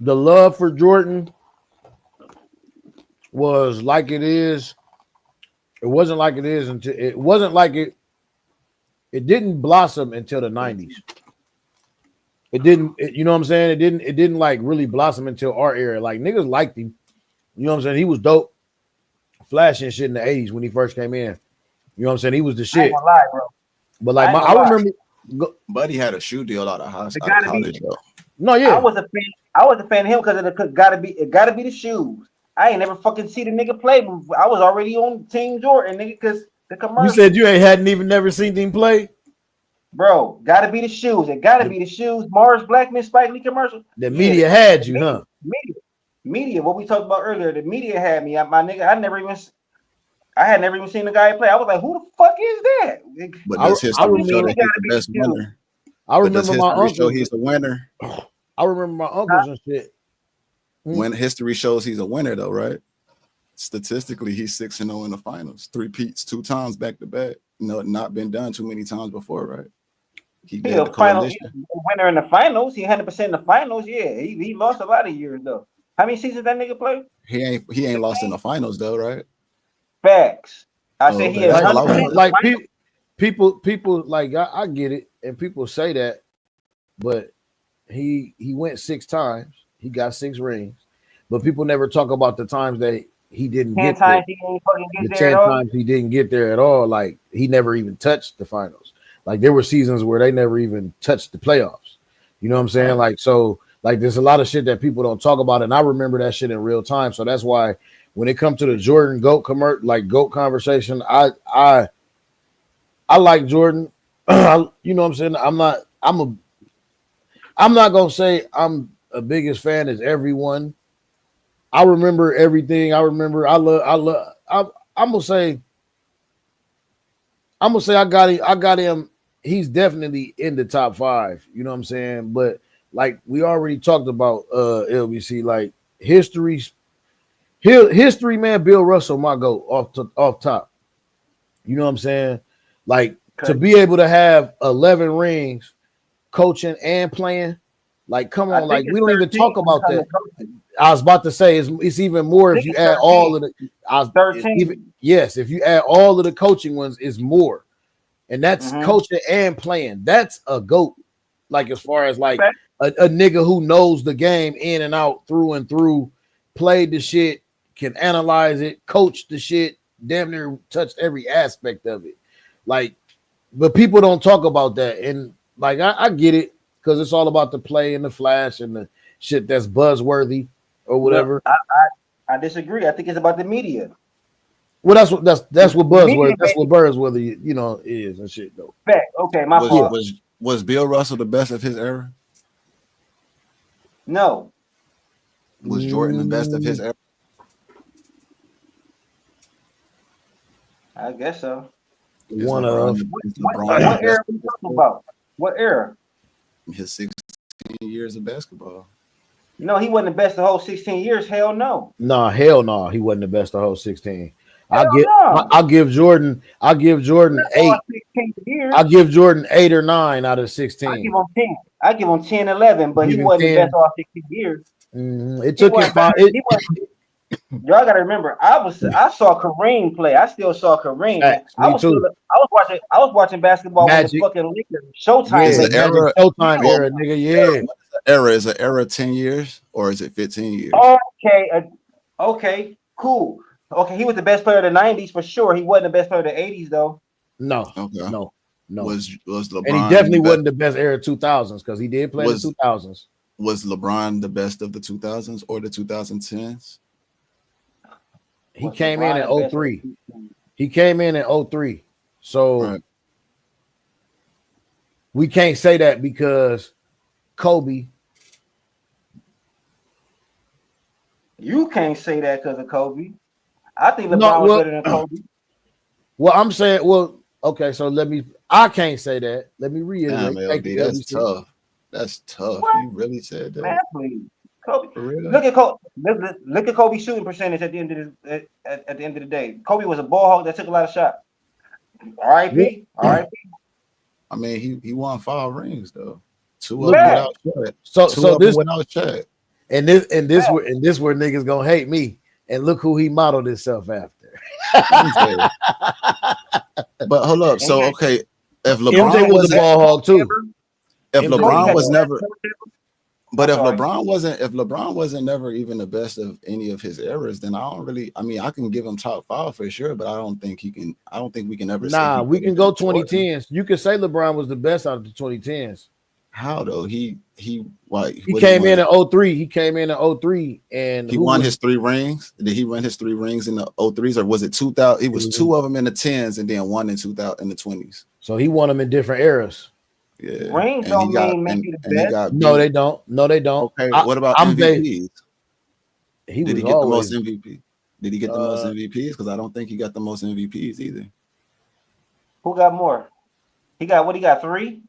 Speaker 3: the love for Jordan was like it is. It wasn't like it is until it wasn't like it. It didn't blossom until the 90s. It didn't, you know what I'm saying? It didn't like really blossom until our era. Like niggas liked him. You know what I'm saying? He was dope, flashing shit in the 80s when he first came in. You know what I'm saying? He was the shit.
Speaker 1: I ain't gonna lie, bro.
Speaker 3: But like
Speaker 1: I ain't
Speaker 3: I
Speaker 1: gonna lie.
Speaker 3: remember.
Speaker 4: Buddy had a shoe deal out of
Speaker 1: It gotta be.
Speaker 4: college though.
Speaker 3: No,
Speaker 1: I
Speaker 3: yeah.
Speaker 1: was a fan. I was a fan of him because it gotta be. It gotta be the shoes. I ain't never fucking see the nigga play. I was already on Team Jordan, nigga, because the
Speaker 3: You
Speaker 1: commercial.
Speaker 3: said you hadn't even never seen him play.
Speaker 1: Bro, gotta be the shoes. It gotta be the shoes. Morris Blackman, Spike Lee commercial.
Speaker 3: The
Speaker 1: Yeah,
Speaker 3: media
Speaker 1: the
Speaker 3: had you, huh?
Speaker 1: media. What we talked about earlier. The media had me. My nigga. I had never even seen the guy play. I was like, who the fuck is that?
Speaker 4: But
Speaker 3: I
Speaker 4: does history show
Speaker 3: remember-
Speaker 4: that he's the best winner?
Speaker 3: I
Speaker 4: But does
Speaker 3: remember my
Speaker 4: history show
Speaker 3: uncles.
Speaker 4: he's a winner?
Speaker 3: I remember my uncles and shit.
Speaker 4: When history shows he's a winner, though, right? Statistically, he's 6-0 in the finals, 3-peats, 2 times back to back. No, not been done too many times before, right? He
Speaker 1: He
Speaker 4: led
Speaker 1: a
Speaker 4: the
Speaker 1: final
Speaker 4: coalition.
Speaker 1: winner in the finals. He 100% in the finals. Yeah, he lost a lot of years though. How many seasons that nigga play?
Speaker 4: He ain't lost in the finals though, right?
Speaker 1: Facts. I
Speaker 4: Oh,
Speaker 1: say he
Speaker 4: okay.
Speaker 1: is
Speaker 4: That's all I
Speaker 1: 100%
Speaker 4: was-
Speaker 3: Like people like I get it, and people say that, but he went 6 times. He got 6 rings, but people never talk about the times that he didn't
Speaker 1: 10
Speaker 3: get there.
Speaker 1: times he ain't fucking
Speaker 3: The
Speaker 1: get there
Speaker 3: 10
Speaker 1: at all.
Speaker 3: times he didn't get there at all. Like he never even touched the finals. Like there were seasons where they never even touched the playoffs. You know what I'm saying? Like so, like there's a lot of shit that people don't talk about, and I remember that shit in real time. So that's why when it comes to the Jordan GOAT GOAT conversation, I like Jordan. You know what I'm saying? I'm not gonna say I'm a biggest fan as everyone. I remember everything. I'm gonna say I got him. He's definitely in the top 5. You know what I'm saying? But like we already talked about LBC, like history, man, Bill Russell, my GOAT off top. You know what I'm saying? Like to be able to have 11 rings, coaching and playing, like come on, like we don't even talk about that. I was about to say it's even more if you add all of the
Speaker 1: 13.
Speaker 3: Yes, if you add all of the coaching ones, it's more. And that's coaching and playing. That's a GOAT. Like as far as like a nigga who knows the game in and out, through and through, played the shit, can analyze it, coach the shit, damn near touched every aspect of it. Like, but people don't talk about that. And like I get it, because it's all about the play and the flash and the shit that's buzzworthy or whatever.
Speaker 1: No, I disagree. I think it's about the media.
Speaker 3: Well, that's what buzzworthy. That's what buzzworthy, you know, is and shit though.
Speaker 1: Fact. Okay, my fault.
Speaker 4: Was Bill Russell the best of his era?
Speaker 1: No.
Speaker 4: Was Jordan the best of his era?
Speaker 1: I guess so.
Speaker 3: One of
Speaker 1: what era are we talking about? What era?
Speaker 4: His 16 years of basketball.
Speaker 1: No, he wasn't the best the whole 16 years. Hell no.
Speaker 3: Nah, hell no. He wasn't the best the whole 16.
Speaker 1: No.
Speaker 3: I'll give Jordan 8. I'll give Jordan 8 or 9 out of 16.
Speaker 1: I give him 10. I give him 10, 11, but he wasn't the best all 16 years.
Speaker 3: It took him 5.
Speaker 1: Y'all gotta remember, I saw Kareem play. I still saw Kareem. I was watching basketball
Speaker 3: Magic.
Speaker 1: when the fucking Lakers Showtime.
Speaker 4: Is the era
Speaker 3: Showtime era, nigga. Yeah.
Speaker 4: Era is an era 10 years or is it 15 years?
Speaker 1: Okay, cool. Okay, he was the best player of the 90s for sure. He wasn't the best player of the 80s though.
Speaker 3: No.
Speaker 4: Okay.
Speaker 3: No.
Speaker 4: Was LeBron,
Speaker 3: and he definitely wasn't the best era 2000s because he did play in the 2000s.
Speaker 4: Was LeBron the best of the 2000s or the 2010s?
Speaker 3: He came in at 03. He came in at 03. So we can't say that because Kobe.
Speaker 1: You can't say that because of Kobe. I think LeBron was better than Kobe.
Speaker 3: Well, I'm saying, okay, so I can't say that. Let me reiterate.
Speaker 4: Damn, LD, that's tough. That's tough. What? You really said that.
Speaker 1: Man, please. Kobe. Look at Kobe. Look at Kobe's shooting percentage at the end of the day. Kobe was a ball hog that took a lot of shots. R.I.P. R.I.P.
Speaker 4: I mean, he won 5 rings though. 2
Speaker 3: of
Speaker 4: them without Shaq.
Speaker 3: So this
Speaker 4: without Shaq.
Speaker 3: And this where niggas gonna hate me. And look who he modeled himself after.
Speaker 4: But hold up. So okay, if LeBron
Speaker 3: MJ was a ball hog too.
Speaker 4: If LeBron was never, But
Speaker 1: I'm sorry.
Speaker 4: if LeBron wasn't never even the best of any of his eras, then I don't really. I mean, I can give him top 5 for sure, but I don't think he can. I don't think we can ever say
Speaker 3: Nah,
Speaker 4: he
Speaker 3: we
Speaker 4: better
Speaker 3: can go
Speaker 4: than Jordan.
Speaker 3: 2010s. You can say LeBron was the best out of the 2010s.
Speaker 4: How though? He like
Speaker 3: He
Speaker 4: what he
Speaker 3: came
Speaker 4: won?
Speaker 3: in in 03. He came in 03, and
Speaker 4: He
Speaker 3: who
Speaker 4: won
Speaker 3: was
Speaker 4: his 3 rings. Did he win his 3 rings in the 03s or was it 2000? It was 2 of them in the 10s and then 1 in 2000 in the 20s.
Speaker 3: so he won them in different eras.
Speaker 4: Yeah,
Speaker 1: Rings
Speaker 4: and he
Speaker 1: don't
Speaker 4: got
Speaker 1: mean make you the
Speaker 4: and he
Speaker 1: best.
Speaker 4: got
Speaker 3: No,
Speaker 4: beat.
Speaker 3: they don't. No, they don't.
Speaker 4: Okay, what about
Speaker 3: I'm based.
Speaker 4: MVPs?
Speaker 3: He
Speaker 4: Did
Speaker 3: was
Speaker 4: he get the most
Speaker 3: always.
Speaker 4: MVP? Did he get the most
Speaker 3: Uh,
Speaker 4: MVPs? Because I don't think he got the most MVPs either.
Speaker 1: Who got more? He got what? He got 3.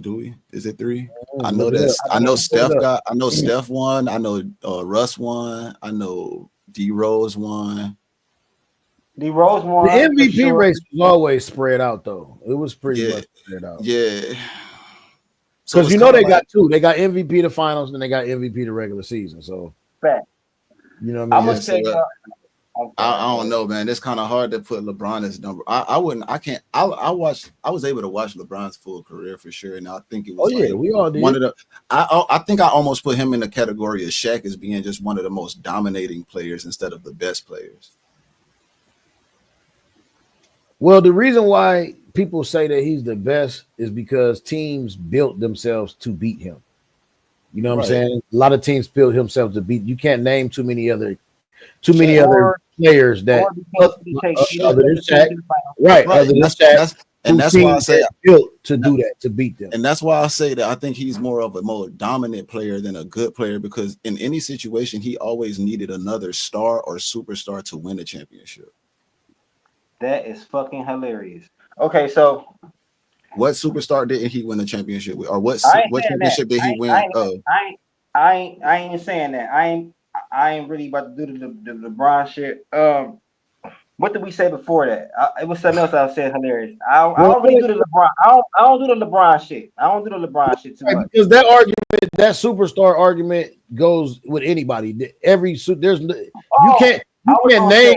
Speaker 4: Do we? Is it 3? I know
Speaker 3: look it up.
Speaker 4: that. I know
Speaker 3: Look it
Speaker 4: Steph
Speaker 3: up.
Speaker 4: got. I know Steph won. I know Russ won. I know D Rose won.
Speaker 1: D Rose
Speaker 3: The
Speaker 1: won for
Speaker 3: MVP
Speaker 1: sure.
Speaker 3: race was always spread out, though. It was pretty
Speaker 4: Yeah,
Speaker 3: much spread out.
Speaker 4: yeah. So
Speaker 3: Because
Speaker 4: it's
Speaker 3: you know
Speaker 4: kind of
Speaker 3: they
Speaker 4: like
Speaker 3: got 2. They got MVP the finals, and they got MVP the regular season. So
Speaker 1: Fact.
Speaker 3: you know what I
Speaker 1: I'm
Speaker 3: mean.
Speaker 1: gonna
Speaker 4: yeah.
Speaker 1: tell
Speaker 4: So
Speaker 1: y'all. I'm sorry,
Speaker 4: I don't
Speaker 1: bro.
Speaker 4: know, man. It's kind of hard to put LeBron as number. I wouldn't. I can't. I watched. I was able to watch LeBron's full career for sure, and I think it
Speaker 3: Oh
Speaker 4: was
Speaker 3: yeah,
Speaker 4: like
Speaker 3: we all
Speaker 4: one
Speaker 3: did.
Speaker 4: of the. I think I almost put him in the category of Shaq as being just one of the most dominating players instead of the best players.
Speaker 3: Well, the reason why people say that he's the best is because teams built themselves to beat him. You know what I'm
Speaker 4: Right.
Speaker 3: saying? A lot of teams built himself to beat. You can't name too many other
Speaker 4: Shaq.
Speaker 3: players that
Speaker 1: Or because he
Speaker 3: other than
Speaker 1: took the team
Speaker 3: Shaq,
Speaker 1: to the final.
Speaker 3: right?
Speaker 4: Right.
Speaker 3: Other
Speaker 4: And
Speaker 3: than Shaq,
Speaker 4: that's why I
Speaker 3: teams
Speaker 4: say
Speaker 3: that built to do that to beat them.
Speaker 4: and that's why I say that I think he's more of a more dominant player than a good player because in any situation he always needed another star or superstar to win a championship.
Speaker 1: That is fucking hilarious. Okay, so
Speaker 4: What superstar didn't he win a championship with, or
Speaker 1: I ain't
Speaker 4: what
Speaker 1: saying that.
Speaker 4: championship did he
Speaker 1: I
Speaker 4: win?
Speaker 1: ain't, I ain't saying that. I ain't really about to do the LeBron shit. What did we say before that? It was something else I was saying hilarious. I
Speaker 3: Well,
Speaker 1: don't really do the LeBron. I don't do the Lebron shit. I don't do the LeBron shit too much.
Speaker 3: because that argument, that superstar argument, goes with anybody. There's you
Speaker 1: Oh,
Speaker 3: can't
Speaker 1: I was gonna say,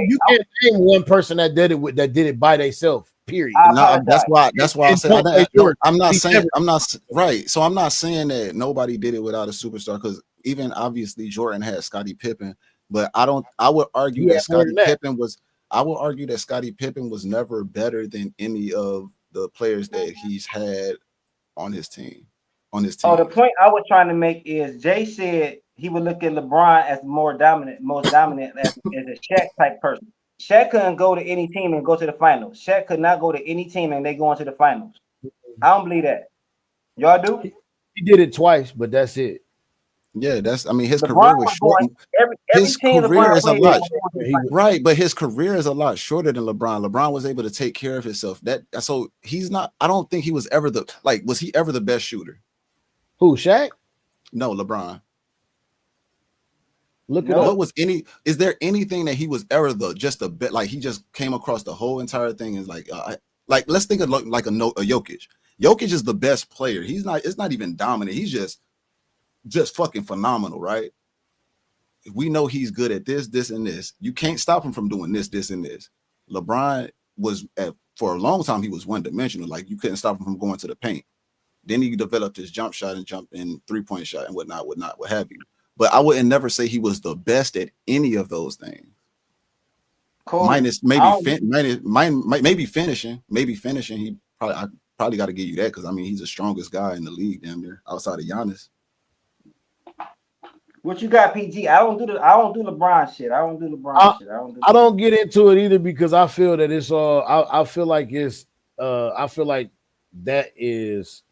Speaker 3: name one person that did it by themselves. Period.
Speaker 1: I
Speaker 4: No, that's
Speaker 1: apologize.
Speaker 4: why I
Speaker 3: And
Speaker 4: said
Speaker 3: don't say Jordan.
Speaker 4: I'm not
Speaker 3: He
Speaker 4: saying
Speaker 3: never-
Speaker 4: I'm not right. So I'm not saying that nobody did it without a superstar because even obviously Jordan had Scottie Pippen, but I would argue
Speaker 3: He
Speaker 4: that
Speaker 3: had more than that.
Speaker 4: I would argue that Scottie Pippen was never better than any of the players that he's had on his team.
Speaker 1: Oh, the point I was trying to make is Jay said he would look at LeBron as most dominant as a Shaq type person. Shaq couldn't go to any team and go to the finals. Shaq could not go to any team and they go into the finals. I don't believe that. Y'all do?
Speaker 3: He did it twice, but that's it.
Speaker 4: Yeah, that's I mean his
Speaker 1: LeBron
Speaker 4: career was
Speaker 1: was
Speaker 4: short.
Speaker 1: going every
Speaker 4: His
Speaker 1: team
Speaker 4: career
Speaker 1: LeBron
Speaker 4: is a
Speaker 1: played.
Speaker 4: lot
Speaker 3: He was-
Speaker 4: right, but his career is a lot shorter than LeBron. LeBron was able to take care of himself. So he's not. I don't think he was ever was he ever the best shooter?
Speaker 3: Who, Shaq?
Speaker 4: No, LeBron.
Speaker 3: Look it
Speaker 1: No.
Speaker 3: up.
Speaker 4: Is there anything that he was ever just a bit like he just came across the whole entire thing and like let's think of like a Jokic. Jokic is the best player. It's not even dominant. He's just fucking phenomenal, right? We know he's good at this, and this. You can't stop him from doing this, and this. LeBron for a long time, he was one-dimensional. Like you couldn't stop him from going to the paint. Then he developed his jump shot and jump in three-point shot and whatnot, what have you. But I wouldn't never say he was the best at any of those things.
Speaker 1: Cool.
Speaker 4: Minus maybe finishing. He I probably got to give you that because I mean he's the strongest guy in the league, damn near outside of Giannis.
Speaker 1: What you got, PG? I don't do LeBron shit. I don't do LeBron shit.
Speaker 3: I don't get into it either because I feel that it's all. I feel like it's. I feel like that is.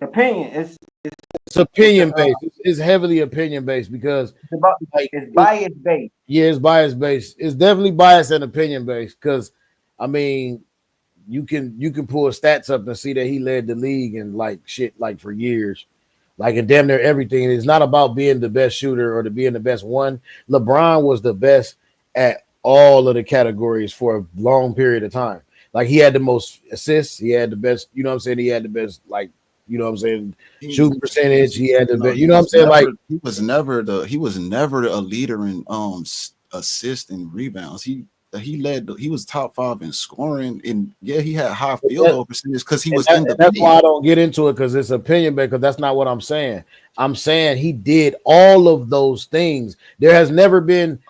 Speaker 1: Opinion.
Speaker 3: It's opinion based. It's heavily opinion based because
Speaker 1: it's bias based.
Speaker 3: Yeah, it's bias based. It's definitely bias and opinion based because, I mean, you can pull stats up and see that he led the league and like shit like for years. Like in damn near everything. It's not about being the best shooter or to being the best one. LeBron was the best at all of the categories for a long period of time. Like he had the most assists. He had the best, you know what I'm saying? He had the best, like, you know what I'm saying? Shooting percentage. He had the best, you know what I'm saying? Like
Speaker 4: he was never a leader in assists and rebounds. He was top 5 in scoring, and yeah, he had high field goal percentage because he was in the
Speaker 3: that's why I
Speaker 4: paint.
Speaker 3: don't get into it, because it's opinion, because that's not what I'm saying. I'm saying he did all of those things. There's never been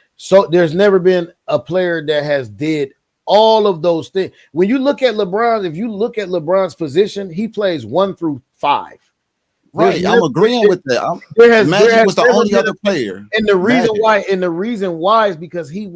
Speaker 3: a player that has did all of those things. When you look at LeBron, if you look at LeBron's position, he plays 1 through 5.
Speaker 4: Right, I'm agreeing with that. Magic was the only other player,
Speaker 3: and the reason why is because he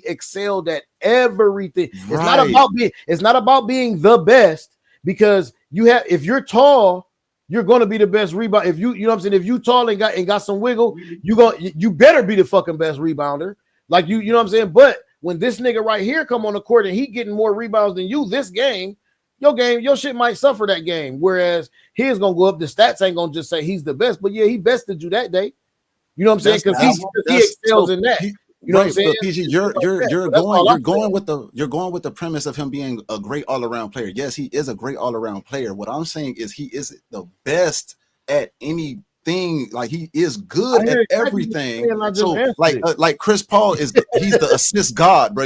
Speaker 3: excelled at everything.
Speaker 4: Right.
Speaker 3: It's not about being the best, because if you're tall, you're going to be the best rebound. If you know what I'm saying, if you tall and got some wiggle, you better be the fucking best rebounder. Like you know what I'm saying. But when this nigga right here come on the court and he getting more rebounds than you this game, your shit might suffer that game. Whereas his gonna go up. The stats ain't gonna just say he's the best, but yeah, he bested you that day. You know what I'm saying? Because he excels in that. You know what I'm saying?
Speaker 4: PG, you're going with the premise of him being a great all-around player. Yes, he is a great all-around player. What I'm saying is he is the best at anything. Like, he is good at everything. So like Chris Paul he's the assist god, bro.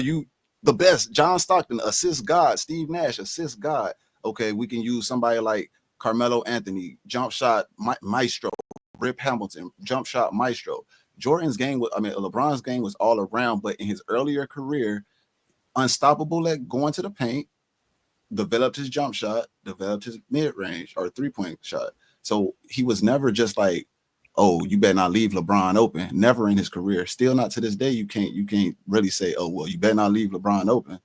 Speaker 4: The best. John Stockton, assist god. Steve Nash, assist god. Okay, we can use somebody like Carmelo Anthony, jump shot maestro. Rip Hamilton, jump shot maestro. LeBron's game was all around, but in his earlier career, unstoppable at going to the paint, developed his jump shot, developed his mid-range or three-point shot. So he was never just like, oh, you better not leave LeBron open. Never in his career. Still not to this day. You can't really say, oh, well, you better not leave LeBron open.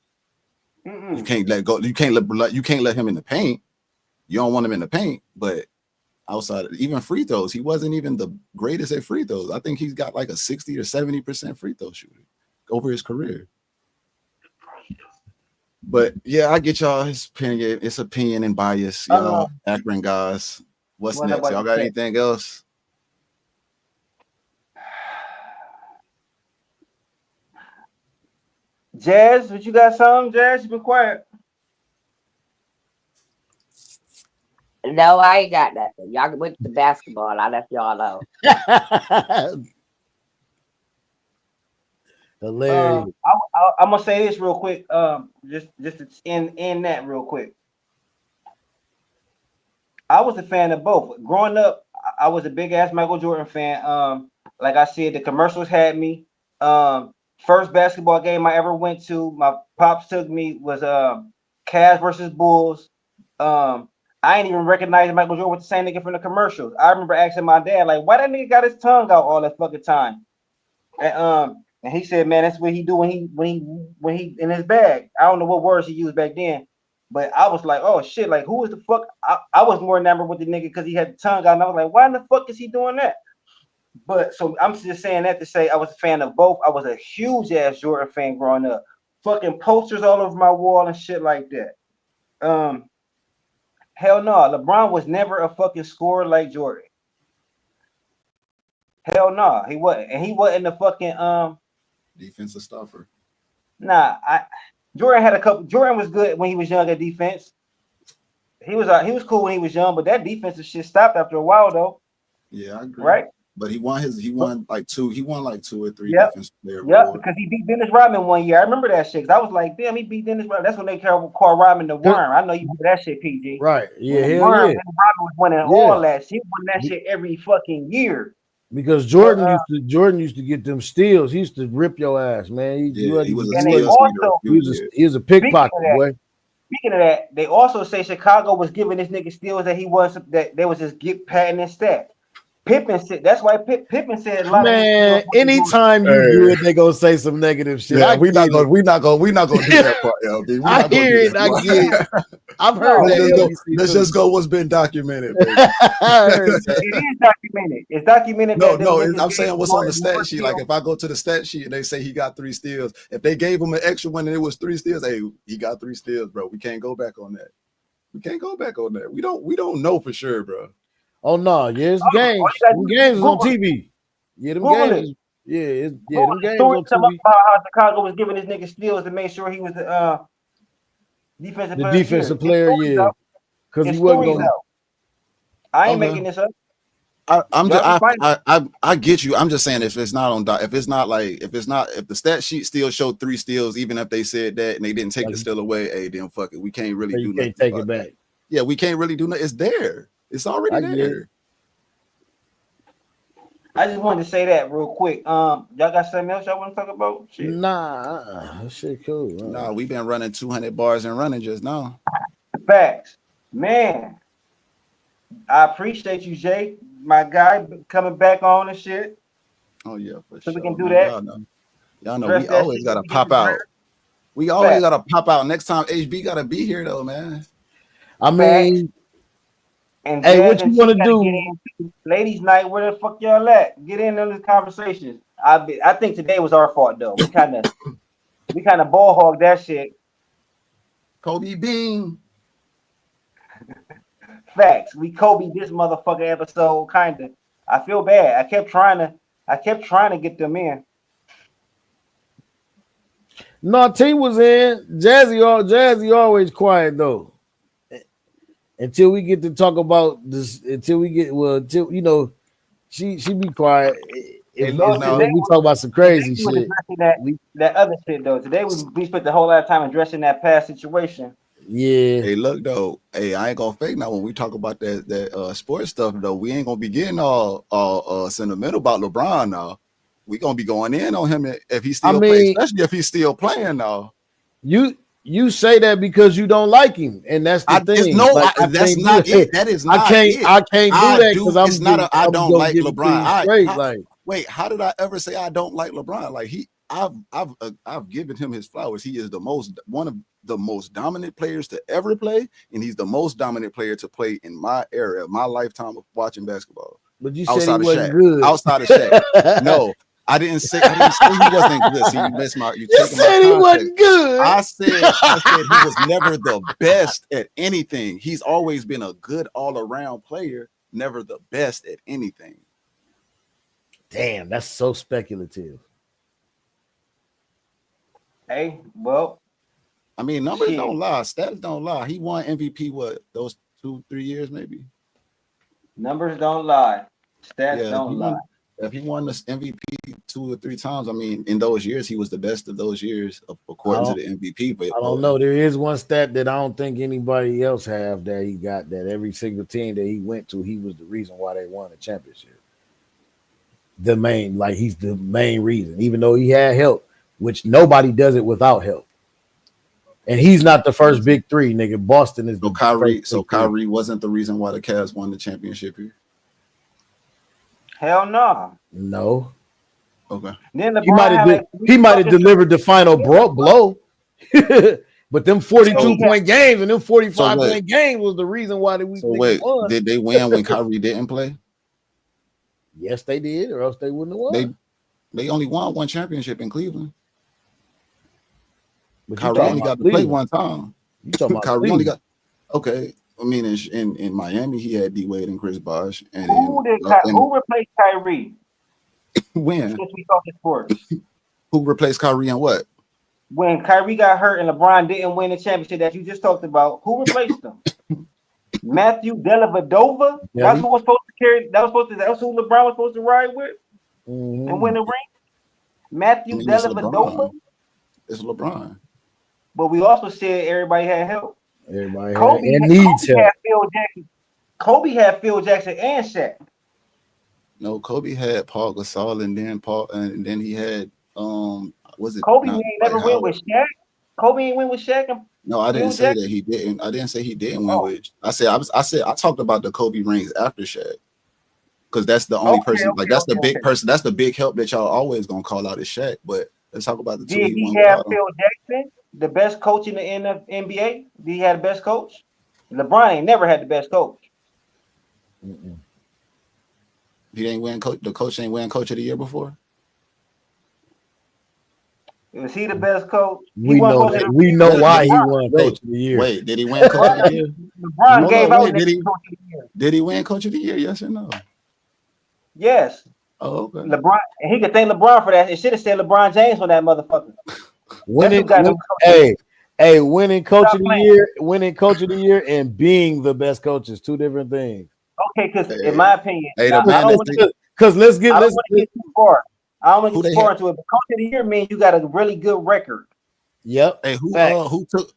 Speaker 4: You can't let go. You can't let him in the paint. You don't want him in the paint, but outside of even free throws, he wasn't even the greatest at free throws. I think he's got like a 60 or 70% free throw shooting over his career. But yeah, I get y'all his opinion. It's opinion and bias. Y'all Akron guys. What's next? Y'all got anything else?
Speaker 1: Jazz, what you got? Something, Jazz? You been quiet.
Speaker 2: No, I ain't got nothing. Y'all went to basketball. I left y'all alone.
Speaker 3: Hilarious.
Speaker 1: I'm gonna say this real quick. Just to end that real quick. I was a fan of both. Growing up, I was a big ass Michael Jordan fan. Like I said, the commercials had me. First basketball game I ever went to, my pops took me, was Cavs versus Bulls. I ain't even recognize Michael Jordan with the same nigga from the commercials. I remember asking my dad, like, why that nigga got his tongue out all that fucking time? And he said, man, that's what he do when he in his bag. I don't know what words he used back then, but I was like, oh shit, like who is the fuck? I was more enamored with the nigga because he had the tongue out, and I was like, why in the fuck is he doing that? But so I'm just saying that to say I was a fan of both. I was a huge ass Jordan fan growing up. Fucking posters all over my wall and shit like that. Hell no, LeBron was never a fucking scorer like Jordan. Hell no, he wasn't, and he wasn't a fucking
Speaker 4: defensive stuffer.
Speaker 1: Nah, Jordan was good when he was young at defense. He was cool when he was young, but that defensive shit stopped after a while though.
Speaker 4: Yeah, I agree.
Speaker 1: Right?
Speaker 4: But he won like two or three
Speaker 1: Yep.
Speaker 4: defensive player
Speaker 1: Yep, because he beat Dennis Rodman one year. I remember that shit. Cause I was like, damn, he beat Dennis Rodman. That's when they called Rodman the Worm. I know you remember that shit, PG.
Speaker 3: Right. Yeah, hell
Speaker 1: Worm,
Speaker 3: yeah.
Speaker 1: Dennis Rodman was winning all that shit. He won that shit every fucking year.
Speaker 3: Because Jordan used to get them steals. He used to rip your ass, man.
Speaker 4: He was
Speaker 3: a pickpocket, boy.
Speaker 1: Speaking of that, they also say Chicago was giving this nigga steals that they was just patting his stat. Pippen said that's why Pippen said a lot.
Speaker 3: Man, anytime you do it, they gonna say some negative shit.
Speaker 4: Yeah, we're not gonna do that part, LB.
Speaker 3: I hear it. I get it. I've heard that.
Speaker 4: Let's just go what's been documented.
Speaker 1: It is documented. It's documented.
Speaker 4: No, I'm saying what's on the stat sheet. Like if I go to the stat sheet and they say he got 3 steals, if they gave him an extra one and it was 3 steals, hey, he got 3 steals, bro. We can't go back on that. We don't know for sure, bro.
Speaker 3: Oh no, yeah, it's games. Them games is on TV. Yeah, them games. Yeah, them games on TV.
Speaker 1: About how Chicago was giving this nigga steals to make sure he was the defensive player.
Speaker 3: Yeah, because he wasn't going.
Speaker 1: I ain't making this up.
Speaker 4: I get you. I'm just saying if it's not on if the stat sheet still showed 3 steals, even if they said that and they didn't take the steal away, hey, then fuck it. We can't really do nothing.
Speaker 3: Take it back.
Speaker 4: Yeah, we can't really do nothing. It's there. It's already there.
Speaker 1: I just wanted to say that real quick. Y'all got something else y'all want to talk about? Shit.
Speaker 3: Nah, that shit cool.
Speaker 4: Nah, we've been running 200 bars and running just now.
Speaker 1: Facts, man. I appreciate you, Jay, my guy, coming back on and shit.
Speaker 4: Oh yeah, for
Speaker 1: so
Speaker 4: sure.
Speaker 1: We can do that.
Speaker 4: Y'all know we always gotta pop out. We always gotta pop out. Next time HB gotta be here though, man.
Speaker 3: I mean,
Speaker 1: and
Speaker 3: hey, what you want to do?
Speaker 1: Ladies' night, where the fuck y'all at? Get in on this conversation. I think today was our fault though. We kind of ball hog that shit.
Speaker 4: Kobe Bean.
Speaker 1: Facts. We Kobe this motherfucker episode, kinda. I feel bad. I kept trying to get them in.
Speaker 3: No, T was in. Jazzy always quiet though. Until we get to talk about this, until you know, she be quiet. If we talk about some crazy shit.
Speaker 1: That other shit though. Today we spent the whole lot of time addressing that past situation.
Speaker 3: Yeah.
Speaker 4: Hey, look though. Hey, I ain't gonna fake now. When we talk about that sports stuff though, we ain't gonna be getting all sentimental about LeBron now. We gonna be going in on him if he still plays, especially if he's still playing now.
Speaker 3: You say that because you don't like him, and that's the thing.
Speaker 4: That's not it. That is not it.
Speaker 3: I can't do that because I'm not.
Speaker 4: I don't like LeBron. Wait, how did I ever say I don't like LeBron? Like I've given him his flowers. He is one of the most dominant players to ever play, and he's the most dominant player to play in my era, my lifetime of watching basketball.
Speaker 3: But you said he wasn't good.
Speaker 4: Outside of Shaq, no. I didn't say he wasn't good. See, you missed you
Speaker 3: said he wasn't good.
Speaker 4: I said he was never the best at anything. He's always been a good all-around player, never the best at anything.
Speaker 3: Damn, that's so speculative.
Speaker 1: Hey, well,
Speaker 4: I mean, numbers don't lie, stats don't lie. He won MVP those 2-3 years maybe.
Speaker 1: Numbers don't lie, stats don't lie.
Speaker 4: If he won this MVP 2 or 3 times, I mean, in those years, he was the best of those years, according to the MVP. But
Speaker 3: I don't know. There is one stat that I don't think anybody else have that he got, that every single team that he went to, he was the reason why they won the championship. He's the main reason, even though he had help, which nobody does it without help. And he's not the first big three, nigga. Boston is
Speaker 4: Kyrie wasn't the reason why the Cavs won the championship here.
Speaker 1: Hell no.
Speaker 3: No.
Speaker 4: Okay.
Speaker 1: Then
Speaker 3: he might have delivered the final blow. But them 42-point games and them 45-point games was the reason why we won.
Speaker 4: Did they win when Kyrie didn't play?
Speaker 3: Yes, they did, or else they wouldn't have won.
Speaker 4: They only won one championship in Cleveland.
Speaker 3: But
Speaker 4: Kyrie only got to play one time.
Speaker 3: You talking about
Speaker 4: Kyrie only got I mean, in Miami, he had D Wade and Chris Bosh. And
Speaker 1: who replaced Kyrie?
Speaker 4: When?
Speaker 1: Since we talking sports.
Speaker 4: Who replaced Kyrie and what?
Speaker 1: When Kyrie got hurt and LeBron didn't win the championship that you just talked about, who replaced him? Matthew Dellavedova?
Speaker 3: Yeah,
Speaker 1: That's who was supposed to carry. That's who LeBron was supposed to ride with and win the ring. Matthew Dellavedova.
Speaker 4: It's LeBron.
Speaker 1: But we also said everybody had help.
Speaker 3: Kobe needs help.
Speaker 1: Kobe had Phil Jackson and Shaq.
Speaker 4: No, Kobe had Paul Gasol and then he had was it
Speaker 1: Kobe ain't never win with Shaq? Kobe ain't win with Shaq.
Speaker 4: No, I didn't say that he didn't. I didn't say he didn't win with. I said I talked about the Kobe rings after Shaq. Because that's the only person, the big person, that's the big help that y'all always gonna call out is Shaq. But let's talk about the two.
Speaker 1: Did he have Phil Jackson, the best coach in the NBA? Did he have the best coach? LeBron ain't never had the best coach.
Speaker 4: He ain't win coach. The coach ain't win coach of the year before.
Speaker 1: Was he the best coach?
Speaker 3: We know why he won coach of the year.
Speaker 4: Wait, did he win coach of the year?
Speaker 1: LeBron gave out coach of the year.
Speaker 4: Did he win coach of the year? Yes or no?
Speaker 1: Yes.
Speaker 4: Oh, okay.
Speaker 1: LeBron, and he could thank LeBron for that. It should have said LeBron James on that motherfucker.
Speaker 3: Winning coach of the year and being the best coach is two different things.
Speaker 1: Okay, because
Speaker 4: Hey,
Speaker 1: in my opinion,
Speaker 4: hey,
Speaker 1: now,
Speaker 4: the man that's
Speaker 3: Because let's get
Speaker 1: I don't
Speaker 3: let's
Speaker 1: want to get too far. I don't want to
Speaker 4: who
Speaker 1: get
Speaker 4: they
Speaker 1: too far
Speaker 4: had.
Speaker 1: into it. But coach of the year means you got a really good record.
Speaker 3: yep.
Speaker 4: Hey,
Speaker 3: Fact.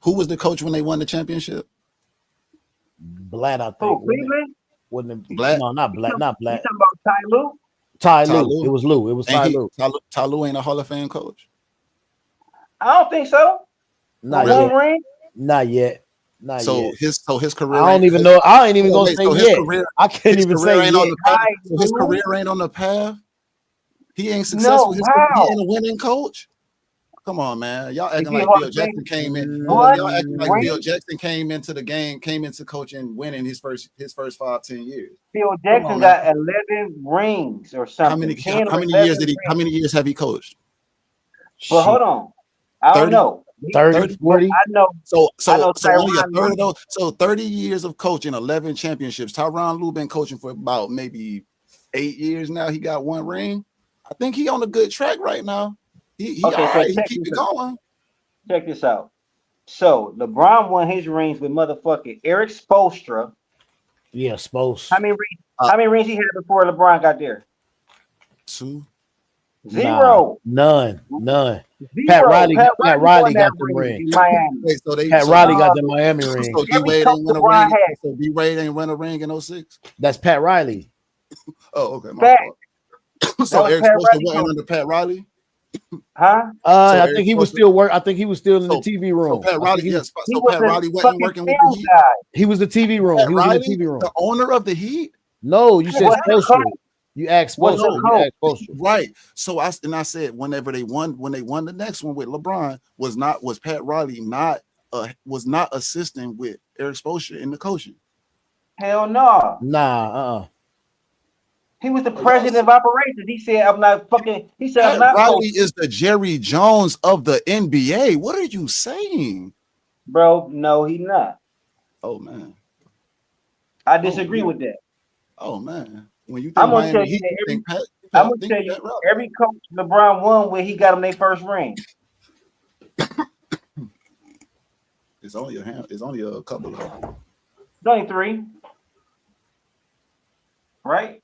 Speaker 4: who was the coach when they won the championship?
Speaker 3: Blatt, I
Speaker 1: Who,
Speaker 3: think.
Speaker 1: Cleveland?
Speaker 3: Wasn't it?
Speaker 4: Black,
Speaker 3: No, not
Speaker 1: You
Speaker 3: Blatt,
Speaker 1: talking,
Speaker 3: not
Speaker 1: you
Speaker 3: Blatt.
Speaker 1: talking about Ty Lue?
Speaker 3: Ty
Speaker 4: Ty
Speaker 3: Lue. It
Speaker 4: Lue,
Speaker 3: was Lue. It was
Speaker 4: and
Speaker 3: Ty Lue.
Speaker 4: Ty Lue ain't a Hall of Fame coach.
Speaker 1: I don't think so.
Speaker 3: Not
Speaker 1: With
Speaker 4: Really?
Speaker 1: one
Speaker 3: yet.
Speaker 1: ring?
Speaker 3: Not yet. Not
Speaker 4: So
Speaker 3: yet.
Speaker 4: his career
Speaker 3: I don't
Speaker 4: ain't.
Speaker 3: even know. I ain't even
Speaker 4: Hold on,
Speaker 3: gonna
Speaker 4: wait.
Speaker 3: say
Speaker 4: So
Speaker 3: yet. I can't
Speaker 4: his
Speaker 3: even
Speaker 4: career
Speaker 3: say
Speaker 4: ain't on
Speaker 3: yet.
Speaker 4: the path.
Speaker 1: Ty
Speaker 4: So his
Speaker 1: Lue?
Speaker 4: career ain't on the path. He ain't successful.
Speaker 1: No,
Speaker 4: He
Speaker 1: how?
Speaker 4: ain't a winning coach. Come on, man. Y'all
Speaker 1: Is
Speaker 4: acting
Speaker 1: he a
Speaker 4: like
Speaker 1: Hall
Speaker 4: Phil
Speaker 1: of Fame?
Speaker 4: Jackson came in. Hold up,
Speaker 1: One
Speaker 4: y'all acting like Phil
Speaker 3: Mm,
Speaker 1: ring?
Speaker 4: Jackson came into the game, came into coaching, winning his first 5-10 years.
Speaker 1: Phil
Speaker 4: Come on
Speaker 1: Jackson
Speaker 4: now.
Speaker 1: got 11 rings or something. 10 or
Speaker 4: How many
Speaker 1: 11
Speaker 4: years did he? How
Speaker 1: rings.
Speaker 4: many years have he coached?
Speaker 1: But
Speaker 3: shit.
Speaker 1: hold on. I don't
Speaker 4: 30?
Speaker 1: know.
Speaker 3: 30,
Speaker 4: 30?
Speaker 1: But
Speaker 3: 40.
Speaker 1: I know
Speaker 4: So only a
Speaker 1: Tyronn
Speaker 4: third
Speaker 1: Lue.
Speaker 4: of those. So 30 years of coaching, 11 championships. Tyronn Lue been coaching for about maybe 8 years now. He got one ring. I think he on a good track right now. He
Speaker 1: Okay,
Speaker 4: all
Speaker 1: so
Speaker 4: right. He
Speaker 1: check
Speaker 4: keep
Speaker 1: this
Speaker 4: it
Speaker 1: out.
Speaker 4: going.
Speaker 1: Check this out. So LeBron won his rings with motherfucking Eric Spoelstra.
Speaker 3: Yeah, supposed.
Speaker 1: How many rings?
Speaker 4: Uh,
Speaker 1: How many rings he had before LeBron got there?
Speaker 4: 2.
Speaker 3: Nah,
Speaker 1: Zero.
Speaker 3: none. Pat
Speaker 1: Zero.
Speaker 3: Riley
Speaker 1: Pat
Speaker 3: got Pat
Speaker 1: Riley won
Speaker 3: Riley
Speaker 1: that
Speaker 3: got the
Speaker 1: ring
Speaker 3: ring.
Speaker 1: in Miami.
Speaker 4: Wait,
Speaker 3: Pat
Speaker 4: so
Speaker 3: Riley
Speaker 4: D
Speaker 3: got
Speaker 1: Uh,
Speaker 3: the Miami ring.
Speaker 4: so D
Speaker 1: every
Speaker 4: Wade
Speaker 1: coach
Speaker 4: ain't win a
Speaker 1: LeBron
Speaker 4: ring.
Speaker 1: had.
Speaker 4: So D Wade ain't win a ring in '06.
Speaker 3: That's Pat Riley.
Speaker 4: Oh, okay, my
Speaker 1: Fact.
Speaker 4: fault.
Speaker 1: That
Speaker 4: So
Speaker 1: was
Speaker 4: Eric
Speaker 1: Pat
Speaker 4: Spoelstra
Speaker 1: Riley
Speaker 4: wasn't
Speaker 1: coach.
Speaker 4: under Pat Riley.
Speaker 1: Huh?
Speaker 4: So
Speaker 3: I
Speaker 4: Eric
Speaker 3: think he was
Speaker 4: Spoelstra.
Speaker 3: still work. I think he was still in the
Speaker 4: So
Speaker 3: TV
Speaker 4: so
Speaker 3: room.
Speaker 4: Pat
Speaker 3: I think
Speaker 4: Riley, yes.
Speaker 1: He
Speaker 4: So
Speaker 1: was
Speaker 4: Pat
Speaker 1: a
Speaker 4: Riley wasn't
Speaker 1: fucking
Speaker 4: working with the
Speaker 1: film
Speaker 4: Heat.
Speaker 1: guy.
Speaker 3: he was the TV room.
Speaker 4: Pat
Speaker 3: He was in the
Speaker 4: Riley,
Speaker 3: TV room.
Speaker 4: the owner of the Heat.
Speaker 3: No, you said
Speaker 1: Was a coach.
Speaker 3: Spoelstra. You asked
Speaker 1: Was a
Speaker 3: Spoelstra.
Speaker 4: No,
Speaker 3: You
Speaker 1: coach.
Speaker 3: asked Spoelstra.
Speaker 4: right. So I said whenever when they won the next one with LeBron was Pat Riley was not assisting with Eric Spoelstra in the coaching.
Speaker 1: Hell no.
Speaker 3: Nah,
Speaker 1: He was the
Speaker 4: Oh, y'all,
Speaker 1: president of operations. He said, I'm not fucking, he said, I'm
Speaker 4: Pat
Speaker 1: not
Speaker 4: Riley
Speaker 1: coaching.
Speaker 4: is the Jerry Jones of the NBA. What are you saying?
Speaker 1: Bro, no, he not.
Speaker 4: Oh man.
Speaker 1: I
Speaker 4: Oh
Speaker 1: disagree
Speaker 4: man.
Speaker 1: with that.
Speaker 4: Oh man. When you
Speaker 1: I'm
Speaker 4: think
Speaker 1: gonna tell
Speaker 4: Miami
Speaker 1: you
Speaker 4: Heat,
Speaker 1: that
Speaker 4: you think
Speaker 1: I'm gonna tell you
Speaker 4: Pat Riley.
Speaker 1: every coach LeBron won where he got him their first ring.
Speaker 4: It's only a couple of them.
Speaker 1: It's only 3, right?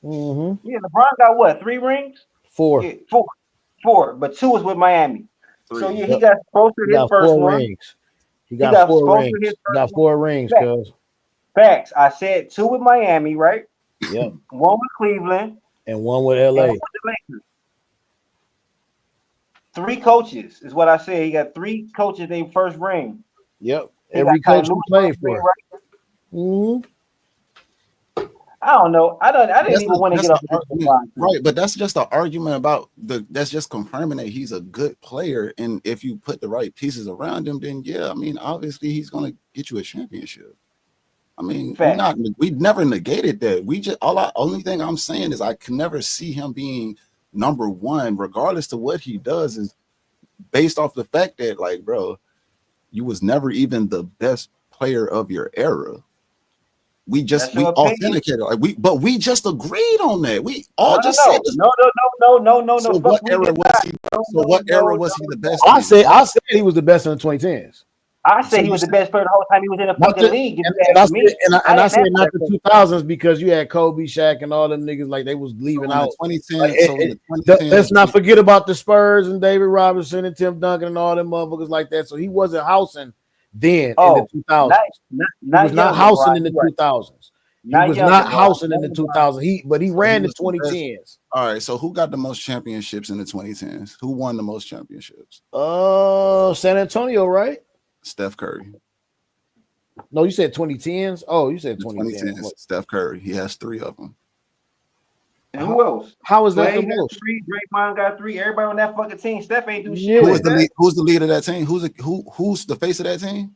Speaker 3: Mm-hmm.
Speaker 1: Yeah, LeBron got what, 3 rings?
Speaker 3: 4.
Speaker 1: Yeah, 4. 4, but 2 was with Miami. So
Speaker 4: 3.
Speaker 1: yeah, he
Speaker 3: Yep.
Speaker 1: got supposed to
Speaker 3: He
Speaker 1: his
Speaker 3: got
Speaker 1: first
Speaker 3: 4
Speaker 1: one.
Speaker 3: rings. He
Speaker 1: He
Speaker 3: got
Speaker 1: got
Speaker 3: 4
Speaker 1: supposed to his
Speaker 3: rings. He
Speaker 1: first
Speaker 3: got
Speaker 1: one.
Speaker 3: 4 rings,
Speaker 1: Facts.
Speaker 3: cuz.
Speaker 1: Facts. I said 2 with Miami, right?
Speaker 3: Yep.
Speaker 1: 1 with Cleveland
Speaker 3: And 1 with
Speaker 1: and 1
Speaker 3: LA.
Speaker 1: with the Lakers. 3 coaches is what I said. He got 3 coaches their first ring.
Speaker 3: Yep.
Speaker 1: He got
Speaker 3: Every
Speaker 1: Ty
Speaker 3: coach he
Speaker 1: Lue
Speaker 3: played
Speaker 1: first ring,
Speaker 3: for.
Speaker 1: right?
Speaker 3: Mm-hmm.
Speaker 1: I don't know. I didn't even want to
Speaker 4: That's
Speaker 1: get
Speaker 4: the
Speaker 1: off of this
Speaker 4: argument,
Speaker 1: LeBron thing.
Speaker 4: right? But that's just the argument about that's just confirming that he's a good player, and if you put the right pieces around him, then yeah, I mean, obviously he's gonna get you a championship. I mean,
Speaker 1: Fact.
Speaker 4: we never negated that. We just only thing I'm saying is I can never see him being number one, regardless to what he does, is based off the fact that, like, bro, you was never even the best player of your era. We
Speaker 1: That's
Speaker 4: we
Speaker 1: your opinion.
Speaker 4: authenticated, like we just agreed on that. We
Speaker 1: No,
Speaker 4: all
Speaker 1: no,
Speaker 4: just said
Speaker 1: no,
Speaker 4: this.
Speaker 1: no, no, no, no, no,
Speaker 4: So
Speaker 1: no. Fuck,
Speaker 4: what
Speaker 1: we
Speaker 4: era
Speaker 1: did
Speaker 4: was
Speaker 1: not.
Speaker 4: he?
Speaker 1: No,
Speaker 4: So
Speaker 1: no,
Speaker 4: what era
Speaker 1: no,
Speaker 4: was he
Speaker 1: no,
Speaker 4: the best
Speaker 1: no.
Speaker 3: I
Speaker 4: in?
Speaker 3: said he was the best in the 2010s.
Speaker 1: I
Speaker 4: So
Speaker 1: said he
Speaker 4: you
Speaker 1: was the
Speaker 4: said
Speaker 1: best player the whole time he was in the
Speaker 3: Not
Speaker 1: fucking
Speaker 3: the,
Speaker 1: league. If you
Speaker 3: and I
Speaker 1: ask
Speaker 3: said
Speaker 1: me,
Speaker 3: and
Speaker 1: I
Speaker 3: I
Speaker 1: ain't
Speaker 3: said
Speaker 1: that
Speaker 3: not
Speaker 1: best
Speaker 3: the
Speaker 1: player.
Speaker 3: 2000s because you had Kobe, Shaq, and all them niggas like they was leaving
Speaker 4: so in the
Speaker 3: out. Like
Speaker 4: 2010s. So in the
Speaker 3: let's
Speaker 4: 2010s,
Speaker 3: not forget about the Spurs and David Robinson and Tim Duncan and all them motherfuckers like that. So he wasn't housing then in the
Speaker 1: Oh,
Speaker 3: 2000s. He was
Speaker 1: not
Speaker 3: not
Speaker 1: young LeBron.
Speaker 3: housing in the
Speaker 1: You right.
Speaker 3: 2000s. He
Speaker 1: Not
Speaker 3: was
Speaker 1: young
Speaker 3: not
Speaker 1: LeBron.
Speaker 3: housing in
Speaker 1: Young
Speaker 3: the
Speaker 1: LeBron.
Speaker 3: 2000s. But he
Speaker 4: so he
Speaker 3: ran the
Speaker 4: was the best.
Speaker 3: 2010s.
Speaker 4: All right. So who got the most championships in the 2010s? Who won the most championships?
Speaker 3: San Antonio, right?
Speaker 4: Steph Curry.
Speaker 3: No, you said 2010s. Oh, you said
Speaker 4: The
Speaker 3: 2010s.
Speaker 4: 2010s, Steph Curry. He has 3 of them.
Speaker 1: And who else?
Speaker 3: How is that
Speaker 1: Clay
Speaker 3: the
Speaker 1: got
Speaker 3: most?
Speaker 1: 3. Draymond got 3. Everybody on that fucking team. Steph ain't do shit
Speaker 3: Yeah.
Speaker 1: like that.
Speaker 4: Who's the leader of that team? Who's the face of that team?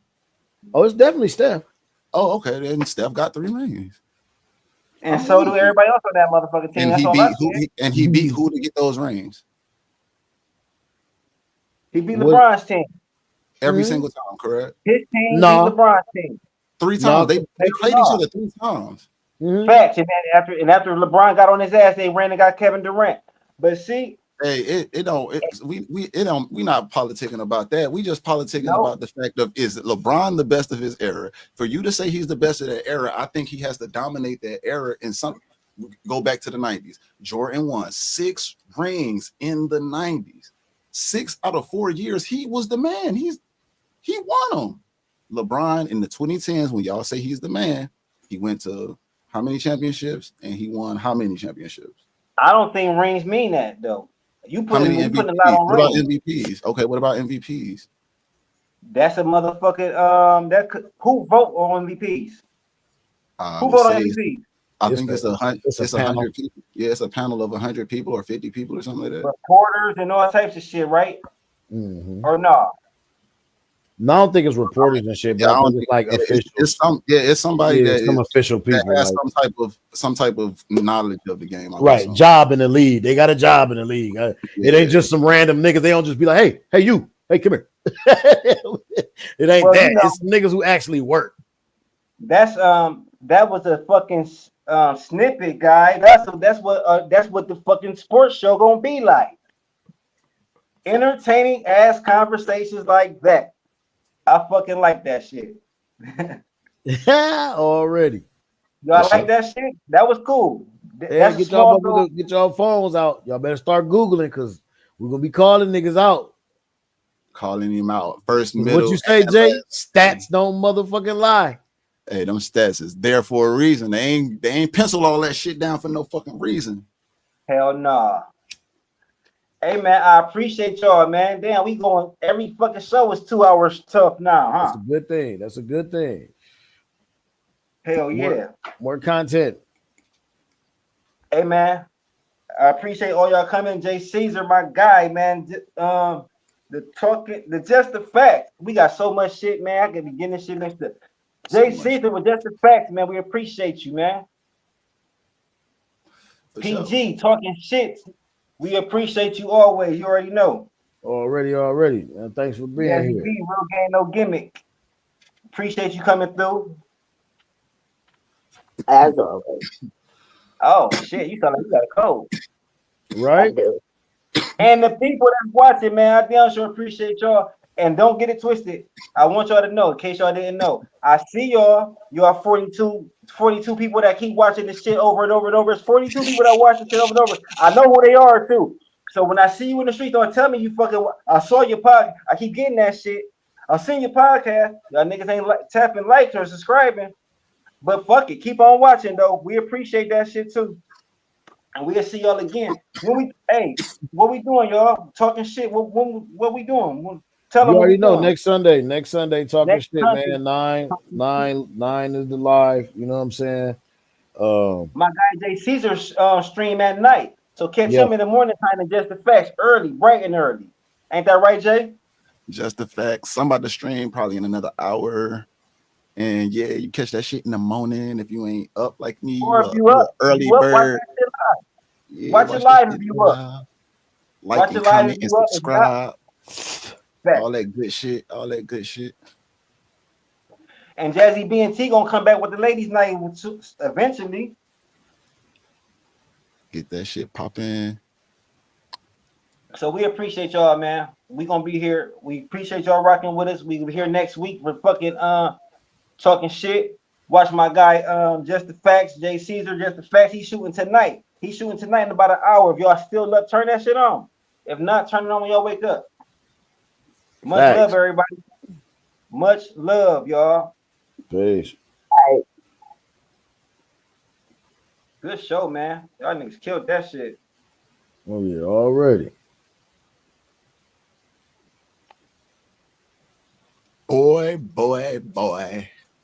Speaker 3: Oh, it's definitely Steph.
Speaker 4: Oh, okay. Then Steph got 3 rings.
Speaker 1: And
Speaker 4: I'm
Speaker 1: so
Speaker 4: with
Speaker 1: do
Speaker 4: you.
Speaker 1: everybody else on that motherfucking team.
Speaker 4: And
Speaker 1: That's
Speaker 4: he
Speaker 1: all I
Speaker 4: beat
Speaker 1: said.
Speaker 4: he beat who to get those rings
Speaker 1: He beat
Speaker 3: What?
Speaker 1: LeBron's team.
Speaker 4: every
Speaker 3: Mhm.
Speaker 4: single time, correct?
Speaker 1: His team beat
Speaker 3: No,
Speaker 1: LeBron's team.
Speaker 4: 3 times.
Speaker 3: no.
Speaker 4: They
Speaker 1: Hell
Speaker 4: played each
Speaker 1: no.
Speaker 4: other 3 times.
Speaker 3: Mhm.
Speaker 1: Facts. And after LeBron got on his ass, they ran and got Kevin Durant. But see,
Speaker 4: Hey, it don't. We not politicking about that. We just politicking
Speaker 1: No.
Speaker 4: about the fact of, is LeBron the best of his era? For you to say he's the best of that era, I think he has to dominate that era in some. Go back to the 90s. Jordan won 6 rings in the 90s. 6 out of 4 years, he was the man. He won them. LeBron in the 2010s, when y'all say he's the man, he went to how many championships and he won how many championships?
Speaker 1: I don't think rings mean that though. You
Speaker 4: How many
Speaker 1: putting a
Speaker 4: MVPs?
Speaker 1: lot on
Speaker 4: What about
Speaker 1: rings.
Speaker 4: MVPs? Okay, what about MVPs?
Speaker 1: That's a motherfucking who vote on MVPs?
Speaker 4: I
Speaker 1: Who
Speaker 4: would
Speaker 1: vote on
Speaker 4: say
Speaker 1: MVPs?
Speaker 4: I
Speaker 3: It's
Speaker 4: think
Speaker 3: a,
Speaker 4: it's
Speaker 3: it's a panel.
Speaker 4: 100 people. Yeah, it's a panel of 100 people or 50 people or something like that.
Speaker 1: Reporters and all types of shit, right?
Speaker 3: Mm-hmm.
Speaker 1: Or no?
Speaker 3: No, I don't think it's reporters and shit,
Speaker 4: Yeah,
Speaker 3: but
Speaker 4: I
Speaker 3: I think
Speaker 4: don't
Speaker 3: it's
Speaker 4: think
Speaker 3: like
Speaker 4: it's
Speaker 3: officials.
Speaker 4: it's somebody
Speaker 3: Yeah,
Speaker 4: that
Speaker 3: some official people,
Speaker 4: has
Speaker 3: like
Speaker 4: some type of knowledge of the game. I would
Speaker 3: right,
Speaker 4: assume.
Speaker 3: job in the league. They got a job in the league. It ain't
Speaker 4: Yeah.
Speaker 3: just some random niggas. They don't just be like, hey, you, hey, come here. It ain't
Speaker 1: Well,
Speaker 3: that.
Speaker 1: you know,
Speaker 3: It's niggas who actually work.
Speaker 1: that's that was a fucking snippet, guy. That's what the fucking sports show gonna be like. Entertaining ass conversations like that. I fucking like that shit.
Speaker 3: Already.
Speaker 1: Y'all
Speaker 4: For
Speaker 1: like
Speaker 4: sure.
Speaker 1: that shit? That was cool.
Speaker 3: Hey,
Speaker 1: That's a small little.
Speaker 3: get y'all phones out. Y'all better start Googling because we're gonna be calling niggas out.
Speaker 4: Calling him out first,
Speaker 3: What you
Speaker 4: middle,
Speaker 3: say,
Speaker 4: and
Speaker 3: Jay?
Speaker 4: last.
Speaker 3: Stats don't motherfucking lie.
Speaker 4: Hey, them stats is there for a reason. They ain't pencil all that shit down for no fucking reason.
Speaker 1: Hell nah. Hey man, I appreciate y'all, man. Damn, we going every fucking show is 2 hours tough now,
Speaker 3: That's
Speaker 1: huh?
Speaker 3: a good thing. That's a good thing.
Speaker 1: Hell yeah.
Speaker 3: More content.
Speaker 1: Hey man, I appreciate all y'all coming. Jay Caesar, my guy, man. The just the facts. We got so much shit, man. I could be getting this shit mixed up.
Speaker 4: So
Speaker 1: Jay
Speaker 4: much
Speaker 1: Caesar with just the facts, man. We appreciate you, man.
Speaker 4: for sure.
Speaker 1: PG talking shit. We appreciate you always. You already know.
Speaker 3: Already. And thanks for being
Speaker 1: Jazzy
Speaker 3: here.
Speaker 1: B, real game, no gimmick. Appreciate you coming through.
Speaker 2: As always,
Speaker 1: Oh shit, you sound like you got a cold.
Speaker 2: I
Speaker 3: Right?
Speaker 2: do.
Speaker 1: And the people that's watching, man, I damn sure appreciate y'all. And don't get it twisted. I want y'all to know, in case y'all didn't know. I see y'all. You are 42 people that keep watching this shit over and over and over. It's 42 people that watch this shit over and over. I know who they are too. So when I see you in the street, don't tell me you fucking. I saw your podcast. I keep getting that shit. I seen your podcast. Y'all niggas ain't tapping likes or subscribing. But fuck it, keep on watching though. We appreciate that shit too. And we'll see y'all again. What we doing, y'all? Talking shit. What we doing? Tell
Speaker 3: You
Speaker 1: them what we
Speaker 3: already know.
Speaker 1: doing.
Speaker 3: Next Sunday, talking
Speaker 1: Next
Speaker 3: shit,
Speaker 1: Sunday,
Speaker 3: man. Nine is the live. You know what I'm saying?
Speaker 1: my guy Jay Caesar stream at night. So catch
Speaker 3: Yeah.
Speaker 1: him in the morning time and just the facts early, bright and early. Ain't that right, Jay?
Speaker 4: Just the facts. I'm about to stream probably in another hour. And yeah, you catch that shit in the morning. If you ain't up like me,
Speaker 1: Or if
Speaker 4: you a
Speaker 1: if
Speaker 4: early
Speaker 1: you up, watch
Speaker 4: bird.
Speaker 1: that shit live.
Speaker 4: Yeah,
Speaker 1: Watch it
Speaker 4: watch that
Speaker 1: live if
Speaker 4: shit
Speaker 1: you up.
Speaker 4: live. Like
Speaker 1: Watch
Speaker 4: and
Speaker 1: it live if
Speaker 4: comment and
Speaker 1: you up. If not,
Speaker 4: subscribe.
Speaker 1: facts.
Speaker 4: All that good shit. All that good shit.
Speaker 1: And Jazzy B and T gonna come back with the ladies' night eventually.
Speaker 4: Get that shit popping.
Speaker 1: So we appreciate y'all, man. We gonna be here. We appreciate y'all rocking with us. We will be here next week for fucking talking shit. Watch my guy Just the Facts, Jay Caesar, Just the Facts. He's shooting tonight. He's shooting tonight in about an hour. If y'all still up, turn that shit on. If not, turn it on when y'all wake up. Much love,
Speaker 3: Facts.
Speaker 1: everybody. Much love, y'all.
Speaker 3: Peace.
Speaker 1: Good show, man. Y'all niggas killed that shit.
Speaker 3: Oh yeah, already.
Speaker 4: Boy, boy, boy.